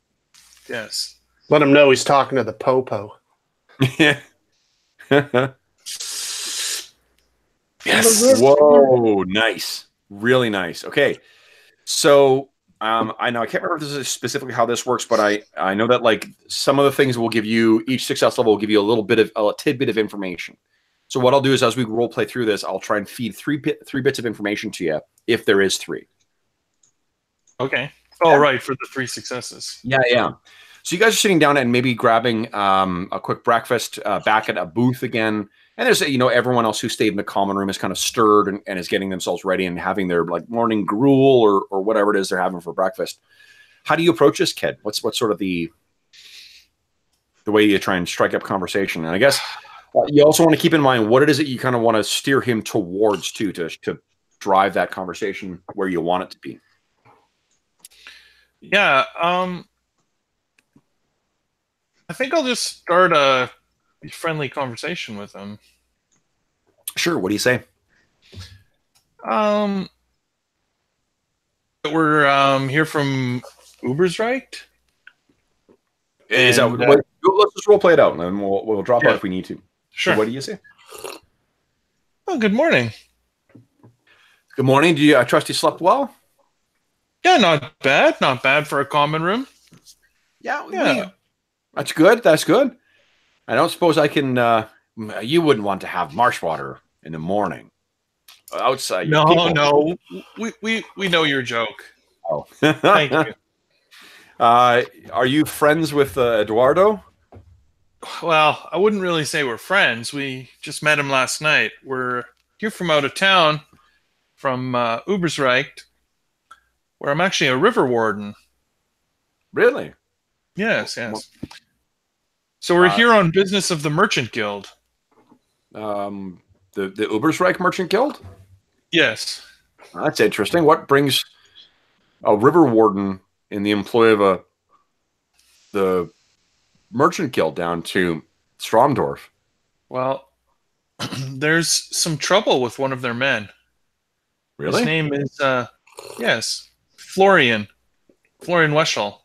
Yes. Let him know he's talking to the popo. Yeah. Yes. Whoa, nice. Really nice. Okay, so. I know I can't remember if this is specifically how this works, but I know that like some of the things will give you each success level will give you a little bit of a tidbit of information. So what I'll do is, as we role play through this, I'll try and feed three bits of information to you, if there is 3. Okay. Oh, right, for the 3 successes. Yeah. So you guys are sitting down and maybe grabbing a quick breakfast back at a booth again. And there's, everyone else who stayed in the common room is kind of stirred and is getting themselves ready and having their like morning gruel or whatever it is they're having for breakfast. How do you approach this kid? What's sort of the way you try and strike up conversation? And I guess you also want to keep in mind what it is that you kind of want to steer him towards to drive that conversation where you want it to be. Yeah, I think I'll just start a friendly conversation with him. Sure. What do you say? We're here from Obert Rig. Is that let's just role play it out, and then we'll drop out if we need to. Sure. So what do you say? Oh, good morning. Good morning. Do you? I trust you slept well. Yeah, not bad. Not bad for a common room. Yeah. That's good. That's good. I don't suppose I can. You wouldn't want to have marsh water in the morning outside. No. We know your joke. Oh, thank you. Are you friends with Eduardo? Well, I wouldn't really say we're friends. We just met him last night. We're here from out of town, from Obert Rig, where I'm actually a river warden. Really? Yes. So we're here on business of the Merchant Guild. The Obert Rig Merchant Guild? Yes. That's interesting. What brings a river warden in the employ of the Merchant Guild down to Stromdorf? Well, there's some trouble with one of their men. Really? His name is, Florian Weschel.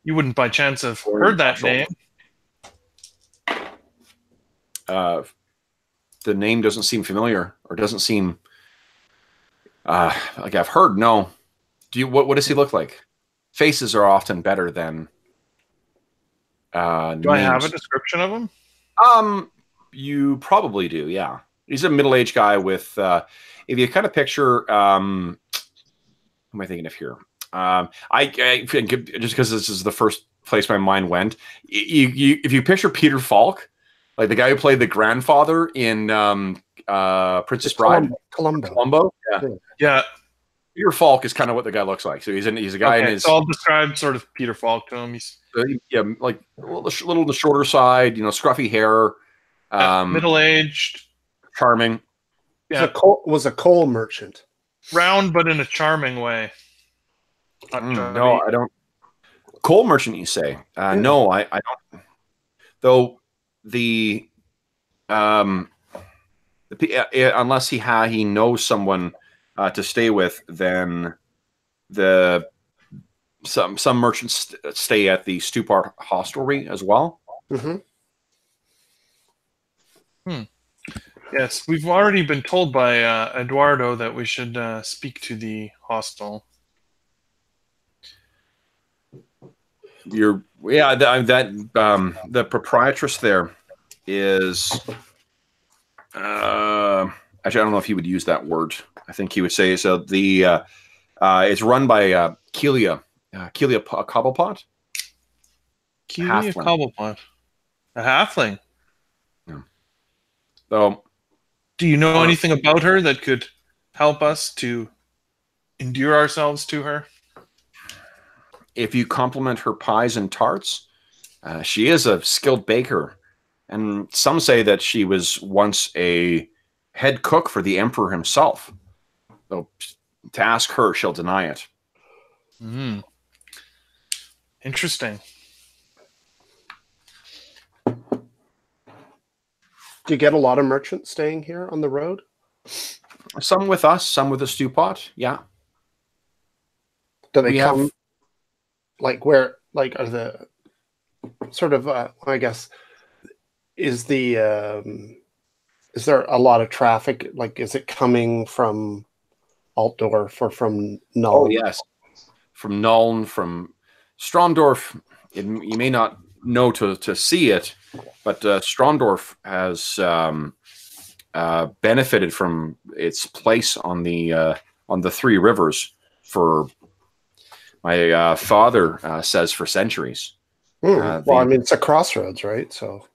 You wouldn't by chance have heard that name. The name doesn't seem familiar, or doesn't seem like I've heard. No. What does he look like? Faces are often better than Do names. I have a description of him? You probably do, yeah. He's a middle-aged guy with if you kind of picture who am I thinking of here? I just because this is the first place my mind went. If you picture Peter Falk, like the guy who played the grandfather in Princess Bride, Columbo. Yeah. Peter Falk is kind of what the guy looks like. So he's a guy in his. So I'll describe sort of Peter Falk to him. He's like a little on the shorter side, scruffy hair, middle-aged, charming. Yeah, was a coal merchant. Round, but in a charming way. No, I don't. Coal merchant, you say? No, I don't. Though unless he knows someone to stay with, then some merchants stay at the Stupart hostelry as well. Mm-hmm. Yes, we've already been told by Eduardo that we should speak to the hostel. The proprietress there is actually, I don't know if he would use that word. I think he would say so. The it's run by Kelia Cobblepot. Kelia Cobblepot, a halfling. Yeah. So, do you know anything about her that could help us to endear ourselves to her? If you compliment her pies and tarts, she is a skilled baker, and some say that she was once a head cook for the emperor himself. Though to ask her, she'll deny it. Interesting. Do you get a lot of merchants staying here on the road? Some with us, some with the Stewpot. Yeah. Do they come? Like where? Like are the sort of? I guess is the is there a lot of traffic? Like, is it coming from Altdorf or from Nuln? Oh yes, from Nuln, from Stromdorf. You may not know to see it, but Stromdorf has benefited from its place on the Three Rivers for, my father says, for centuries. Well, I mean, it's a crossroads, right? So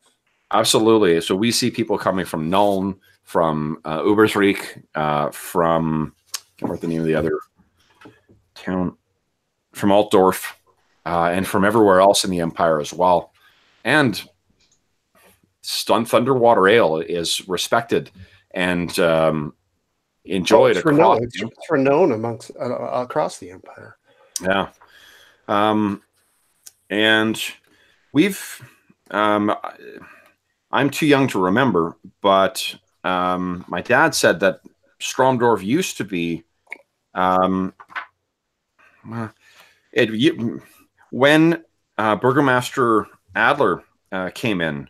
absolutely. So we see people coming from Nuln, from Obert Rig, from, I can't remember the name of the other town, from Altdorf, and from everywhere else in the Empire as well. And Thunderwater Ale is respected and enjoyed across. It's renowned amongst across the Empire. Yeah, and we've. I'm too young to remember, but my dad said that Stromdorf used to be. When Burgomaster Adler came in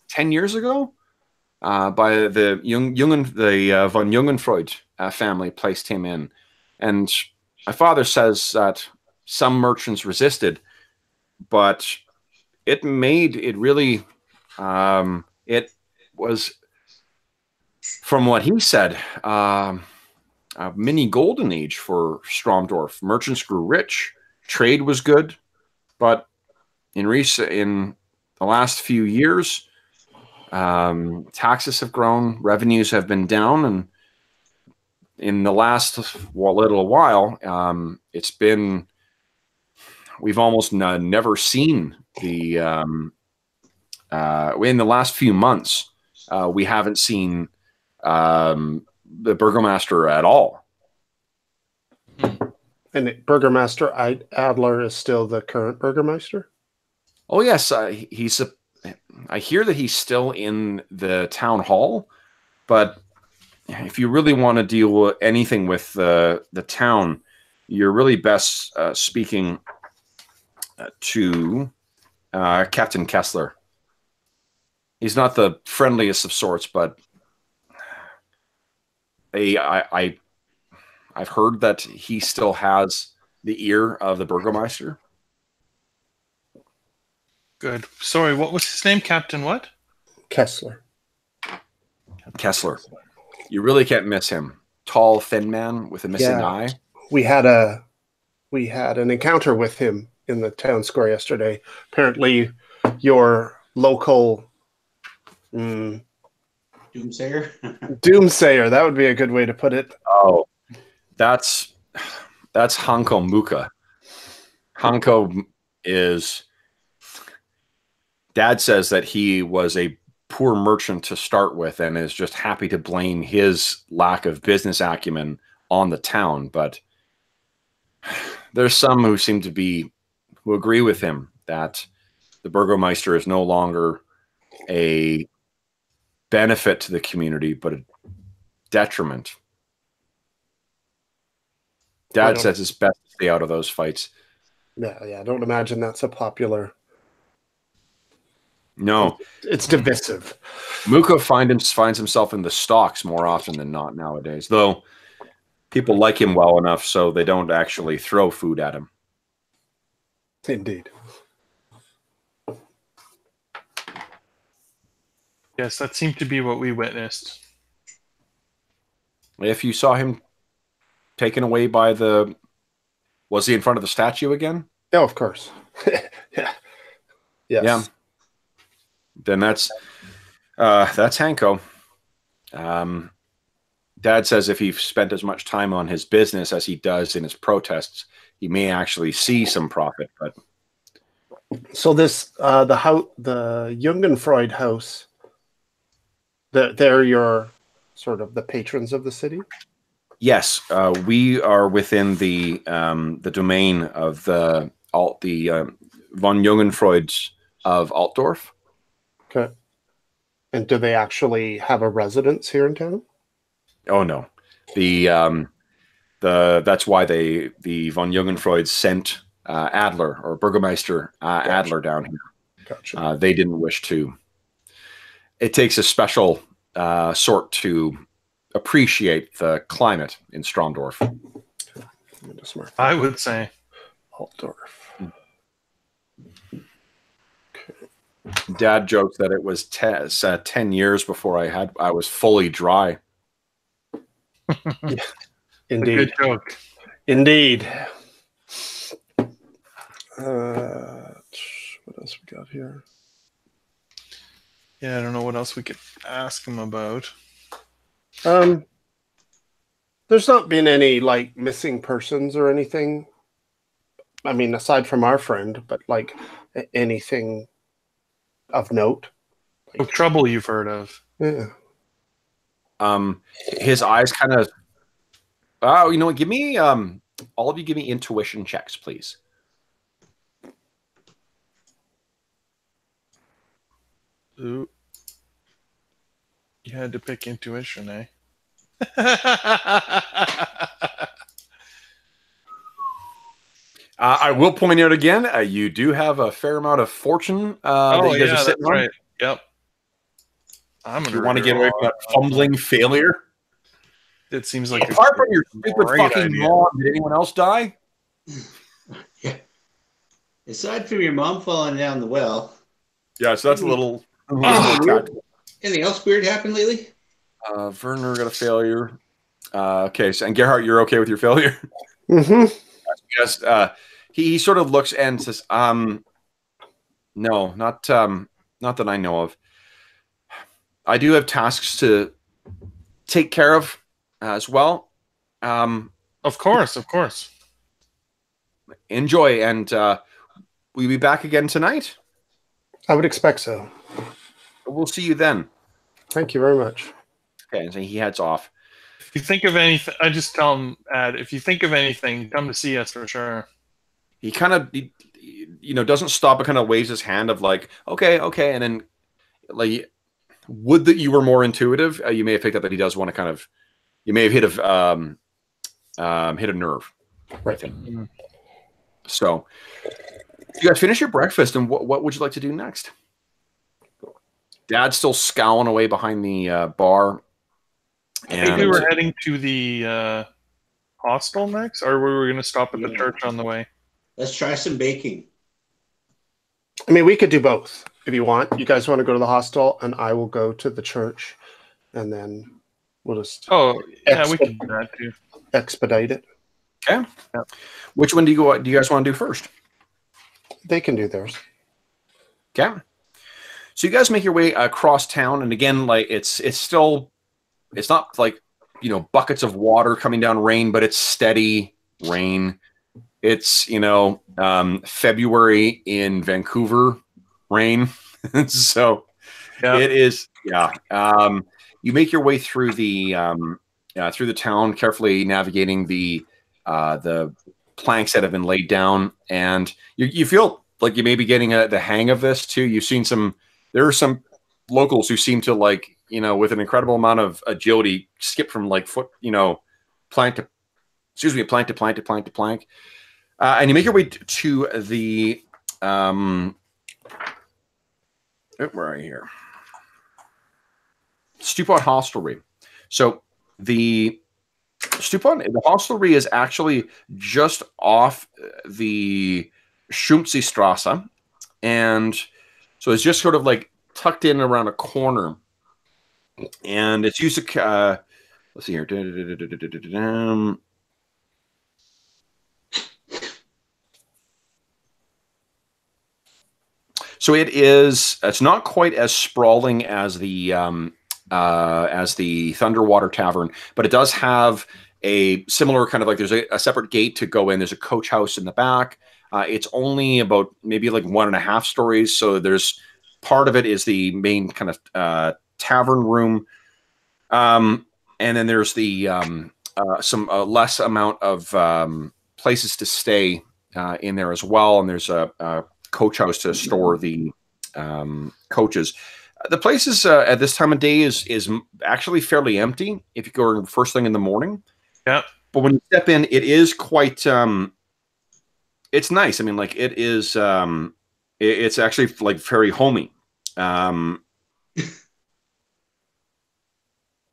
10 years ago, by the von Jungenfreud family placed him in, and my father says that some merchants resisted, but it made it really. It was, from what he said, a mini golden age for Stromdorf. Merchants grew rich, trade was good, but in the last few years, taxes have grown, revenues have been down, and in the last little while, it's been, we've almost never seen the in the last few months, we haven't seen the Burgomaster at all. And Burgomaster Adler is still the current Burgomaster? Oh yes, he's I hear that he's still in the town hall, but if you really want to deal with anything with the town, you're really best speaking to Captain Kessler. He's not the friendliest of sorts, but I've heard that he still has the ear of the Burgomaster. Good. Sorry, what was his name? Captain what? Kessler. Kessler. You really can't miss him. Tall, thin man with a missing eye. We had an encounter with him in the town square yesterday. Apparently, your local Doomsayer. Doomsayer. That would be a good way to put it. Oh, that's Hanko Muka. Hanko is. Dad says that he was a poor merchant to start with and is just happy to blame his lack of business acumen on the town. But there's some who who agree with him that the Burgomeister is no longer a benefit to the community, but a detriment. Dad says it's best to stay out of those fights. Yeah, I don't imagine that's a popular. No, it's divisive. Muka finds himself in the stocks more often than not nowadays, though people like him well enough so they don't actually throw food at him. Indeed. Yes, that seemed to be what we witnessed. If you saw him taken away by was he in front of the statue again? Oh, of course. Yeah. Yes. Yeah. Then that's Hanko. Dad says if he spent as much time on his business as he does in his protests, he may actually see some profit. But so this the Jungenfreud house, they're your sort of the patrons of the city. Yes, we are within the domain of the von Jungenfreuds of Altdorf. Okay. And do they actually have a residence here in town? Oh no, that's why the von Jungenfreuds sent Adler or Burgomeister Adler down here. Gotcha. They didn't wish to. It takes a special sort to appreciate the climate in Stromdorf. I would say Altdorf. Dad joked that it was 10 years before I was fully dry. Indeed. A good joke. Indeed. What else we got here? Yeah, I don't know what else we could ask him about. There's not been any like missing persons or anything. I mean, aside from our friend, but like anything of note. No trouble you've heard of. Yeah. His eyes kind of. Oh, you know what? Give me all of you. Give me intuition checks, please. Ooh. You had to pick intuition, eh? I will point out again, you do have a fair amount of fortune that you guys are sitting on. Right. Yep. You want to get away from that fumbling failure? It seems like apart from your stupid fucking mom, did anyone else die? Yeah. Aside from your mom falling down the well. Yeah, so that's a little. Anything else weird happened lately? Werner got a failure. Okay, so and Gerhardt, you're okay with your failure? Mm-hmm. Yes. He sort of looks and says, "No, not that I know of. I do have tasks to take care of as well. Of course. Enjoy, and will you be back again tonight? I would expect so. We'll see you then. Thank you very much." Okay, and so he heads off. If you think of anything, I just tell him, if you think of anything, come to see us for sure. He kind of, doesn't stop, but kind of waves his hand of like, okay, and then like, would that you were more intuitive? You may have picked up that he does want to kind of, you may have hit a nerve, right? Mm-hmm. So, you guys finish your breakfast, and what would you like to do next? Dad's still scowling away behind the bar. I think we were heading to the hostel next, or were we going to stop at the church on the way? Let's try some baking. I mean, we could do both if you want. You guys want to go to the hostel, and I will go to the church, and then we'll just. Oh, yeah, we can do that too. Expedite it. Okay. Yeah. Which one do you guys want to do first? They can do theirs. Okay. So you guys make your way across town, and again, like it's not like buckets of water coming down rain, but it's steady rain. It's February in Vancouver rain, so it is. Yeah. You make your way through the town, carefully navigating the planks that have been laid down, and you feel like you may be getting the hang of this too. You've seen there are some locals who seem to with an incredible amount of agility skip from plank to plank to plank to plank to plank. And you make your way to the where are you here? Stupot Hostelry. So the hostelry is actually just off the Schumtzi-Strasse, and so it's just sort of like tucked in around a corner, and it's used to let's see here. So it's not quite as sprawling as the Thunderwater Tavern, but it does have a similar kind of like there's a separate gate to go in. There's a coach house in the back. It's only about maybe like 1.5 stories. So there's part of it is the main kind of tavern room. And then there's the some less amount of places to stay in there as well. And there's a coach house to store the coaches. The place is at this time of day is actually fairly empty if you go first thing in the morning. Yeah. But when you step in, it is quite it's nice. I mean, like it is it's actually like very homey. And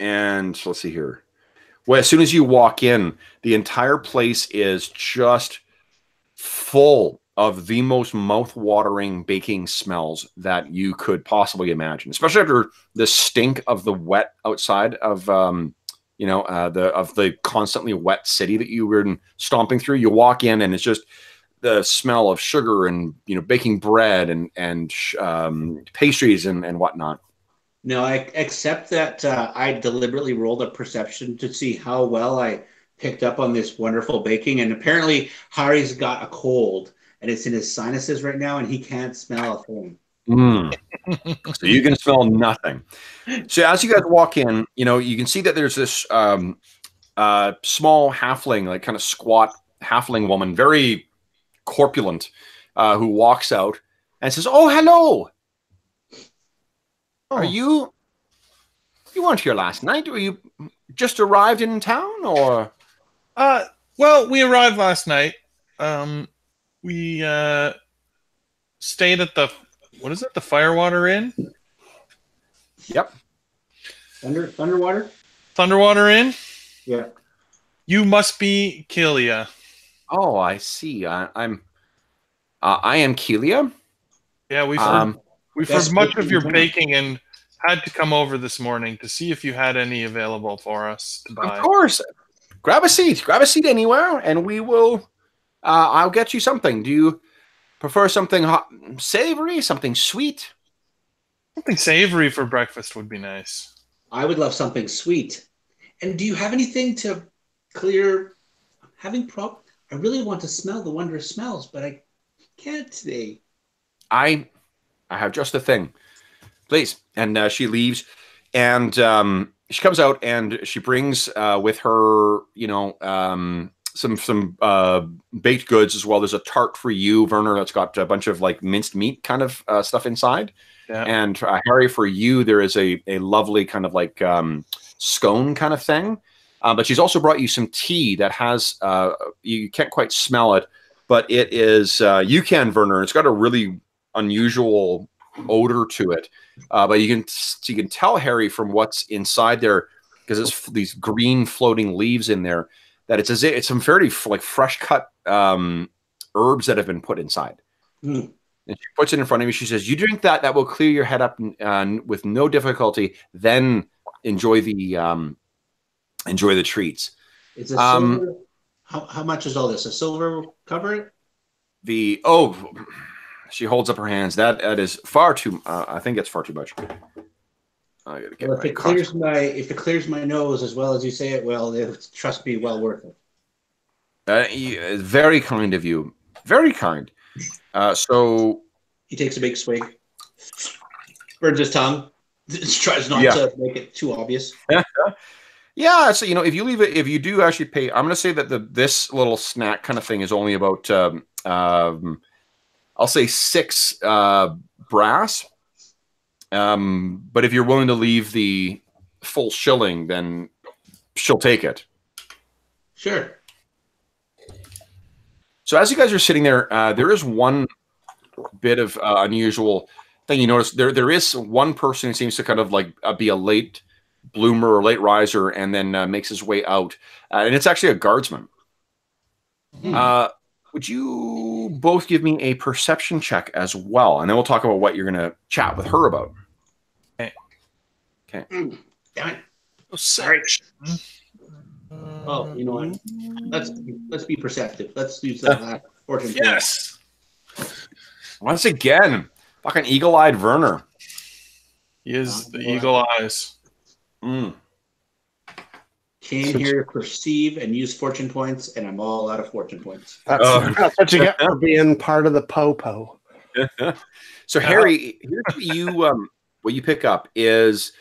let's see here. Well, as soon as you walk in, the entire place is just full of the most mouth-watering baking smells that you could possibly imagine, especially after the stink of the wet outside of the constantly wet city that you were stomping through. You walk in and it's just the smell of sugar and baking bread and pastries and whatnot. No, I accept that I deliberately rolled a perception to see how well I picked up on this wonderful baking, and apparently Harry's got a cold and it's in his sinuses right now, and he can't smell a thing. So you can smell nothing. So as you guys walk in, you can see that there's this small halfling, like kind of squat halfling woman, very corpulent, who walks out and says, "Oh, hello. Oh. You weren't here last night? Or you just arrived in town, or?" Well, we arrived last night. We stayed at the the Firewater Inn? Yep. Thunderwater? Thunderwater Inn? Yeah. You must be Kelia. Oh, I see. I am Kelia. Yeah, we've heard much of your baking and had to come over this morning to see if you had any available for us to buy. Of course. Grab a seat. Grab a seat anywhere, and we will. I'll get you something. Do you prefer something hot, savory, something sweet? Something savory for breakfast would be nice. I would love something sweet. And do you have anything to clear having I really want to smell the wondrous smells, but I can't today. I have just the thing. Please. And she leaves, and she comes out and she brings with her, some baked goods as well. There's a tart for you, Werner, that's got a bunch of like minced meat kind of stuff inside. Yeah. And Harry, for you, there is a lovely kind of like scone kind of thing. But she's also brought you some tea that has, you can't quite smell it, but it is, you can, Werner. It's got a really unusual odor to it. But you can tell, Harry, from what's inside there, because it's these green floating leaves in there, that it's some fairly like fresh cut herbs that have been put inside. Mm. And she puts it in front of you. She says, "You drink that. That will clear your head up with no difficulty. Then enjoy the treats." It's a silver. How much is all this? A silver cover it? She holds up her hands. That is far too. I think it's far too much. I gotta get if it clears my nose as well as you say it, well, trust me, well worth it. Very kind of you. Very kind. So he takes a big swig, burns his tongue, tries not to make it too obvious. Yeah. So if you leave it, if you do actually pay, I'm going to say that this little snack kind of thing is only about I'll say 6 brass. But if you're willing to leave the full shilling, then she'll take it. Sure. So as you guys are sitting there, there is one bit of unusual thing you notice. There is one person who seems to kind of like be a late bloomer or late riser, and then makes his way out, and it's actually a guardsman. Would you both give me a perception check as well, and then we'll talk about what you're going to chat with her about. Okay. Damn it! Oh, sorry. Oh, you know what? Let's be perceptive. Let's use that fortune. Yes. Once again, fucking eagle-eyed Werner. He is the eagle eyes. Came here to perceive and use fortune points, and I'm all out of fortune points. That's what you get for being part of the po-po. So, Harry, here's what you pick up is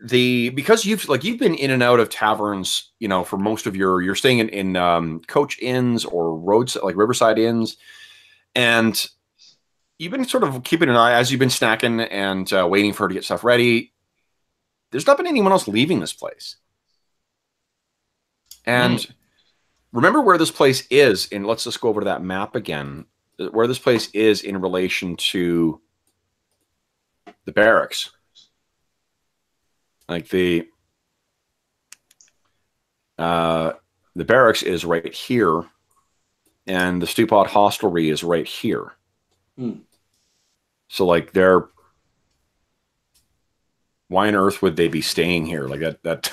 because you've been in and out of taverns, for most of you're staying in coach inns or roads, like riverside inns, and you've been sort of keeping an eye as you've been snacking and waiting for her to get stuff ready. There's not been anyone else leaving this place. And remember where this place is, and let's just go over to that map again, where this place is in relation to the barracks. Like the barracks is right here, and the Stewpot hostelry is right here. So like why on earth would they be staying here? Like that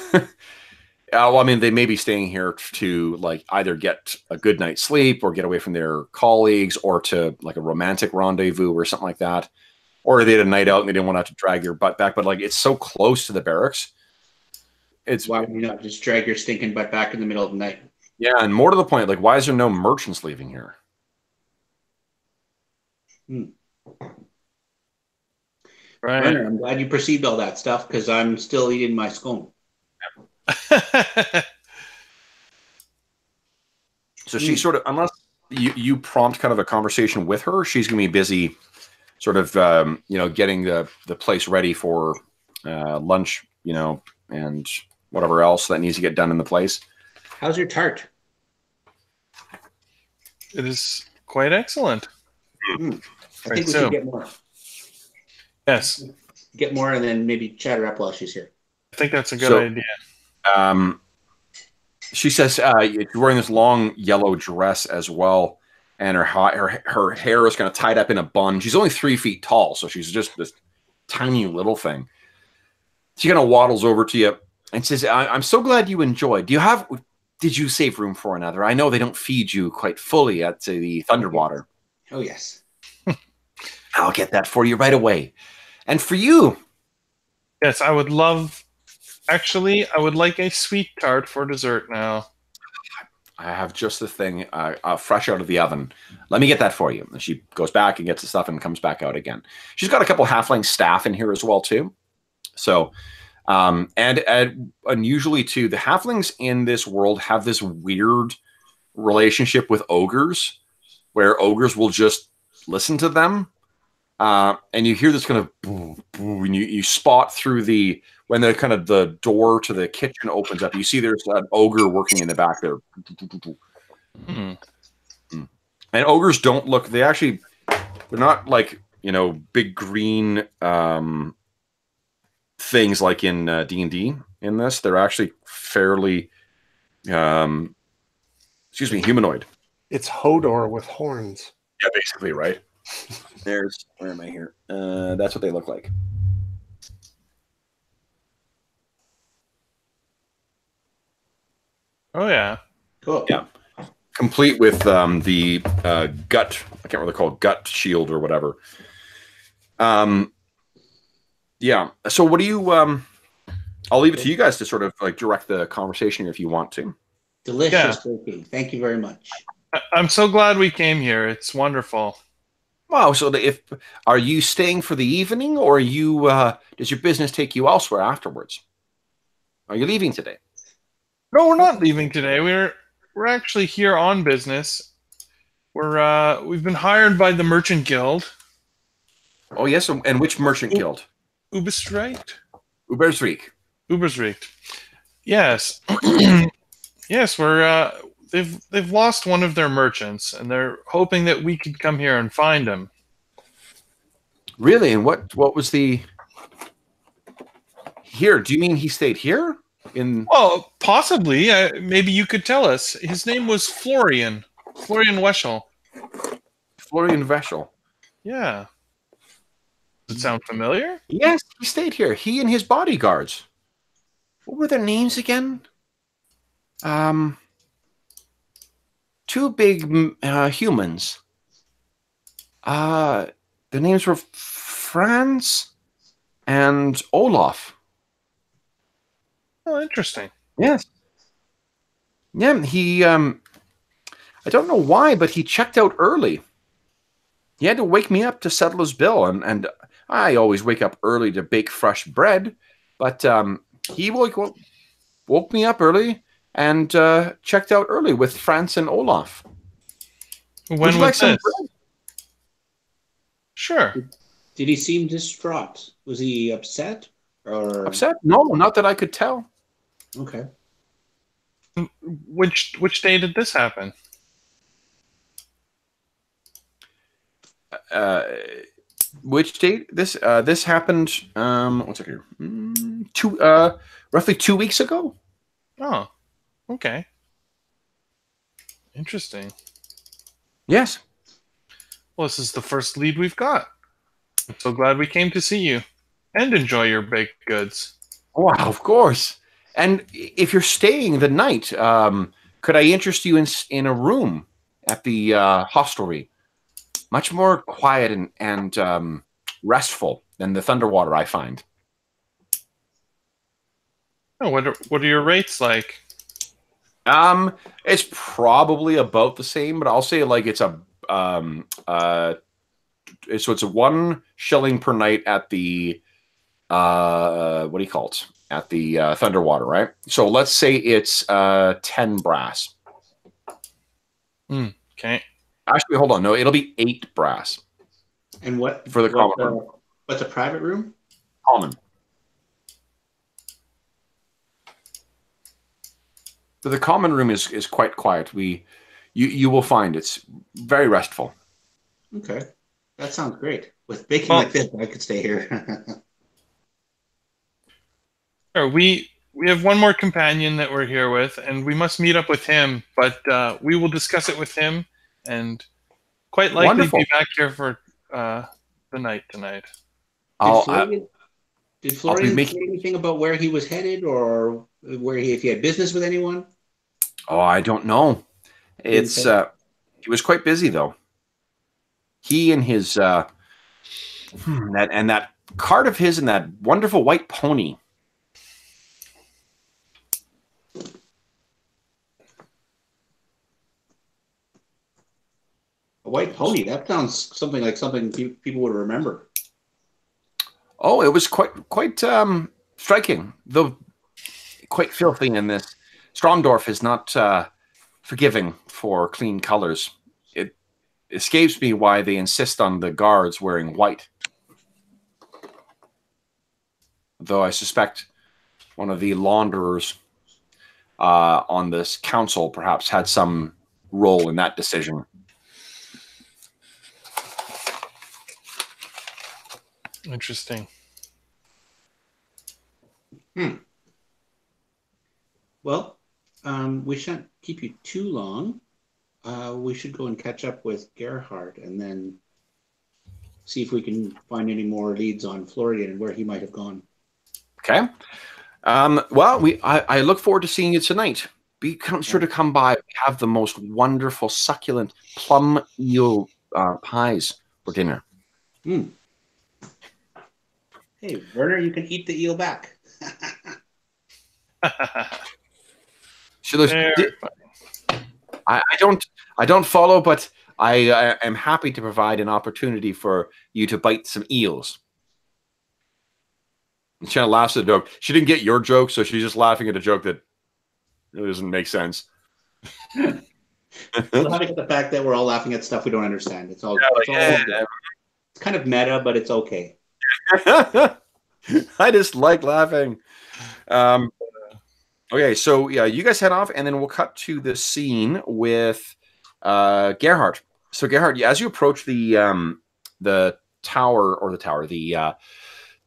well, I mean, they may be staying here to like either get a good night's sleep or get away from their colleagues or to like a romantic rendezvous or something like that. Or they had a night out and they didn't want to have to drag your butt back. But like, it's so close to the barracks. Why would you not just drag your stinking butt back in the middle of the night? Yeah, and more to the point, like, why is there no merchants leaving here? Right. Runner, I'm glad you perceived all that stuff because I'm still eating my scone. So she sort of, unless you prompt kind of a conversation with her, she's going to be busy sort of, getting the place ready for lunch, and whatever else that needs to get done in the place. How's your tart? It is quite excellent. I think we should get more. Yes. Get more and then maybe chat her up while she's here. I think that's a good idea. She says you're wearing this long yellow dress as well, and her hair is kind of tied up in a bun. She's only 3 feet tall, so she's just this tiny little thing. She kind of waddles over to you and says, I'm so glad you enjoyed. Did you save room for another? I know they don't feed you quite fully at the Thunderwater. Oh, yes. I'll get that for you right away. And for you. Yes, I would love... Actually, I would like a sweet tart for dessert now. I have just the thing fresh out of the oven. Let me get that for you. And she goes back and gets the stuff and comes back out again. She's got a couple halfling staff in here as well, too. So, and unusually, too, the halflings in this world have this weird relationship with ogres, where ogres will just listen to them. And you hear this kind of boom, boom, and you spot through when the door to the kitchen opens up, you see there's an ogre working in the back there. And ogres don't look, they're not like, big green things like in D&D in this. They're actually fairly, humanoid. It's Hodor with horns. Yeah, basically, right? Where am I here? That's what they look like. Oh, yeah. Cool. Yeah. Complete with the gut, I can't really call it gut shield or whatever. Yeah. So what do you, I'll leave it to you guys to sort of like direct the conversation here if you want to. Delicious cooking. Thank you very much. I'm so glad we came here. It's wonderful. Wow. So are you staying for the evening or does your business take you elsewhere afterwards? Are you leaving today? No, we're not leaving today. We're actually here on business. We've been hired by the Merchant Guild. Oh yes, and which Merchant Guild? Obert Rig. Obert Rig. Obert Rig. Yes. Yes, they've lost one of their merchants, and they're hoping that we could come here and find him. Really? And what was the here? Do you mean he stayed here? Well, possibly. Maybe you could tell us. His name was Florian Weschel. Florian Weschel. Yeah. Does it sound familiar? Yes, he stayed here. He and his bodyguards. What were their names again? Two big humans. The names were Franz and Olaf. Oh, interesting. Yes. Yeah, he, I don't know why, but he checked out early. He had to wake me up to settle his bill, and I always wake up early to bake fresh bread, but he woke me up early and checked out early with Franz and Olaf. When Would you like some bread? Sure. Did he seem distraught? Was he upset? Or Upset? No, not that I could tell. Okay. Which day did this happen? Which date? This happened. What's it here? Roughly 2 weeks ago. Oh, okay. Interesting. Yes. Well, this is the first lead we've got. I'm so glad we came to see you and enjoy your baked goods. Wow, of course. And if you're staying the night, could I interest you in a room at the hostelry? Much more quiet and restful than the Thunderwater, I find. Oh, what are your rates like? It's probably about the same, but I'll say like it's a so it's a 1 shilling per night at the what do you call it? At the Thunderwater, right? So let's say it's 10 brass. Okay. Actually, hold on. No, it'll be 8 brass. And what for the common room? What's a private room? Common. But the common room is quite quiet. You will find it's very restful. Okay, that sounds great. With baking like this, I could stay here. We have one more companion that we're here with, and we must meet up with him. But we will discuss it with him, and quite likely be back here for the night tonight. Did Florian say anything about where he was headed, or if he had business with anyone? Oh, I don't know. It's he was quite busy though. He and his that cart of his and that wonderful white pony. A white pony? That sounds something like something people would remember. Oh, it was quite striking, though quite filthy in this. Stromdorf is not forgiving for clean colors. It escapes me why they insist on the guards wearing white. Though I suspect one of the launderers on this council perhaps had some role in that decision. Interesting. Well, we shan't keep you too long. We should go and catch up with Gerhard and then see if we can find any more leads on Florian and where he might have gone. Okay. Well, I look forward to seeing you tonight. Be sure to come by. We have the most wonderful, succulent plum eel pies for dinner. Hey, Werner, you can eat the eel back. So I don't follow, but I am happy to provide an opportunity for you to bite some eels. And she kind of laughs at the joke. She didn't get your joke, so she's just laughing at a joke that really doesn't make sense. Laughing at the fact that we're all laughing at stuff we don't understand. It's kind of meta, but it's okay. I just like laughing. Okay, so yeah, you guys head off, and then we'll cut to the scene with Gerhard. So Gerhard, as you approach the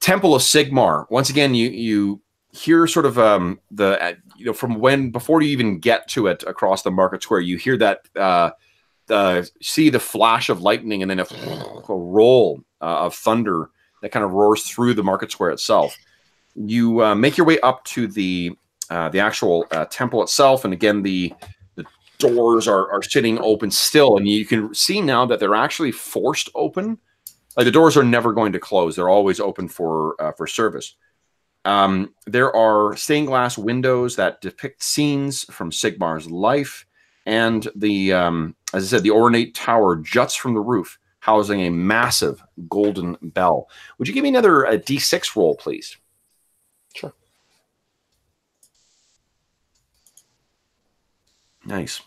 Temple of Sigmar, once again you hear sort of from before you even get to it across the market square, you hear that see the flash of lightning and then a roll of thunder that kind of roars through the market square itself. You make your way up to the actual temple itself, and again the doors are sitting open still, and you can see now that they're actually forced open. Like the doors are never going to close; they're always open for service. There are stained glass windows that depict scenes from Sigmar's life, and as I said, the ornate tower juts from the roof, housing a massive golden bell. Would you give me another D6 roll, please? Sure. Nice.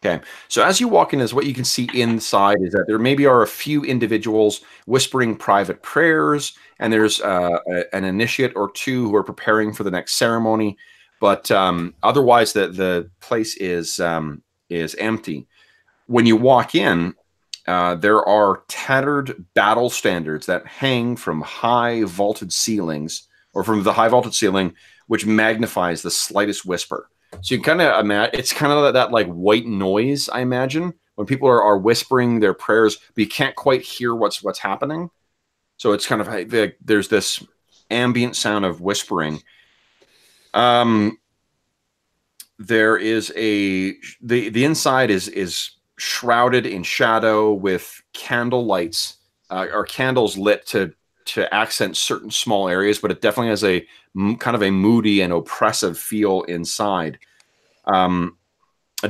Okay, so as you walk in, what you can see inside is that there maybe are a few individuals whispering private prayers, and there's an initiate or two who are preparing for the next ceremony. But otherwise, the place is empty. When you walk in, there are tattered battle standards that hang from high vaulted ceilings, or from the high vaulted ceiling, which magnifies the slightest whisper. So you kind of imagine it's kind of that like white noise, I imagine, when people are whispering their prayers, but you can't quite hear what's happening. So it's kind of there's this ambient sound of whispering. There is the inside is shrouded in shadow with candle lights or candles lit to accent certain small areas, but it definitely has a kind of a moody and oppressive feel inside. A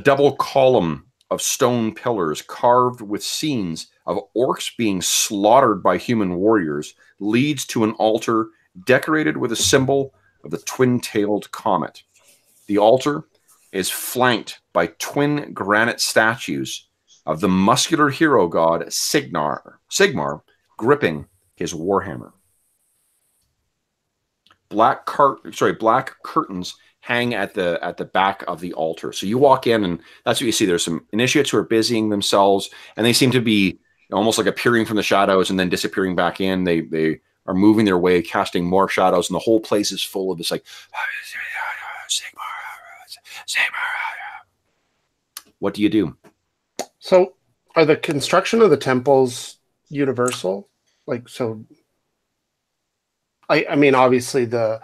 double column of stone pillars carved with scenes of orcs being slaughtered by human warriors leads to an altar decorated with a symbol of the twin-tailed comet. The altar is flanked by twin granite statues of the muscular hero god Sigmar gripping his warhammer. Black curtains hang at the back of the altar. So you walk in, and that's what you see. There's some initiates who are busying themselves, and they seem to be almost like appearing from the shadows and then disappearing back in. They are moving their way, casting more shadows, and the whole place is full of this like What do you do? So are the construction of the temples universal? Like, so I mean, obviously the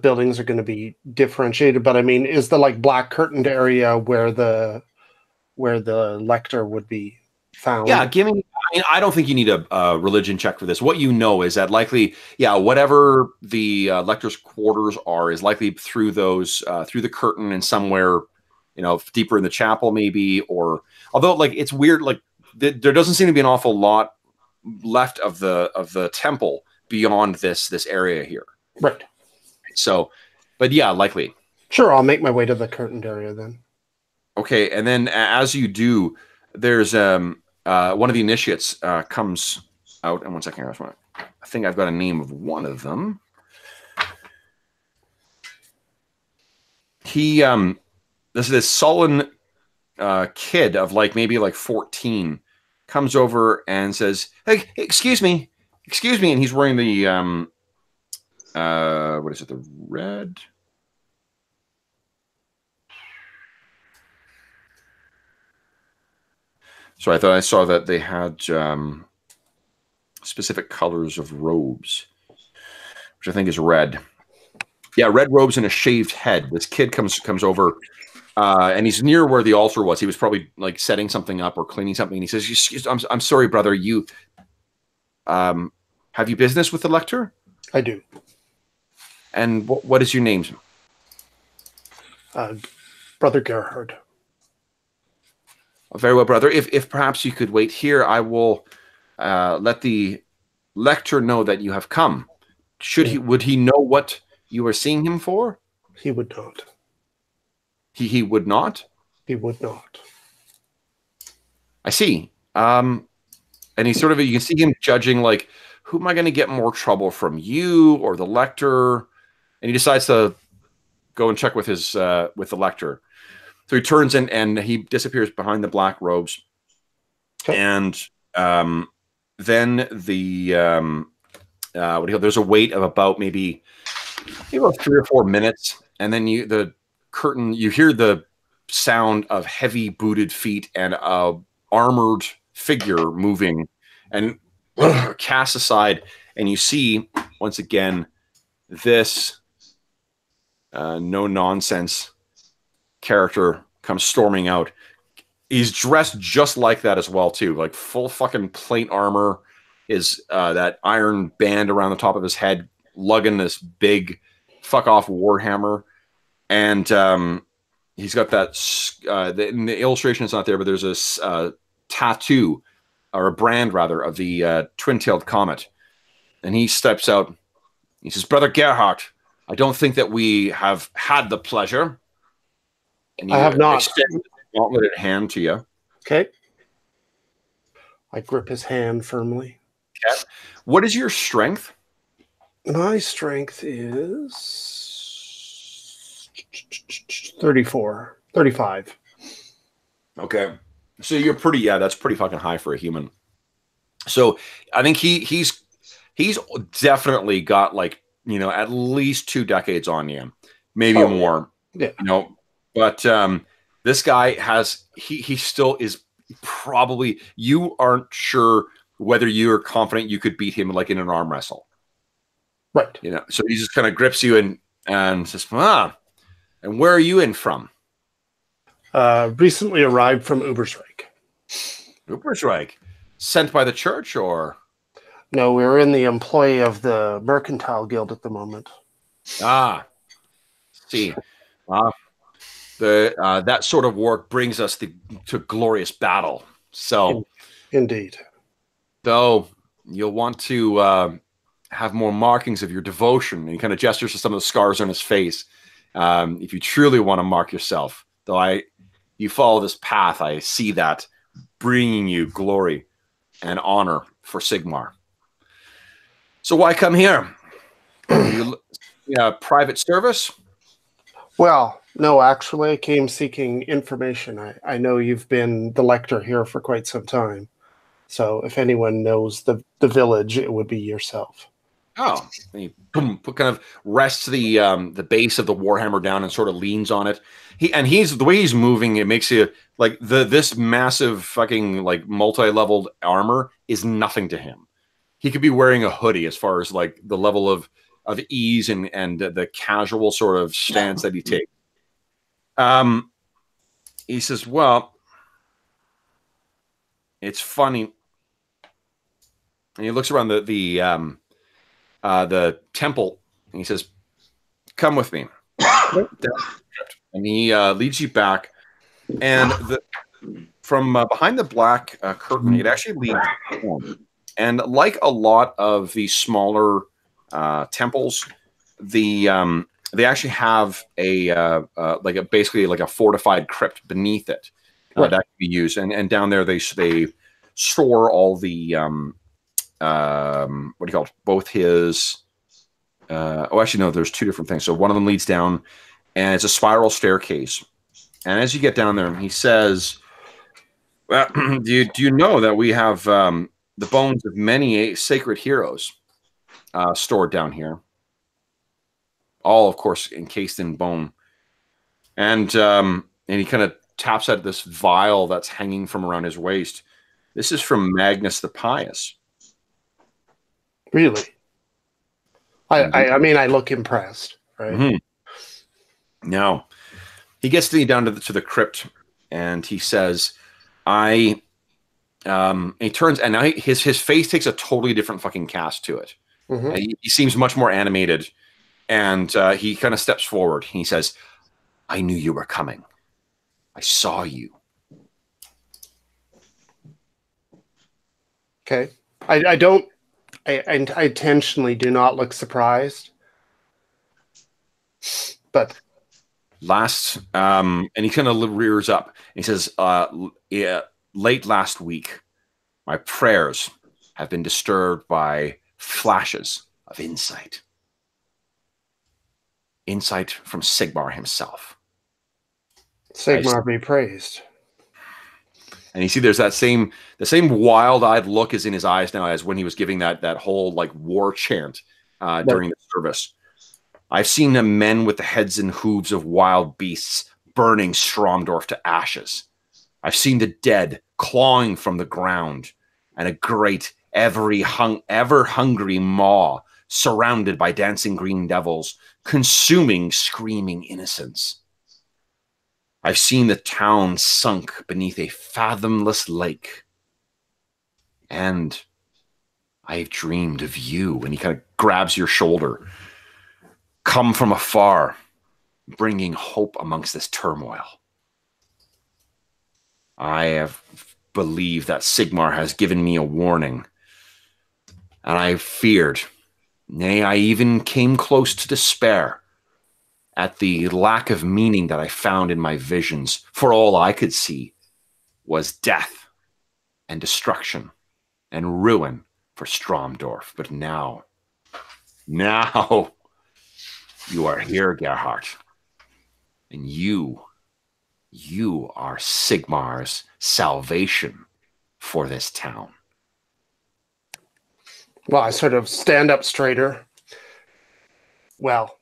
buildings are going to be differentiated, but I mean, is the like black curtained area where the lector would be found? Yeah, I don't think you need a religion check for this. What you know is that likely, whatever the lector's quarters are is likely through those through the curtain and somewhere, deeper in the chapel maybe. Or although like it's weird, like there doesn't seem to be an awful lot left of the temple beyond this area here. Right. So, but yeah, likely. Sure, I'll make my way to the curtained area then. Okay, and then as you do, there's one of the initiates comes out. And 1 second, I think I've got a name of one of them. He this sullen kid of maybe 14 comes over and says, "Hey, excuse me," and he's wearing the what is it? The red. So I thought I saw that they had specific colors of robes, which I think is red. Yeah, red robes and a shaved head. This kid comes over, and he's near where the altar was. He was probably setting something up or cleaning something. And he says, I'm sorry, brother. You have you business with the lector? I do. And what is your name? Brother Gerhard. Very well, brother. If perhaps you could wait here, I will let the lector know that you have come. Would he know what you are seeing him for? He would not. He would not? He would not. I see. And he sort of, you can see him judging, who am I going to get more trouble from, you or the lector? And he decides to go and check with the lector. So he turns in and he disappears behind the black robes. Okay. And then there's a wait of about maybe 3 or 4 minutes, and then the curtain, you hear the sound of heavy booted feet and a armored figure moving and cast aside, and you see once again this no nonsense character comes storming out. He's dressed just like that as well too, full fucking plate armor, is that iron band around the top of his head, lugging this big fuck off warhammer, and he's got that the illustration is not there, but there's this tattoo, or a brand rather, of the twin-tailed comet. And he steps out. He says, "Brother Gerhard, I don't think that we have had the pleasure." And I have not. Gauntleted hand to you. Okay. I grip his hand firmly. Okay. What is your strength? My strength is 35. Okay. So you're pretty, that's pretty fucking high for a human. So I think he's definitely got at least 2 decades on you, maybe more. Yeah. But this guy he still is probably, you aren't sure whether you're confident you could beat him like in an arm wrestle. Right. You know, so he just kind of grips you and says, and where are you in from? Recently arrived from Obert Rig. Obert Rig. Sent by the church, or? No, we're in the employ of the Mercantile Guild at the moment. See. That sort of work brings us to glorious battle. So, indeed. Though you'll want to have more markings of your devotion. And he kind of gestures to some of the scars on his face. If you truly want to mark yourself, though you follow this path, I see that bringing you glory and honor for Sigmar. So why come here? Private service? Well, no, actually, I came seeking information. I know you've been the lector here for quite some time. So if anyone knows the village, it would be yourself. Oh, and he kind of rests the base of the warhammer down and sort of leans on it. He's the way he's moving, it makes you like this massive fucking like multi-leveled armor is nothing to him. He could be wearing a hoodie as far as like the level of ease and the casual sort of stance that he takes. He says, "Well, it's funny," and he looks around the temple, and he says, "Come with me." And he leads you back, and from behind the black curtain, it actually leads home. And like a lot of the smaller temples, they actually have basically a fortified crypt beneath it that can be used. And down there they store all the what do you call it? Both his actually no, there's two different things. So one of them leads down, and it's a spiral staircase. And as you get down there, he says, "Well, do you know that we have the bones of many sacred heroes stored down here? All, of course, encased in bone." And he kind of taps at this vial that's hanging from around his waist. This is from Magnus the Pious. Really? I mean, I look impressed, right? Mm-hmm. Now, he gets down to the crypt, and he says, he turns, and now his face takes a totally different fucking cast to it. Mm-hmm. He seems much more animated, and he kind of steps forward. He says, "I knew you were coming. I saw you." Okay. I intentionally do not look surprised, but and he kind of rears up. And he says, "Late last week, my prayers have been disturbed by flashes of insight. Insight from Sigmar himself." Sigmar be praised. And you see there's the same wild-eyed look is in his eyes now as when he was giving that whole like war chant during the service. "I've seen the men with the heads and hooves of wild beasts burning Stromdorf to ashes. I've seen the dead clawing from the ground, and a great, ever-hungry maw surrounded by dancing green devils, consuming screaming innocents. I've seen the town sunk beneath a fathomless lake. And I've dreamed of you." And he kind of grabs your shoulder. "Come from afar, bringing hope amongst this turmoil. I have believed that Sigmar has given me a warning, and I feared, nay, I even came close to despair at the lack of meaning that I found in my visions, for all I could see was death and destruction and ruin for Stromdorf. But now you are here, Gerhardt, and you are Sigmar's salvation for this town." Well, I sort of stand up straighter. Well,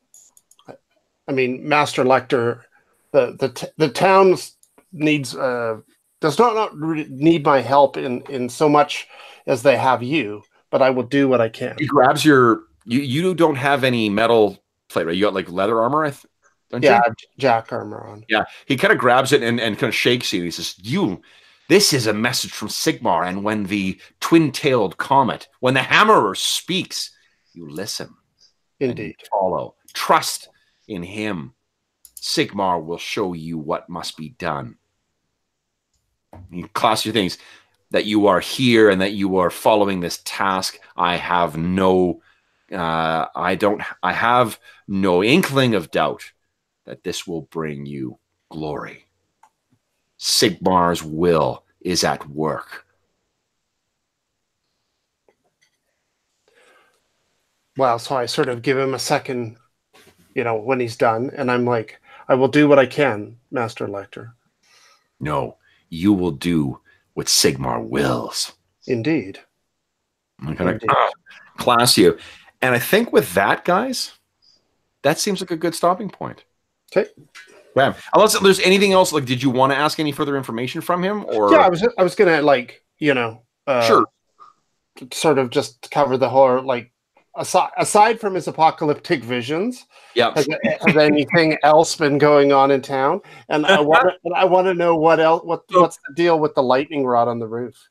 I mean, Master Lecter, the town needs does not need my help in so much as they have you, but I will do what I can. He grabs your. You don't have any metal plate, right? You got like leather armor, don't you? Jack armor on. Yeah, he kind of grabs it and kind of shakes you. He says, this is a message from Sigmar, and when the twin-tailed comet, when the hammerer speaks, you listen. Indeed. Follow. Trust in him. Sigmar will show you what must be done. You class your things that you are here and that you are following this task. I have no inkling of doubt that this will bring you glory. Sigmar's will is at work. Wow, so I sort of give him a second, when he's done, and I'm like, I will do what I can, Master Lecter. No, you will do what Sigmar wills. Indeed. I'm going to class you. And I think with that, guys, that seems like a good stopping point. Okay. Yeah. Unless there's anything else, like, did you want to ask any further information from him? Or yeah, I was gonna sure, sort of just cover the whole aside from his apocalyptic visions. Yeah. Has anything else been going on in town? And I want to know what else. What's the deal with the lightning rod on the roof?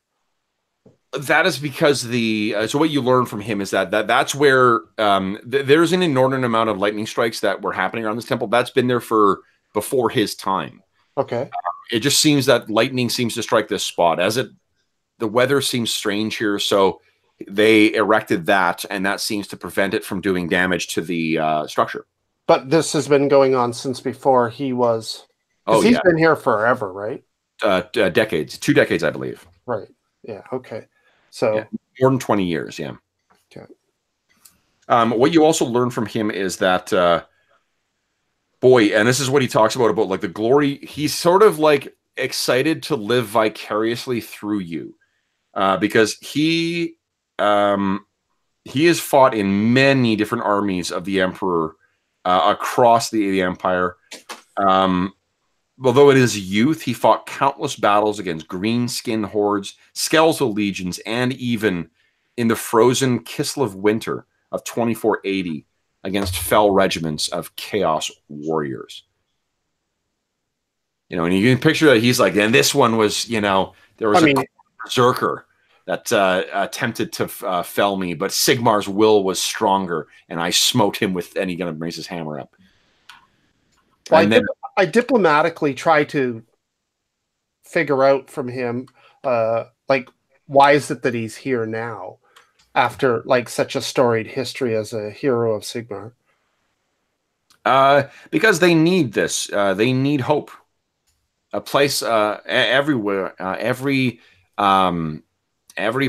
That is because so what you learn from him is that's where there's an inordinate amount of lightning strikes that were happening around this temple. That's been there for before his time. Okay. It just seems that lightning seems to strike this spot. The weather seems strange here, so they erected that, and that seems to prevent it from doing damage to the structure. But this has been going on since before he was. He's been here forever, right? Decades, 2 decades, I believe. Right. Yeah. Okay. So more than 20 years. Yeah. Okay. What you also learn from him is that, and this is what he talks about like the glory. He's sort of like excited to live vicariously through you, because he has fought in many different armies of the Emperor across the Empire. Although in his youth, he fought countless battles against green-skinned hordes, skeletal legions, and even in the frozen Kislev winter of 2480 against fell regiments of chaos warriors. And you can picture that he's like, and this one was, there was a berserker that attempted to fell me, but Sigmar's will was stronger, and I smote him with, and he going to raise his hammer up. Well, I diplomatically try to figure out from him, why is it that he's here now after such a storied history as a hero of Sigmar? Because they need this. They need hope. A place everywhere. Every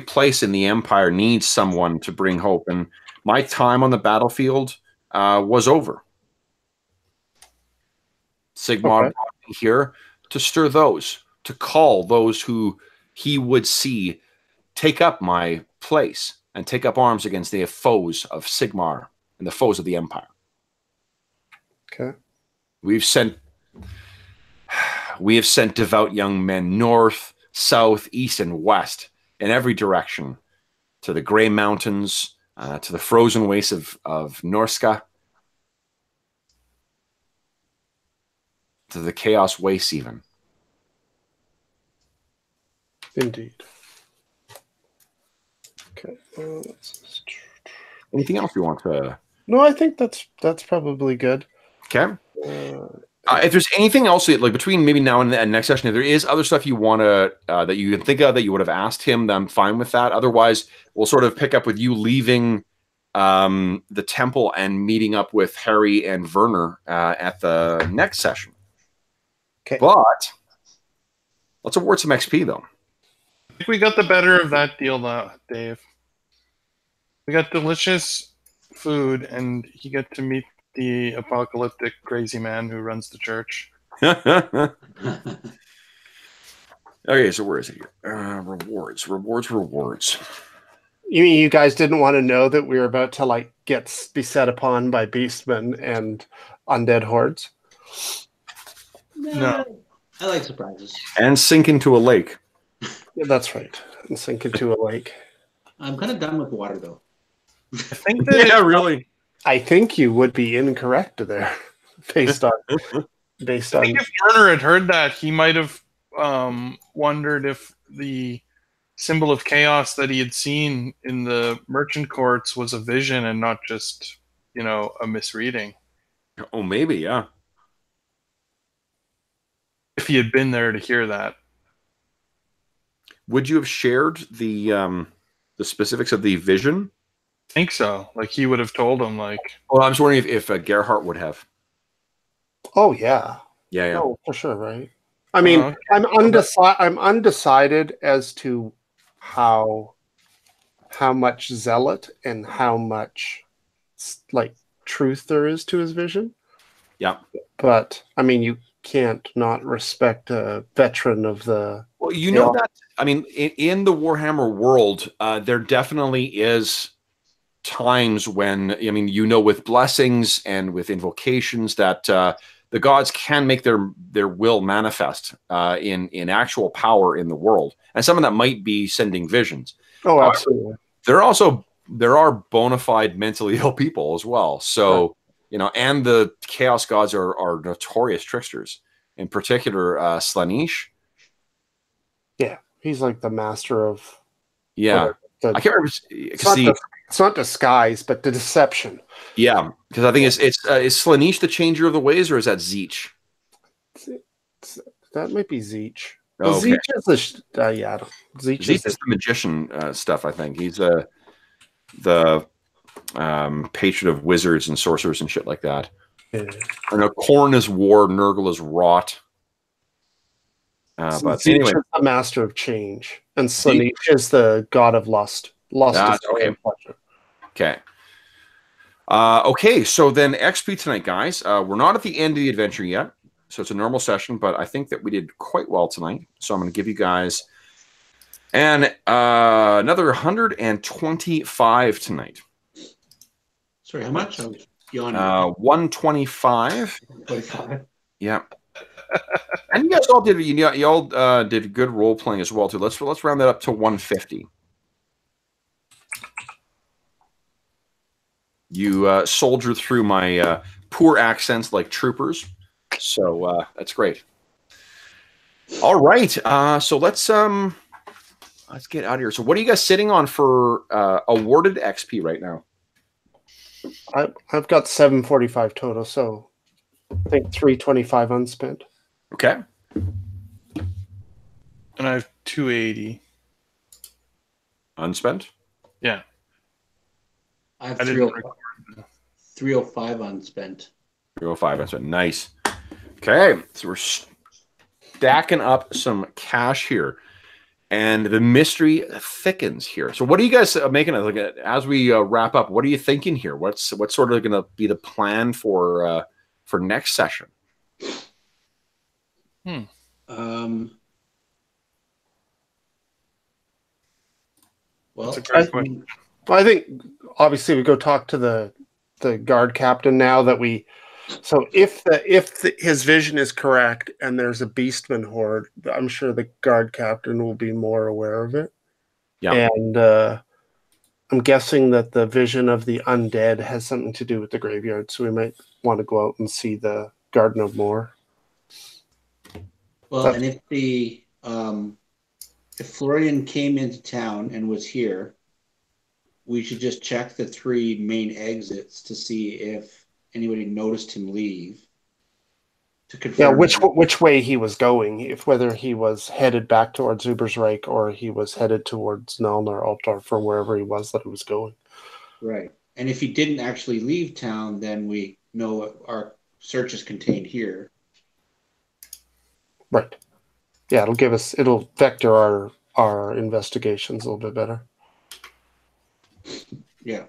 place in the Empire needs someone to bring hope. And my time on the battlefield was over. Sigmar brought me here to stir to call those who he would see take up my place and take up arms against the foes of Sigmar and the foes of the Empire. Okay. We have sent devout young men north, south, east, and west in every direction to the Grey Mountains, to the frozen wastes of Norska, to the Chaos Wastes even. Indeed. Okay. Anything else you want to... No, I think that's probably good. Okay. If there's anything else between maybe now and the next session, if there is other stuff you want to that you can think of that you would have asked him, then I'm fine with that. Otherwise, we'll sort of pick up with you leaving the temple and meeting up with Harry and Werner at the next session. Okay. But let's award some XP though. I think we got the better of that deal, though, Dave. We got delicious food, and he got to meet the apocalyptic crazy man who runs the church. Okay, so where is it here? Rewards. You mean you guys didn't want to know that we were about to get beset upon by beastmen and undead hordes? No. I like surprises. And sink into a lake. Yeah, that's right. And sink into a lake. I'm kind of done with water, though. I think that Yeah, really. I think you would be incorrect there, based on I think if Werner had heard that, he might have wondered if the symbol of chaos that he had seen in the merchant courts was a vision and not just, a misreading. Oh, maybe, yeah. If he had been there to hear that. Would you have shared the specifics of the vision? I think so. Like, he would have told him, like... Well, I'm just wondering if Gerhardt would have. Oh, yeah. Yeah. Oh, for sure, right? I mean, okay. I'm undecided as to how much zealot and how much like truth there is to his vision. Yeah. But I mean, you can't not respect a veteran of the... Well, you know that, I mean, in the Warhammer world, there definitely is times when, I mean, with blessings and with invocations that the gods can make their will manifest in actual power in the world. And some of that might be sending visions. Oh, absolutely. There are bona fide mentally ill people as well. So, right. And the chaos gods are notorious tricksters. In particular, Slaanesh. Yeah, he's like the master of... Yeah. I can't remember. It's not disguise, but the deception. Yeah, because I think is Slaanesh the changer of the ways, or is that Tzeentch? That might be Tzeentch. Oh, okay. Tzeentch is the Tzeentch is the magician stuff. I think he's the patron of wizards and sorcerers and shit like that. Yeah. I know Khorne is war, Nurgle is rot. But Tzeentch anyway, is the master of change, and Slaanesh is the god of lust. Lust is okay. Pleasure. Okay. Okay, so then XP tonight, guys. We're not at the end of the adventure yet, so it's a normal session, but I think that we did quite well tonight. So I'm going to give you guys another 125 tonight. Sorry, how much? 125. 125. Yeah. And you guys all did did good role playing as well too. Let's round that up to 150. You soldier through my poor accents like troopers, so that's great. All right, so let's get out of here. So, what are you guys sitting on for awarded XP right now? I've got 745 total, so I think 325 unspent. Okay. And I have 280 unspent. Yeah. I have 305 unspent. 305 unspent. Nice. Okay, so we're stacking up some cash here, and the mystery thickens here. So, what are you guys making of? Like, as we wrap up, what are you thinking here? What's sort of going to be the plan for next session? Well, I think obviously we go talk to the guard captain now that we. So if his vision is correct and there's a beastman horde, I'm sure the guard captain will be more aware of it. Yeah, and I'm guessing that the vision of the undead has something to do with the graveyard, so we might want to go out and see the Garden of Moor. Well, and if Florian came into town and was here, we should just check the 3 main exits to see if anybody noticed him leave. To confirm. Yeah, which way he was going, whether he was headed back towards Obert Rig or he was headed towards Nuln or Altdorf or wherever he was that he was going. Right. And if he didn't actually leave town, then we know our search is contained here. Right. Yeah, it'll vector our investigations a little bit better. Yeah.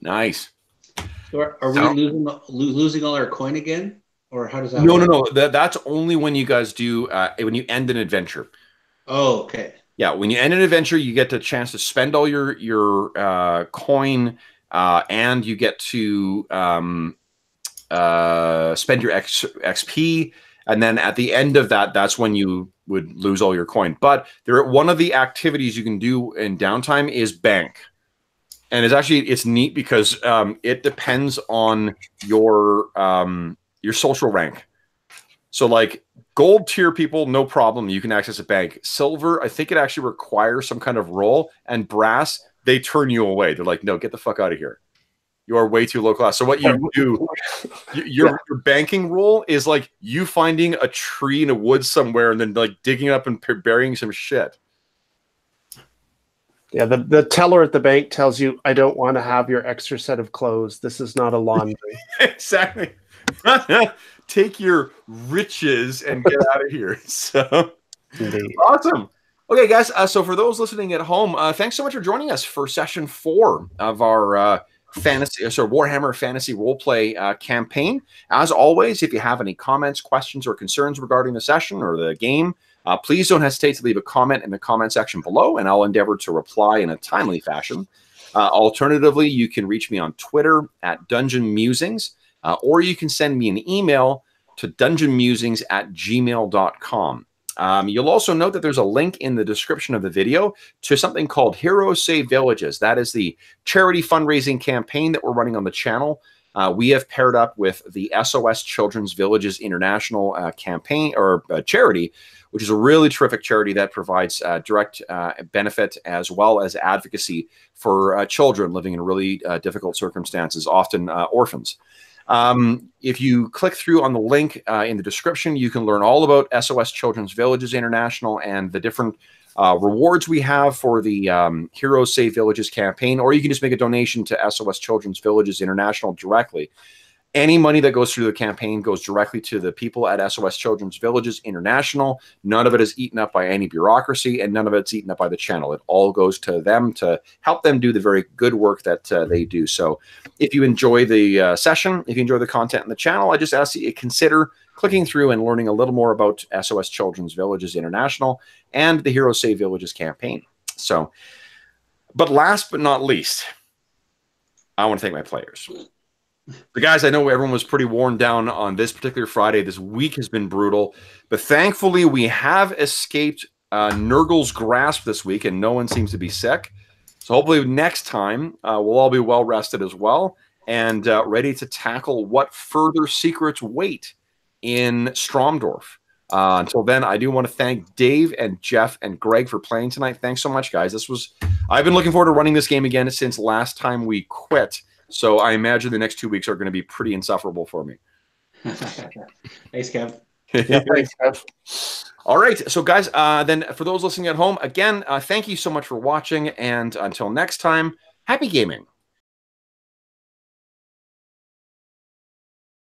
Nice. So are we losing all our coin again, or how does that? No. That's only when you guys do when you end an adventure. Oh, okay. Yeah, when you end an adventure, you get the chance to spend all your coin, and you get to spend your XP, and then at the end of that, that's when you would lose all your coin. But one of the activities you can do in downtime is bank. And it's neat because it depends on your social rank. So like gold tier people, no problem. You can access a bank. Silver, I think it actually requires some kind of roll. And brass, they turn you away. They're like, no, get the fuck out of here. You are way too low class. So what you do, your banking role is like you finding a tree in a woods somewhere and then like digging up and burying some shit. Yeah, the teller at the bank tells you, I don't want to have your extra set of clothes. This is not a laundry. Exactly. Take your riches and get out of here. So awesome. Okay, guys. So for those listening at home, thanks so much for joining us for session 4 of our Warhammer Fantasy Roleplay campaign. As always, if you have any comments, questions, or concerns regarding the session or the game, please don't hesitate to leave a comment in the comment section below, and I'll endeavor to reply in a timely fashion. Alternatively, you can reach me on Twitter at Dungeon Musings, or you can send me an email to dungeonmusings@gmail.com. You'll also note that there's a link in the description of the video to something called Heroes Save Villages. That is the charity fundraising campaign that we're running on the channel. We have paired up with the SOS Children's Villages International campaign or charity, which is a really terrific charity that provides direct benefit as well as advocacy for children living in really difficult circumstances, often orphans. If you click through on the link in the description, you can learn all about SOS Children's Villages International and the different rewards we have for the Heroes Save Villages campaign, or you can just make a donation to SOS Children's Villages International directly. Any money that goes through the campaign goes directly to the people at SOS Children's Villages International. None of it is eaten up by any bureaucracy, and none of it's eaten up by the channel. It all goes to them to help them do the very good work that they do. So if you enjoy the session, if you enjoy the content in the channel, I just ask that you consider clicking through and learning a little more about SOS Children's Villages International and the Heroes Save Villages campaign. So, but last but not least, I want to thank my players. The guys, I know everyone was pretty worn down on this particular Friday. This week has been brutal, but thankfully we have escaped Nurgle's grasp this week, and no one seems to be sick. So hopefully next time we'll all be well rested as well and ready to tackle what further secrets wait in Stromdorf. Until then, I do want to thank Dave and Jeff and Greg for playing tonight. Thanks so much, guys. I've been looking forward to running this game again since last time we quit. So I imagine the next 2 weeks are going to be pretty insufferable for me. Thanks, Kev. Yeah, thanks, Kev. All right. So, guys, then for those listening at home, again, thank you so much for watching. And until next time, happy gaming.